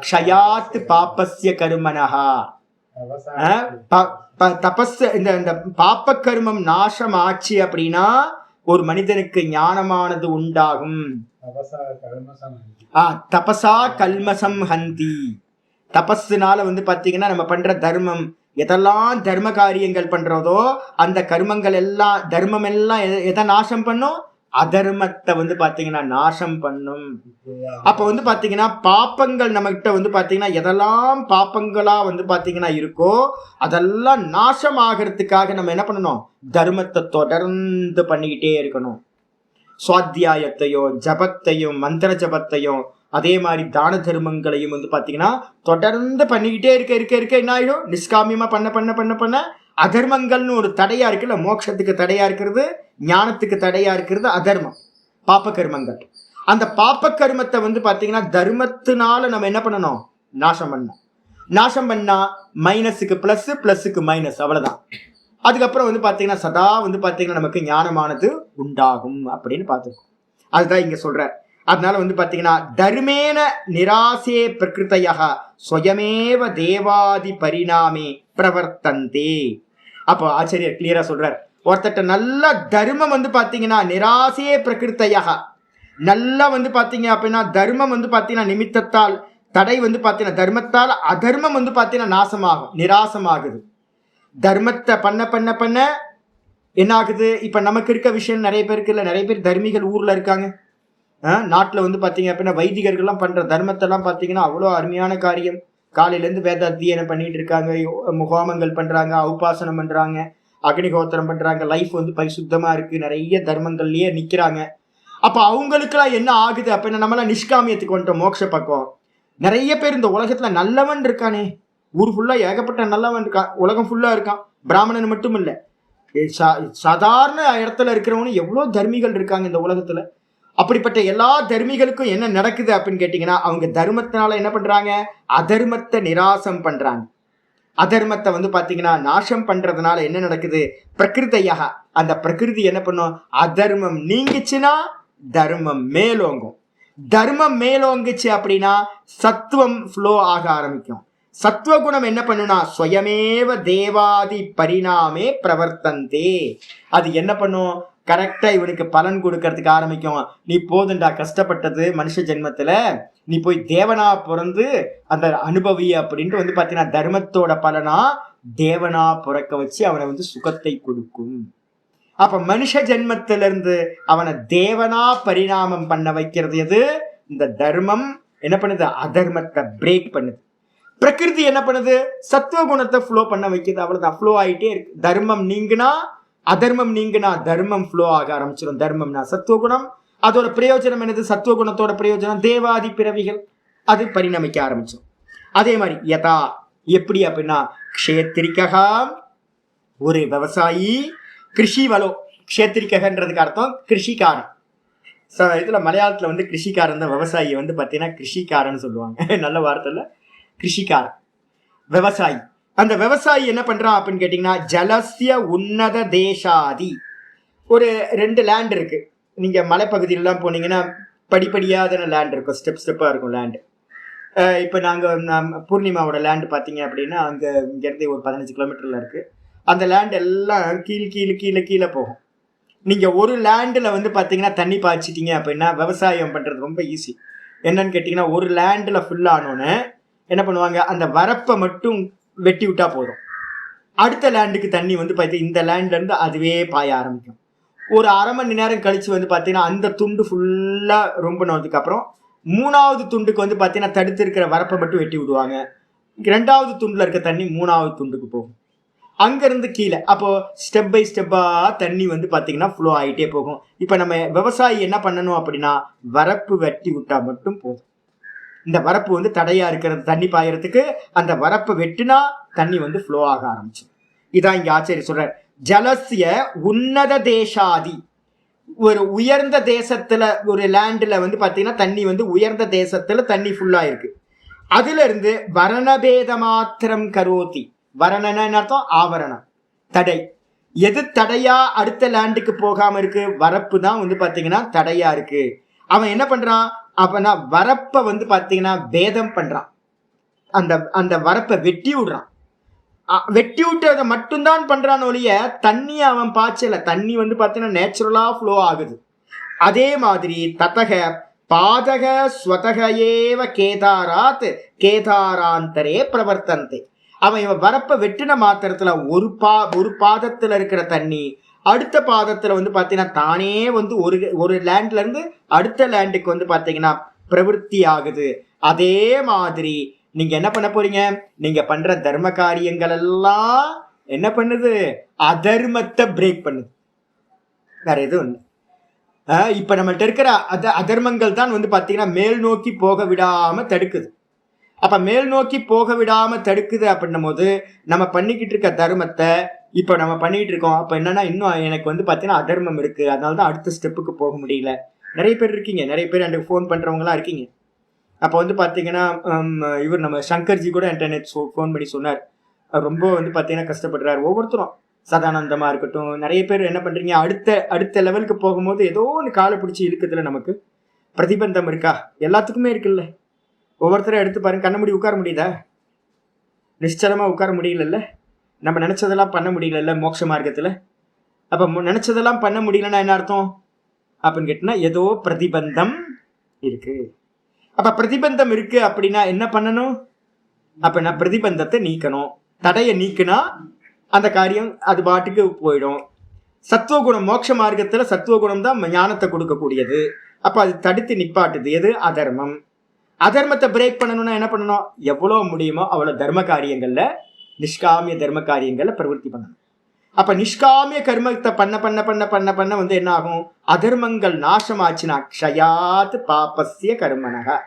S1: க்ஷயாத் பாப்பஸ்ய கர்மனஹா. தபஸ் இந்த பாப்ப கர்மம் நாசம் ஆச்சு அப்படின்னா ஒரு மனிதனுக்கு ஞானமானது உண்டாகும். தபசா கல்மசம் ஹந்தி. தபஸ்னால வந்து பாத்தீங்கன்னா நம்ம பண்ற தர்மம், எதெல்லாம் தர்ம காரியங்கள் பண்றதோ அந்த கர்மங்கள் எல்லாம், தர்மம் எல்லாம் எதை நாசம் பண்ணும்? அதர்மத்தை வந்து பாத்தீங்கன்னா நாசம் பண்ணும். அப்ப வந்து பாத்தீங்கன்னா பாப்பங்கள் நம்ம கிட்ட வந்து பாத்தீங்கன்னா எதெல்லாம் பாப்பங்களா வந்து பாத்தீங்கன்னா இருக்கோ அதெல்லாம் நாசம் ஆகிறதுக்காக நம்ம என்ன பண்ணணும்? தர்மத்தை தொடர்ந்து பண்ணிக்கிட்டே இருக்கணும். சுவாத்தியாயத்தையும் ஜபத்தையும் மந்திர ஜபத்தையும் அதே மாதிரி தான தர்மங்களையும் வந்து பாத்தீங்கன்னா தொடர்ந்து பண்ணிக்கிட்டே இருக்க என்ன ஆயிடும்? நிஷ்காமியமா பண்ண அதர்மங்கள்னு ஒரு தடையா இருக்குல்ல, மோட்சத்துக்கு தடையா இருக்கிறது, ஞானத்துக்கு தடையா இருக்கிறது அதர்மம், பாப்ப கர்மங்கள். அந்த பாப்ப கர்மத்தை வந்து பாத்தீங்கன்னா தர்மத்தினால நம்ம என்ன பண்ணணும்? நாசம் பண்ணா மைனஸுக்கு பிளஸ், பிளஸுக்கு மைனஸ், அவ்வளவுதான். அதுக்கப்புறம் வந்து பாத்தீங்கன்னா சதா வந்து பாத்தீங்கன்னா நமக்கு ஞானமானது உண்டாகும் அப்படின்னு பார்த்துருக்கோம். அதுதான் இங்க சொல்ற. அதனால வந்து பாத்தீங்கன்னா தர்மேன நிராசே பிரகிருதையா ஸ்வயமேவ தேவாதி பரிணாமே பிரவர்த்தந்தே. அப்போ ஆச்சரியர் கிளியரா சொல்றார், ஒருத்தட்ட நல்ல தர்மம் வந்து பாத்தீங்கன்னா நிராசே பிரகிருத்தையா, நல்லா வந்து பாத்தீங்க அப்படின்னா தர்மம் வந்து பாத்தீங்கன்னா நிமித்தத்தால் தடை வந்து பாத்தீங்கன்னா தர்மத்தால் அதர்மம் வந்து பாத்தீங்கன்னா நாசமாகும், நிராசமாகுது. தர்மத்தை பண்ண என்ன ஆகுது? இப்ப நமக்கு இருக்க விஷயம் நிறைய பேருக்கு இல்லை, நிறைய பேர் தர்மிகள் ஊர்ல இருக்காங்க. நாட்டில் வந்து பார்த்தீங்க அப்படின்னா வைதிகர்கள்லாம் பண்ற தர்மத்தெல்லாம் பார்த்தீங்கன்னா அவ்வளோ அருமையான காரியம். காலையிலேருந்து வேத அத்தியனம் பண்ணிட்டு இருக்காங்க, முகாமங்கள் பண்றாங்க, உபாசனம் பண்றாங்க, அக்னிஹோத்திரம் பண்றாங்க, லைஃப் வந்து பரிசுத்தமா இருக்கு, நிறைய தர்மங்கள்லயே நிக்கிறாங்க. அப்ப அவங்களுக்குலாம் என்ன ஆகுது அப்படின்னா நம்மளாம் நிஷ்காமியத்துக்கு வந்துட்டோம், மோட்ச பக்கம். நிறைய பேர் இந்த உலகத்துல நல்லவன் இருக்கானே, ஊர் ஃபுல்லா ஏகப்பட்ட நல்லவன் இருக்கான், உலகம் ஃபுல்லா இருக்கான், பிராமணன் மட்டும் இல்ல, சாதாரண இடத்துல இருக்கிறவனு எவ்வளவு தர்மிகள் இருக்காங்க இந்த உலகத்துல. அப்படிப்பட்ட எல்லா தர்மிகளுக்கும் என்ன நடக்குது அப்படின்னு கேட்டீங்கன்னா அவங்க தர்மத்தினால என்ன பண்றாங்க? அதர்மத்தை நிராசம் பண்றாங்க. அதர்மத்தை வந்து பாத்தீங்கன்னா நாசம் பண்றதுனால என்ன நடக்குது? பிரகிருதையாக அந்த பிரகிருதி என்ன பண்ணும்? அதர்மம் நீங்கிச்சுன்னா தர்மம் மேலோங்கும். தர்மம் மேலோங்குச்சு அப்படின்னா சத்துவம் ஃப்ளோ ஆக ஆரம்பிக்கும். சத்துவகுணம் என்ன பண்ணுனா ஸ்வயமேவ தேவாதி பரிணாமே பிரவர்த்தந்தே. அது என்ன பண்ணும்? கரெக்டா இவனுக்கு பலன் கொடுக்கறதுக்கு ஆரம்பிக்கும். நீ போதுண்டா கஷ்டப்பட்டது மனுஷ ஜென்மத்துல, நீ போய் தேவனா பிறந்து அந்த அனுபவி அப்படின்ட்டு வந்து பாத்தீங்கன்னா தர்மத்தோட பலனா தேவனா பிறக்க வச்சு அவனை வந்து சுகத்தை கொடுக்கும். அப்ப மனுஷ ஜென்மத்தில இருந்து அவனை தேவனா பரிணாமம் பண்ண வைக்கிறது எது? இந்த தர்மம் என்ன பண்ணுது? அதர்மத்தை பிரேக் பண்ணுது. பிரகிருதி என்ன பண்ணுது? சத்துவ குணத்தை ஃப்ளோ பண்ண வைக்கிறது. அவ்வளவுதான், ஃப்ளோ ஆகிட்டே இருக்கு. தர்மம் நீங்கினா அதர்மம் நீங்கினா தர்மம் ஃப்ளோ ஆக ஆரம்பிச்சிடும். தர்மம்னா சத்துவகுணம், அதோட பிரயோஜனம் என்னது? சத்துவகுணத்தோட பிரயோஜனம் தேவாதி பிறவிகள், அது பரிணமிக்க ஆரம்பிச்சோம். அதே மாதிரி யதா எப்படி அப்படின்னா க்ஷேத்திரிகா ஒரு விவசாயி, கிருஷி வலோ, க்ஷேத்திரிகன்றதுக்கு அர்த்தம் கிருஷிக்காரன். இதுல மலையாளத்துல வந்து கிருஷிக்காரன் தான், விவசாயி வந்து பாத்தீங்கன்னா கிருஷிக்காரன்னு சொல்லுவாங்க. நல்ல வார்த்தையில கிருஷிக்காரன் விவசாயி. அந்த விவசாயி என்ன பண்றான் அப்படின்னு கேட்டீங்கன்னா, ஜலசிய உன்னத தேசாதி, ஒரு 2 லேண்ட் இருக்கு. நீங்க மலைப்பகுதியிலாம் போனீங்கன்னா படிப்படியாத லேண்ட் இருக்கும், ஸ்டெப்பா இருக்கும் லேண்ட். இப்போ பூர்ணிமாவோட லேண்ட் பார்த்தீங்க அப்படின்னா அங்கே இங்கேருந்து ஒரு 15 கிலோமீட்டர்ல இருக்கு. அந்த லேண்ட் எல்லாம் கீழே போகும். நீங்கள் ஒரு லேண்டில் வந்து பார்த்தீங்கன்னா தண்ணி பாய்ச்சிட்டீங்க அப்படின்னா விவசாயம் பண்ணுறது ரொம்ப ஈஸி. என்னன்னு கேட்டிங்கன்னா, ஒரு லேண்டில் ஃபுல்லானோன்னு என்ன பண்ணுவாங்க, அந்த வரப்பை மட்டும் வெட்டி விட்டா போதும். அடுத்த லேண்டுக்கு தண்ணி வந்து பார்த்தீங்கன்னா இந்த லேண்ட்லேருந்து அதுவே பாய ஆரம்பிக்கும். ஒரு அரை மணி நேரம் கழிச்சு வந்து பார்த்தீங்கன்னா அந்த துண்டு ஃபுல்லாக ரொம்பினதுக்கு அப்புறம் 3வது துண்டுக்கு வந்து பார்த்தீங்கன்னா தடுத்து இருக்கிற வரப்பை மட்டும் வெட்டி விடுவாங்க. 2வது துண்டில் இருக்க தண்ணி 3வது துண்டுக்கு போகும். அங்கேருந்து கீழே அப்போ ஸ்டெப் பை ஸ்டெப்பாக தண்ணி வந்து பார்த்தீங்கன்னா ஃப்ளோ ஆகிட்டே போகும். இப்போ நம்ம விவசாயி என்ன பண்ணணும் அப்படின்னா, வரப்பு வெட்டி விட்டால் மட்டும் போதும். இந்த வரப்பு வந்து தடையா இருக்கிறது தண்ணி பாயறதுக்கு, அந்த வரப்பை வெட்டினா தண்ணி வந்து ஃப்ளோ ஆக ஆரம்பிச்சு. இதான் இங்க ஆச்சரிய சொல்றார். ஜலசிய உன்னத தேசாதி, ஒரு உயர்ந்த தேசத்துல ஒரு லேண்ட்ல வந்து பாத்தீங்கன்னா தண்ணி வந்து உயர்ந்த தேசத்துல தண்ணி ஃபுல்லா இருக்கு. அதுல இருந்து வரணபேத மாத்திரம் கரோதி. வரணன்னு அர்த்தம் ஆவரணம், தடை. எது தடையா அடுத்த லேண்டுக்கு போகாம இருக்கு? வரப்பு தான் வந்து பாத்தீங்கன்னா தடையா இருக்கு. அவன் என்ன பண்றான் அப்பனா, வரப்பை வந்து பாத்தீங்கன்னா பேதம் பண்றான். அந்த வரப்பை வெட்டி விடுறான். வெட்டி விட்டதை மட்டும்தான் பண்றான் ஒழிய தண்ணி அவன் பாய்ச்சல. தண்ணி வந்து பாத்தீங்கன்னா நேச்சுரலா ஃப்ளோ ஆகுது. அதே மாதிரி ததக பாதக ஸ்வதக ஏவ கேதாராத் கேதாராந்தரே பிரவர்த்தந்தே. அவன் இவன் வரப்பை வெட்டின மாத்திரத்துல ஒரு பாதத்துல இருக்கிற தண்ணி அடுத்த பாதத்துல வந்து பாத்தீங்கன்னா தானே வந்து ஒரு லேண்ட்ல இருந்து அடுத்த லேண்டுக்கு வந்து பாத்தீங்கன்னா பிரவருத்தி ஆகுது. அதே மாதிரி நீங்க என்ன பண்ண போறீங்க, நீங்க பண்ற தர்ம காரியங்கள் எல்லாம் என்ன பண்ணுது, அதர்மத்தை பிரேக் பண்ணுது. வேற எதுவும் இல்லை. இப்ப நம்மள்ட்ட இருக்கிற அதர்மங்கள் தான் வந்து பாத்தீங்கன்னா மேல் நோக்கி போக விடாம தடுக்குது. அப்ப மேல் நோக்கி போக விடாம தடுக்குது அப்படின்னும் போது நம்ம பண்ணிக்கிட்டு இருக்க தர்மத்தை இப்போ நம்ம பண்ணிட்டு இருக்கோம். அப்ப என்னன்னா இன்னும் எனக்கு வந்து பாத்தீங்கன்னா அதர்மம் இருக்கு, அதனாலதான் அடுத்த ஸ்டெப்புக்கு போக முடியல. நிறைய பேர் இருக்கீங்க, நிறைய பேர் எனக்கு ஃபோன் பண்றவங்களா இருக்கீங்க. அப்போ வந்து பாத்தீங்கன்னா இவர் நம்ம சங்கர்ஜி கூட இன்டர்நெட் ஃபோன் பண்ணி சொன்னார், ரொம்ப வந்து பாத்தீங்கன்னா கஷ்டப்படுறாரு. ஒவ்வொருத்தரும் சதானந்தமா இருக்கட்டும், நிறைய பேர் என்ன பண்றீங்க, அடுத்த லெவலுக்கு போகும்போது ஏதோ ஒன்று காலை பிடிச்சி இழுக்குதுல. நமக்கு பிரதிபந்தம் இருக்கா? எல்லாத்துக்குமே இருக்குல்ல. ஒவ்வொருத்தரும் எடுத்து பாருங்க, கண்ண மூடி உட்கார முடியுதா? நிச்சலமா உட்கார முடியல. நம்ம நினைச்சதெல்லாம் பண்ண முடியல மோட்ச மார்க்கத்துல. அப்ப நினைச்சதெல்லாம் பண்ண முடியலன்னா என்ன அர்த்தம் அப்படின்னு கேட்டீங்கன்னா, ஏதோ பிரதிபந்தம் இருக்கு. அப்ப பிரதிபந்தம் இருக்கு அப்படின்னா என்ன பண்ணணும்? அப்ப நான் பிரதிபந்தத்தை நீக்கணும். தடையை நீக்கினா அந்த காரியம் அது பாட்டுக்கு போயிடும். சத்துவகுணம், மோட்ச மார்க்கத்துல சத்துவகுணம் தான் ஞானத்தை கொடுக்கக்கூடியது. அப்ப அது தடுத்து நிப்பாட்டுது எது? அதர்மம். அதர்மத்தை பிரேக் பண்ணணும்னா என்ன பண்ணணும்? எவ்வளவு முடியுமோ அவ்வளவு தர்ம காரியங்கள்ல, நிஷ்காமிய தர்ம காரியங்கள்ல பிரவருத்தி பண்ணணும். அப்ப நிஷ்காமிய கர்மத்தை பண்ண பண்ண பண்ண பண்ண பண்ண வந்து என்ன ஆகும்? அதர்மங்கள் நாசமாச்சுனா க்ஷயாத் பாபஸ்ய கர்மனக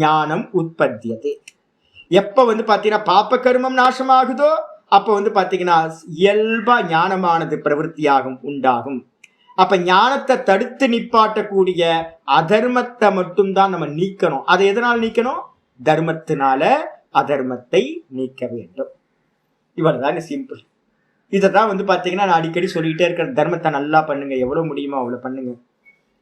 S1: ஞானம் உற்பத்தியதே. எப்ப வந்து பாத்தீங்கன்னா பாப்ப கர்மம் நாசமாகுதோ அப்ப வந்து பாத்தீங்கன்னா இயல்பா ஞானமானது பிரவருத்தியாகும், உண்டாகும். அப்ப ஞானத்தை தடுத்து நிப்பாட்டக்கூடிய அதர்மத்தை மட்டும்தான் நம்ம நீக்கணும். அதை எதனால் நீக்கணும்? தர்மத்தினால அதர்மத்தை நீக்க வேண்டும். இவ்வளவுதாங்க சிம்பிள். இதைதான் வந்து பாத்தீங்கன்னா நான் அடிக்கடி சொல்லிக்கிட்டே இருக்கிற, தர்மத்தை நல்லா பண்ணுங்க, எவ்வளவு முடியுமோ அவ்வளவு பண்ணுங்க.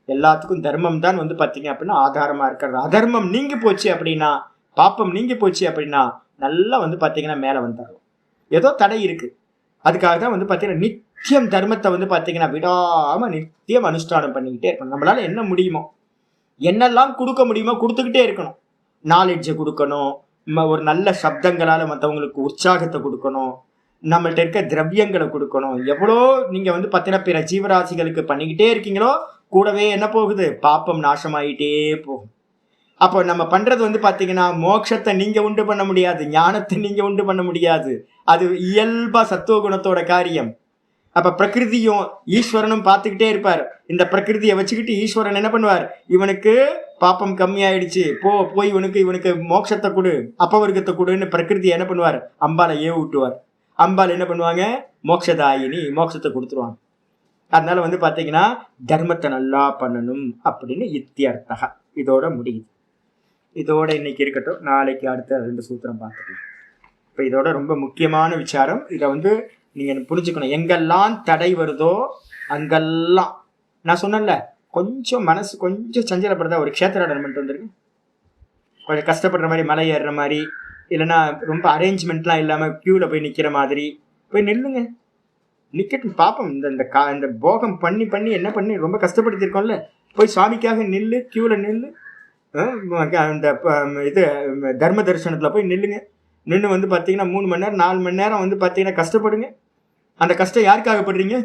S1: எல்லாத்துக்கும் தர்மம் தான் வந்து பாத்தீங்க அப்படின்னா ஆதாரமா இருக்கிறது. அதர்மம் நீங்கி போச்சு அப்படின்னா, பாப்பம் நீங்கி போச்சு அப்படின்னா நல்லா வந்து பாத்தீங்கன்னா மேல வந்துடலாம். ஏதோ தடை இருக்கு, அதுக்காக தான் வந்து பாத்தீங்கன்னா நித்தியம் தர்மத்தை வந்து பாத்தீங்கன்னா விடாம நித்தியம் அனுஷ்டானம் பண்ணிக்கிட்டே இருக்கணும். நம்மளால என்ன முடியுமோ, என்னெல்லாம் கொடுக்க முடியுமோ கொடுத்துக்கிட்டே இருக்கணும். நாலேஜை கொடுக்கணும், ஒரு நல்ல சப்தங்களால மற்றவங்களுக்கு உற்சாகத்தை கொடுக்கணும், நம்மள்ட்ட இருக்க திரவியங்களை கொடுக்கணும். எவ்வளோ நீங்க வந்து பாத்தீங்கன்னா பிற ஜீவராசிகளுக்கு பண்ணிக்கிட்டே இருக்கீங்களோ கூடவே என்ன போகுது? பாப்பம் நாசமாயிட்டே போகும். அப்போ நம்ம பண்றது வந்து பாத்தீங்கன்னா மோட்சத்தை நீங்க உண்டு பண்ண முடியாது, ஞானத்தை நீங்க உண்டு பண்ண முடியாது. அது இயல்பா சத்துவகுணத்தோட காரியம். அப்ப பிரகிருதியும் ஈஸ்வரனும் பார்த்துக்கிட்டே இருப்பார். இந்த பிரகிருதியை வச்சுக்கிட்டு ஈஸ்வரன் என்ன பண்ணுவார்? இவனுக்கு பாப்பம் கம்மியாயிடுச்சு, போய் இவனுக்கு மோட்சத்தை கொடு, அப்பவர்க்கத்தை கொடுன்னு பிரகிருதி என்ன பண்ணுவார்? அம்பாலை விட்டுவார். அம்பாள் என்ன பண்ணுவாங்க? மோட்சதாயினி, மோட்சத்தை கொடுத்துருவாங்க. அதனால வந்து பார்த்தீங்கன்னா தர்மத்தை நல்லா பண்ணணும் அப்படின்னு இத்தியர்த்தா. இதோட முடியுது. இதோட இன்னைக்கு இருக்கட்டும். நாளைக்கு அடுத்த 2 சூத்திரம் பார்த்துக்கலாம். இப்போ இதோட ரொம்ப முக்கியமான விசாரம். இதை வந்து நீங்கள் புரிஞ்சுக்கணும். எங்கெல்லாம் தடை வருதோ அங்கெல்லாம் நான் சொன்னேன்ல, கொஞ்சம் மனசு கொஞ்சம் சஞ்சலப்படுறதா ஒரு க்ஷேத்திராடனம் பண்ணிட்டு வந்துருக்கு. கொஞ்சம் கஷ்டப்படுற மாதிரி, மலை ஏறுற மாதிரி, இல்லைன்னா ரொம்ப அரேஞ்ச்மெண்ட்லாம் இல்லாமல் க்யூவில் போய் நிற்கிற மாதிரி போய் நில்லுங்க. நிற்கட்டும் பார்ப்போம். இந்த போகம் பண்ணி பண்ணி என்ன பண்ணி ரொம்ப கஷ்டப்படுத்திருக்கோம்ல, போய் சுவாமிக்காக நில்லு, க்யூவில் நில்லு. அந்த இது தர்ம தரிசனத்தில் போய் நில்லுங்க. நின்று வந்து பார்த்தீங்கன்னா 3 மணி நேரம் 4 மணி நேரம் வந்து பார்த்தீங்கன்னா கஷ்டப்படுங்க. அந்த கஷ்டம் யாருக்காக படுறீங்க?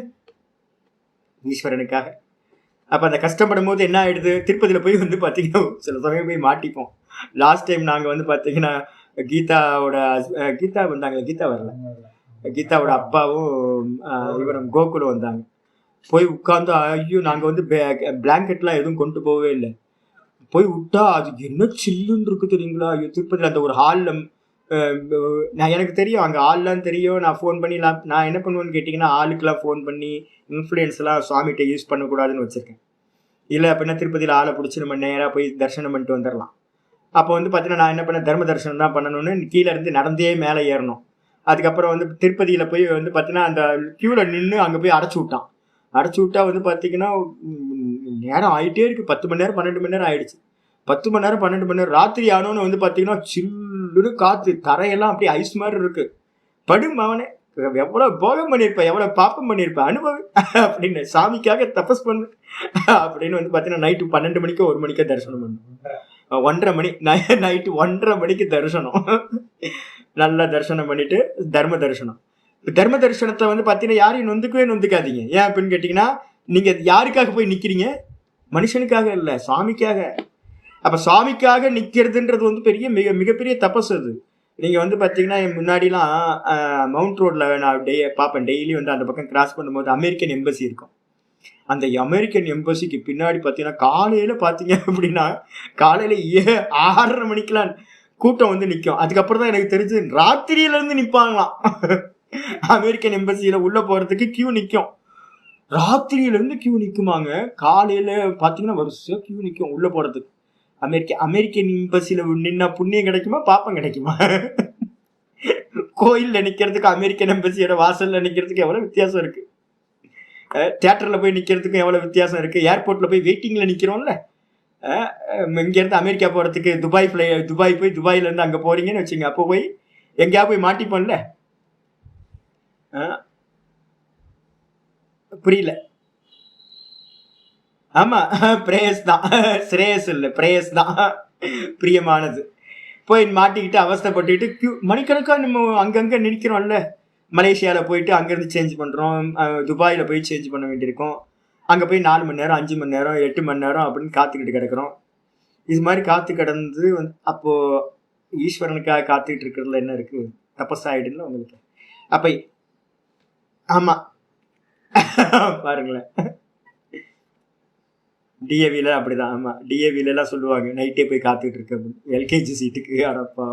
S1: ஈஸ்வரனுக்காக. அப்போ அந்த கஷ்டப்படும் போது என்ன ஆகிடுது, திருப்பதியில் போய் வந்து பார்த்தீங்கன்னா சில சமயம் போய் மாட்டிப்போம். லாஸ்ட் டைம் நாங்கள் வந்து பார்த்தீங்கன்னா கீதா வந்தாங்க, கீதா வரல, கீதாவோட அப்பாவும் இவரும் கோகுலும் வந்தாங்க. போய் உட்காந்து ஐயோ நாங்கள் வந்து பிளாங்கெட்லாம் எதுவும் கொண்டு போகவே இல்லை. போய் விட்டா அது என்ன சில்லுன்னு இருக்கு தெரியுங்களா. ஐயோ திருப்பதியில் அந்த ஒரு ஹாலில் நான் எனக்கு தெரியும் அங்கே ஆள்லாம் தெரியும். நான் ஃபோன் பண்ணி நான் என்ன பண்ணுவேன்னு கேட்டிங்கன்னா ஆளுக்கெல்லாம் ஃபோன் பண்ணி இன்ஃப்ளூயன்ஸ்லாம் சுவாமிகிட்ட யூஸ் பண்ணக்கூடாதுன்னு வச்சுருக்கேன். இல்லை அப்படின்னா திருப்பதியில் ஆளை பிடிச்சி நம்ம நேராக போய் தரிசனம் பண்ணிட்டு வந்துடலாம். அப்போ வந்து பார்த்தீங்கன்னா நான் என்ன பண்ணேன், தர்ம தரிசனம் தான் பண்ணணும்னு கீழே இருந்து நடந்தே மேலே ஏறணும். அதுக்கப்புறம் வந்து திருப்பதியில் போய் வந்து பார்த்தீங்கன்னா அந்த க்யூவில் நின்று அங்கே போய் அடைச்சி விட்டான். அடைச்சி விட்டா வந்து பார்த்தீங்கன்னா நேரம் ஆகிட்டே இருக்குது. 10 மணி நேரம் 12 மணி நேரம் ஆகிடுச்சு. 10 மணி நேரம் 12 மணி நேரம் ராத்திரி ஆனோன்னு வந்து பார்த்தீங்கன்னா சில்லுன்னு காற்று, தரையெல்லாம் அப்படியே ஐஸ் மாதிரி இருக்குது. படும் அவனே, எவ்வளோ போகம் பண்ணியிருப்பேன், எவ்வளோ பாப்பம் பண்ணியிருப்பேன், அனுபவி அப்படின்னு சாமிக்காக தபஸ் பண்ணு அப்படின்னு வந்து பார்த்தீங்கன்னா நைட்டு 12 மணிக்கோ 1 மணிக்கோ தரிசனம் பண்ணணும். 1:30 மணி நைட்டு 1:30 மணிக்கு தரிசனம். நல்லா தரிசனம் பண்ணிட்டு தர்ம தரிசனம். தர்ம தரிசனத்தை வந்து பார்த்தீங்கன்னா யாரையும் நொந்துக்காதீங்க. ஏன் அப்படின்னு கேட்டிங்கன்னா நீங்கள் யாருக்காக போய் நிற்கிறீங்க? மனுஷனுக்காக இல்லை, சுவாமிக்காக. அப்போ சுவாமிக்காக நிற்கிறதுன்றது வந்து மிகப்பெரிய தபஸ் அது. நீங்கள் வந்து பார்த்தீங்கன்னா முன்னாடிலாம் மவுண்ட் ரோட்டில் நான் பார்ப்பேன் டெய்லி வந்து அந்த பக்கம் கிராஸ் பண்ணும்போது அமெரிக்கன் எம்பசி இருக்கும். அந்த அமெரிக்கன் எம்பசிக்கு பின்னாடி பார்த்தீங்கன்னா காலையில் பார்த்தீங்க அப்படின்னா காலையில் 6:30 மணிக்கெலாம் கூட்டம் வந்து நிற்கும். அதுக்கப்புறம் தான் எனக்கு தெரிஞ்சு ராத்திரியிலேருந்து நிற்பாங்களாம். அமெரிக்கன் எம்பசியில் உள்ளே போகிறதுக்கு கியூ நிற்கும். ராத்திரியிலேருந்து கியூ நிற்குமாங்க. காலையில் பார்த்தீங்கன்னா வரிசையாக கியூ நிற்கும் உள்ளே போகிறதுக்கு. அமெரிக்கன் எம்பசியில் நின்னா புண்ணியம் கிடைக்குமா, பாப்பம் கிடைக்குமா? கோயிலில் நிற்கிறதுக்கு அமெரிக்கன் எம்பசியோட வாசலில் நிற்கிறதுக்கு எவ்வளோ வித்தியாசம் இருக்குது. தியேட்டரில் போய் நிற்கிறதுக்கும் எவ்வளோ வித்தியாசம் இருக்குது. ஏர்போர்ட்டில் போய் வெயிட்டிங்கில் நிற்கிறோம்ல, இங்கேருந்து அமெரிக்கா போகிறதுக்கு துபாய் போய் துபாயிலேருந்து அங்கே போகிறீங்கன்னு வச்சுங்க. அப்போ போய் எங்கேயா போய் மாட்டிப்போம்ல. புரியல? ஆமாம், பிரேயஸ் தான், ஸ்ரேயஸ் இல்லை, பிரேயஸ் தான் பிரியமானது. போய் மாட்டிக்கிட்டு அவஸ்தைப்பட்டுக்கிட்டு கியூ மணிக்கணக்காக நம்ம அங்கங்கே நிற்கிறோம்ல. மலேசியாவில் போயிட்டு அங்கேருந்து சேஞ்ச் பண்ணுறோம், துபாயில் போய் சேஞ்ச் பண்ண வேண்டியிருக்கோம். அங்கே போய் 4 மணி நேரம் 5 மணி நேரம் 8 மணி நேரம் அப்படின்னு காத்துக்கிட்டு கிடக்கிறோம். இது மாதிரி காத்து கிடந்து அப்போது ஈஸ்வரனுக்காக காத்துக்கிட்டு இருக்கிறதுல என்ன இருக்குது? தபஸ் ஆகிடுன்னு உங்களுக்கு. அப்போ ஆமாம் பாருங்களேன், டிஏவியில் அப்படிதான். ஆமாம், டிஏவிலலாம் சொல்லுவாங்க நைட்டே போய் காத்துக்கிட்டு இருக்க அப்படின்னு, எல்கேஜி சீட்டுக்கு அடப்பா.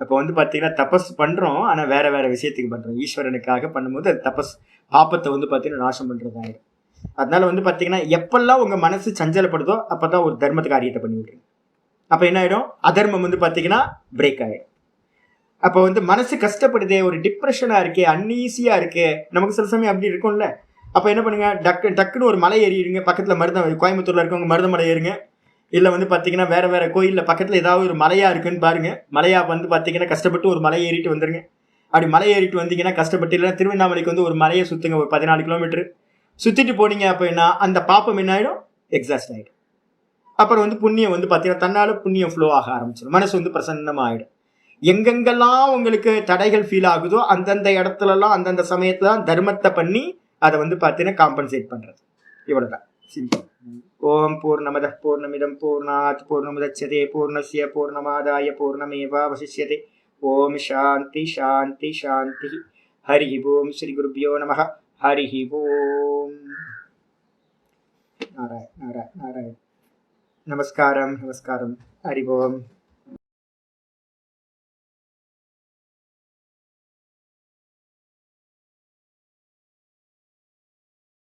S1: அப்போ வந்து பார்த்தீங்கன்னா தபஸ் பண்ணுறோம், ஆனால் வேறு விஷயத்துக்கு பண்ணுறோம். ஈஸ்வரனுக்காக பண்ணும்போது அது தபஸ் பாப்பத்தை வந்து பார்த்தீங்கன்னா நாசம் பண்ணுறதாயிடும். அதனால வந்து பார்த்தீங்கன்னா எப்பெல்லாம் உங்கள் மனசு சஞ்சலப்படுதோ அப்போ தான் ஒரு தர்மத்து காரியத்தை பண்ணி விட்ருங்க. அப்போ என்ன ஆகிடும், அதர்மம் வந்து பார்த்தீங்கன்னா பிரேக் ஆகிடும். அப்போ வந்து மனசு கஷ்டப்படுதே, ஒரு டிப்ரெஷனாக இருக்கே, அன்ஈஸியாக இருக்கே, நமக்கு சில சமயம் அப்படி இருக்கும்ல. அப்போ என்ன பண்ணுங்க, டக்குன்னு ஒரு மலை ஏறிடுங்க. பக்கத்தில் கோயம்புத்தூரில் இருக்கவங்க மருதமலை ஏறுங்க. இல்லை வந்து பார்த்தீங்கன்னா வேறு கோயிலில் பக்கத்தில் ஏதாவது ஒரு மலையாக இருக்குன்னு பாருங்கள். மலையாக வந்து பார்த்தீங்கன்னா கஷ்டப்பட்டு ஒரு மலை ஏறிட்டு வந்துடுங்க. அப்படி மலை ஏறிட்டு வந்தீங்கன்னா கஷ்டப்பட்டு, இல்லைன்னா திருவண்ணாமலைக்கு வந்து ஒரு மலையை சுற்றுங்க, ஒரு 14 கிலோமீட்டர் சுற்றிட்டு போனீங்க. அப்போ என்ன, அந்த பாப்பம் என்ன ஆகிடும், எக்ஸாஸ்ட் ஆகிடும். அப்புறம் வந்து புண்ணியம் வந்து பார்த்தீங்கன்னா தன்னால் புண்ணியம் ஃப்ளோ ஆக ஆரம்பிச்சிடும். மனசு வந்து பிரசன்னமாக ஆகிடும். எங்கெங்கெல்லாம் உங்களுக்கு தடைகள் ஃபீல் ஆகுதோ அந்தந்த இடத்துலலாம் அந்தந்த சமயத்துல தான் தர்மத்தை பண்ணி அதை வந்து பார்த்தீங்கன்னா காம்பன்சேட் பண்ணுறது. இவ்வளோதான், சிம்பிள். ஓம் பூர்ணமத பூர்ணமிதம் பூர்ணாத் பூர்ணமுதச்யதே பூர்ணஸ்ய பூர்ணமாதாய பூர்ணமேவாவசிஷ்யதே. ஓம் சாந்தி சாந்தி சாந்தி. ஹரி ஓம். ஸ்ரீ குருப்யோ நமः. ஹரி ஓம். நாராயண் நாராயண் நாராயண். நமஸ்காரம் நமஸ்காரம். ஹரி ஓம்.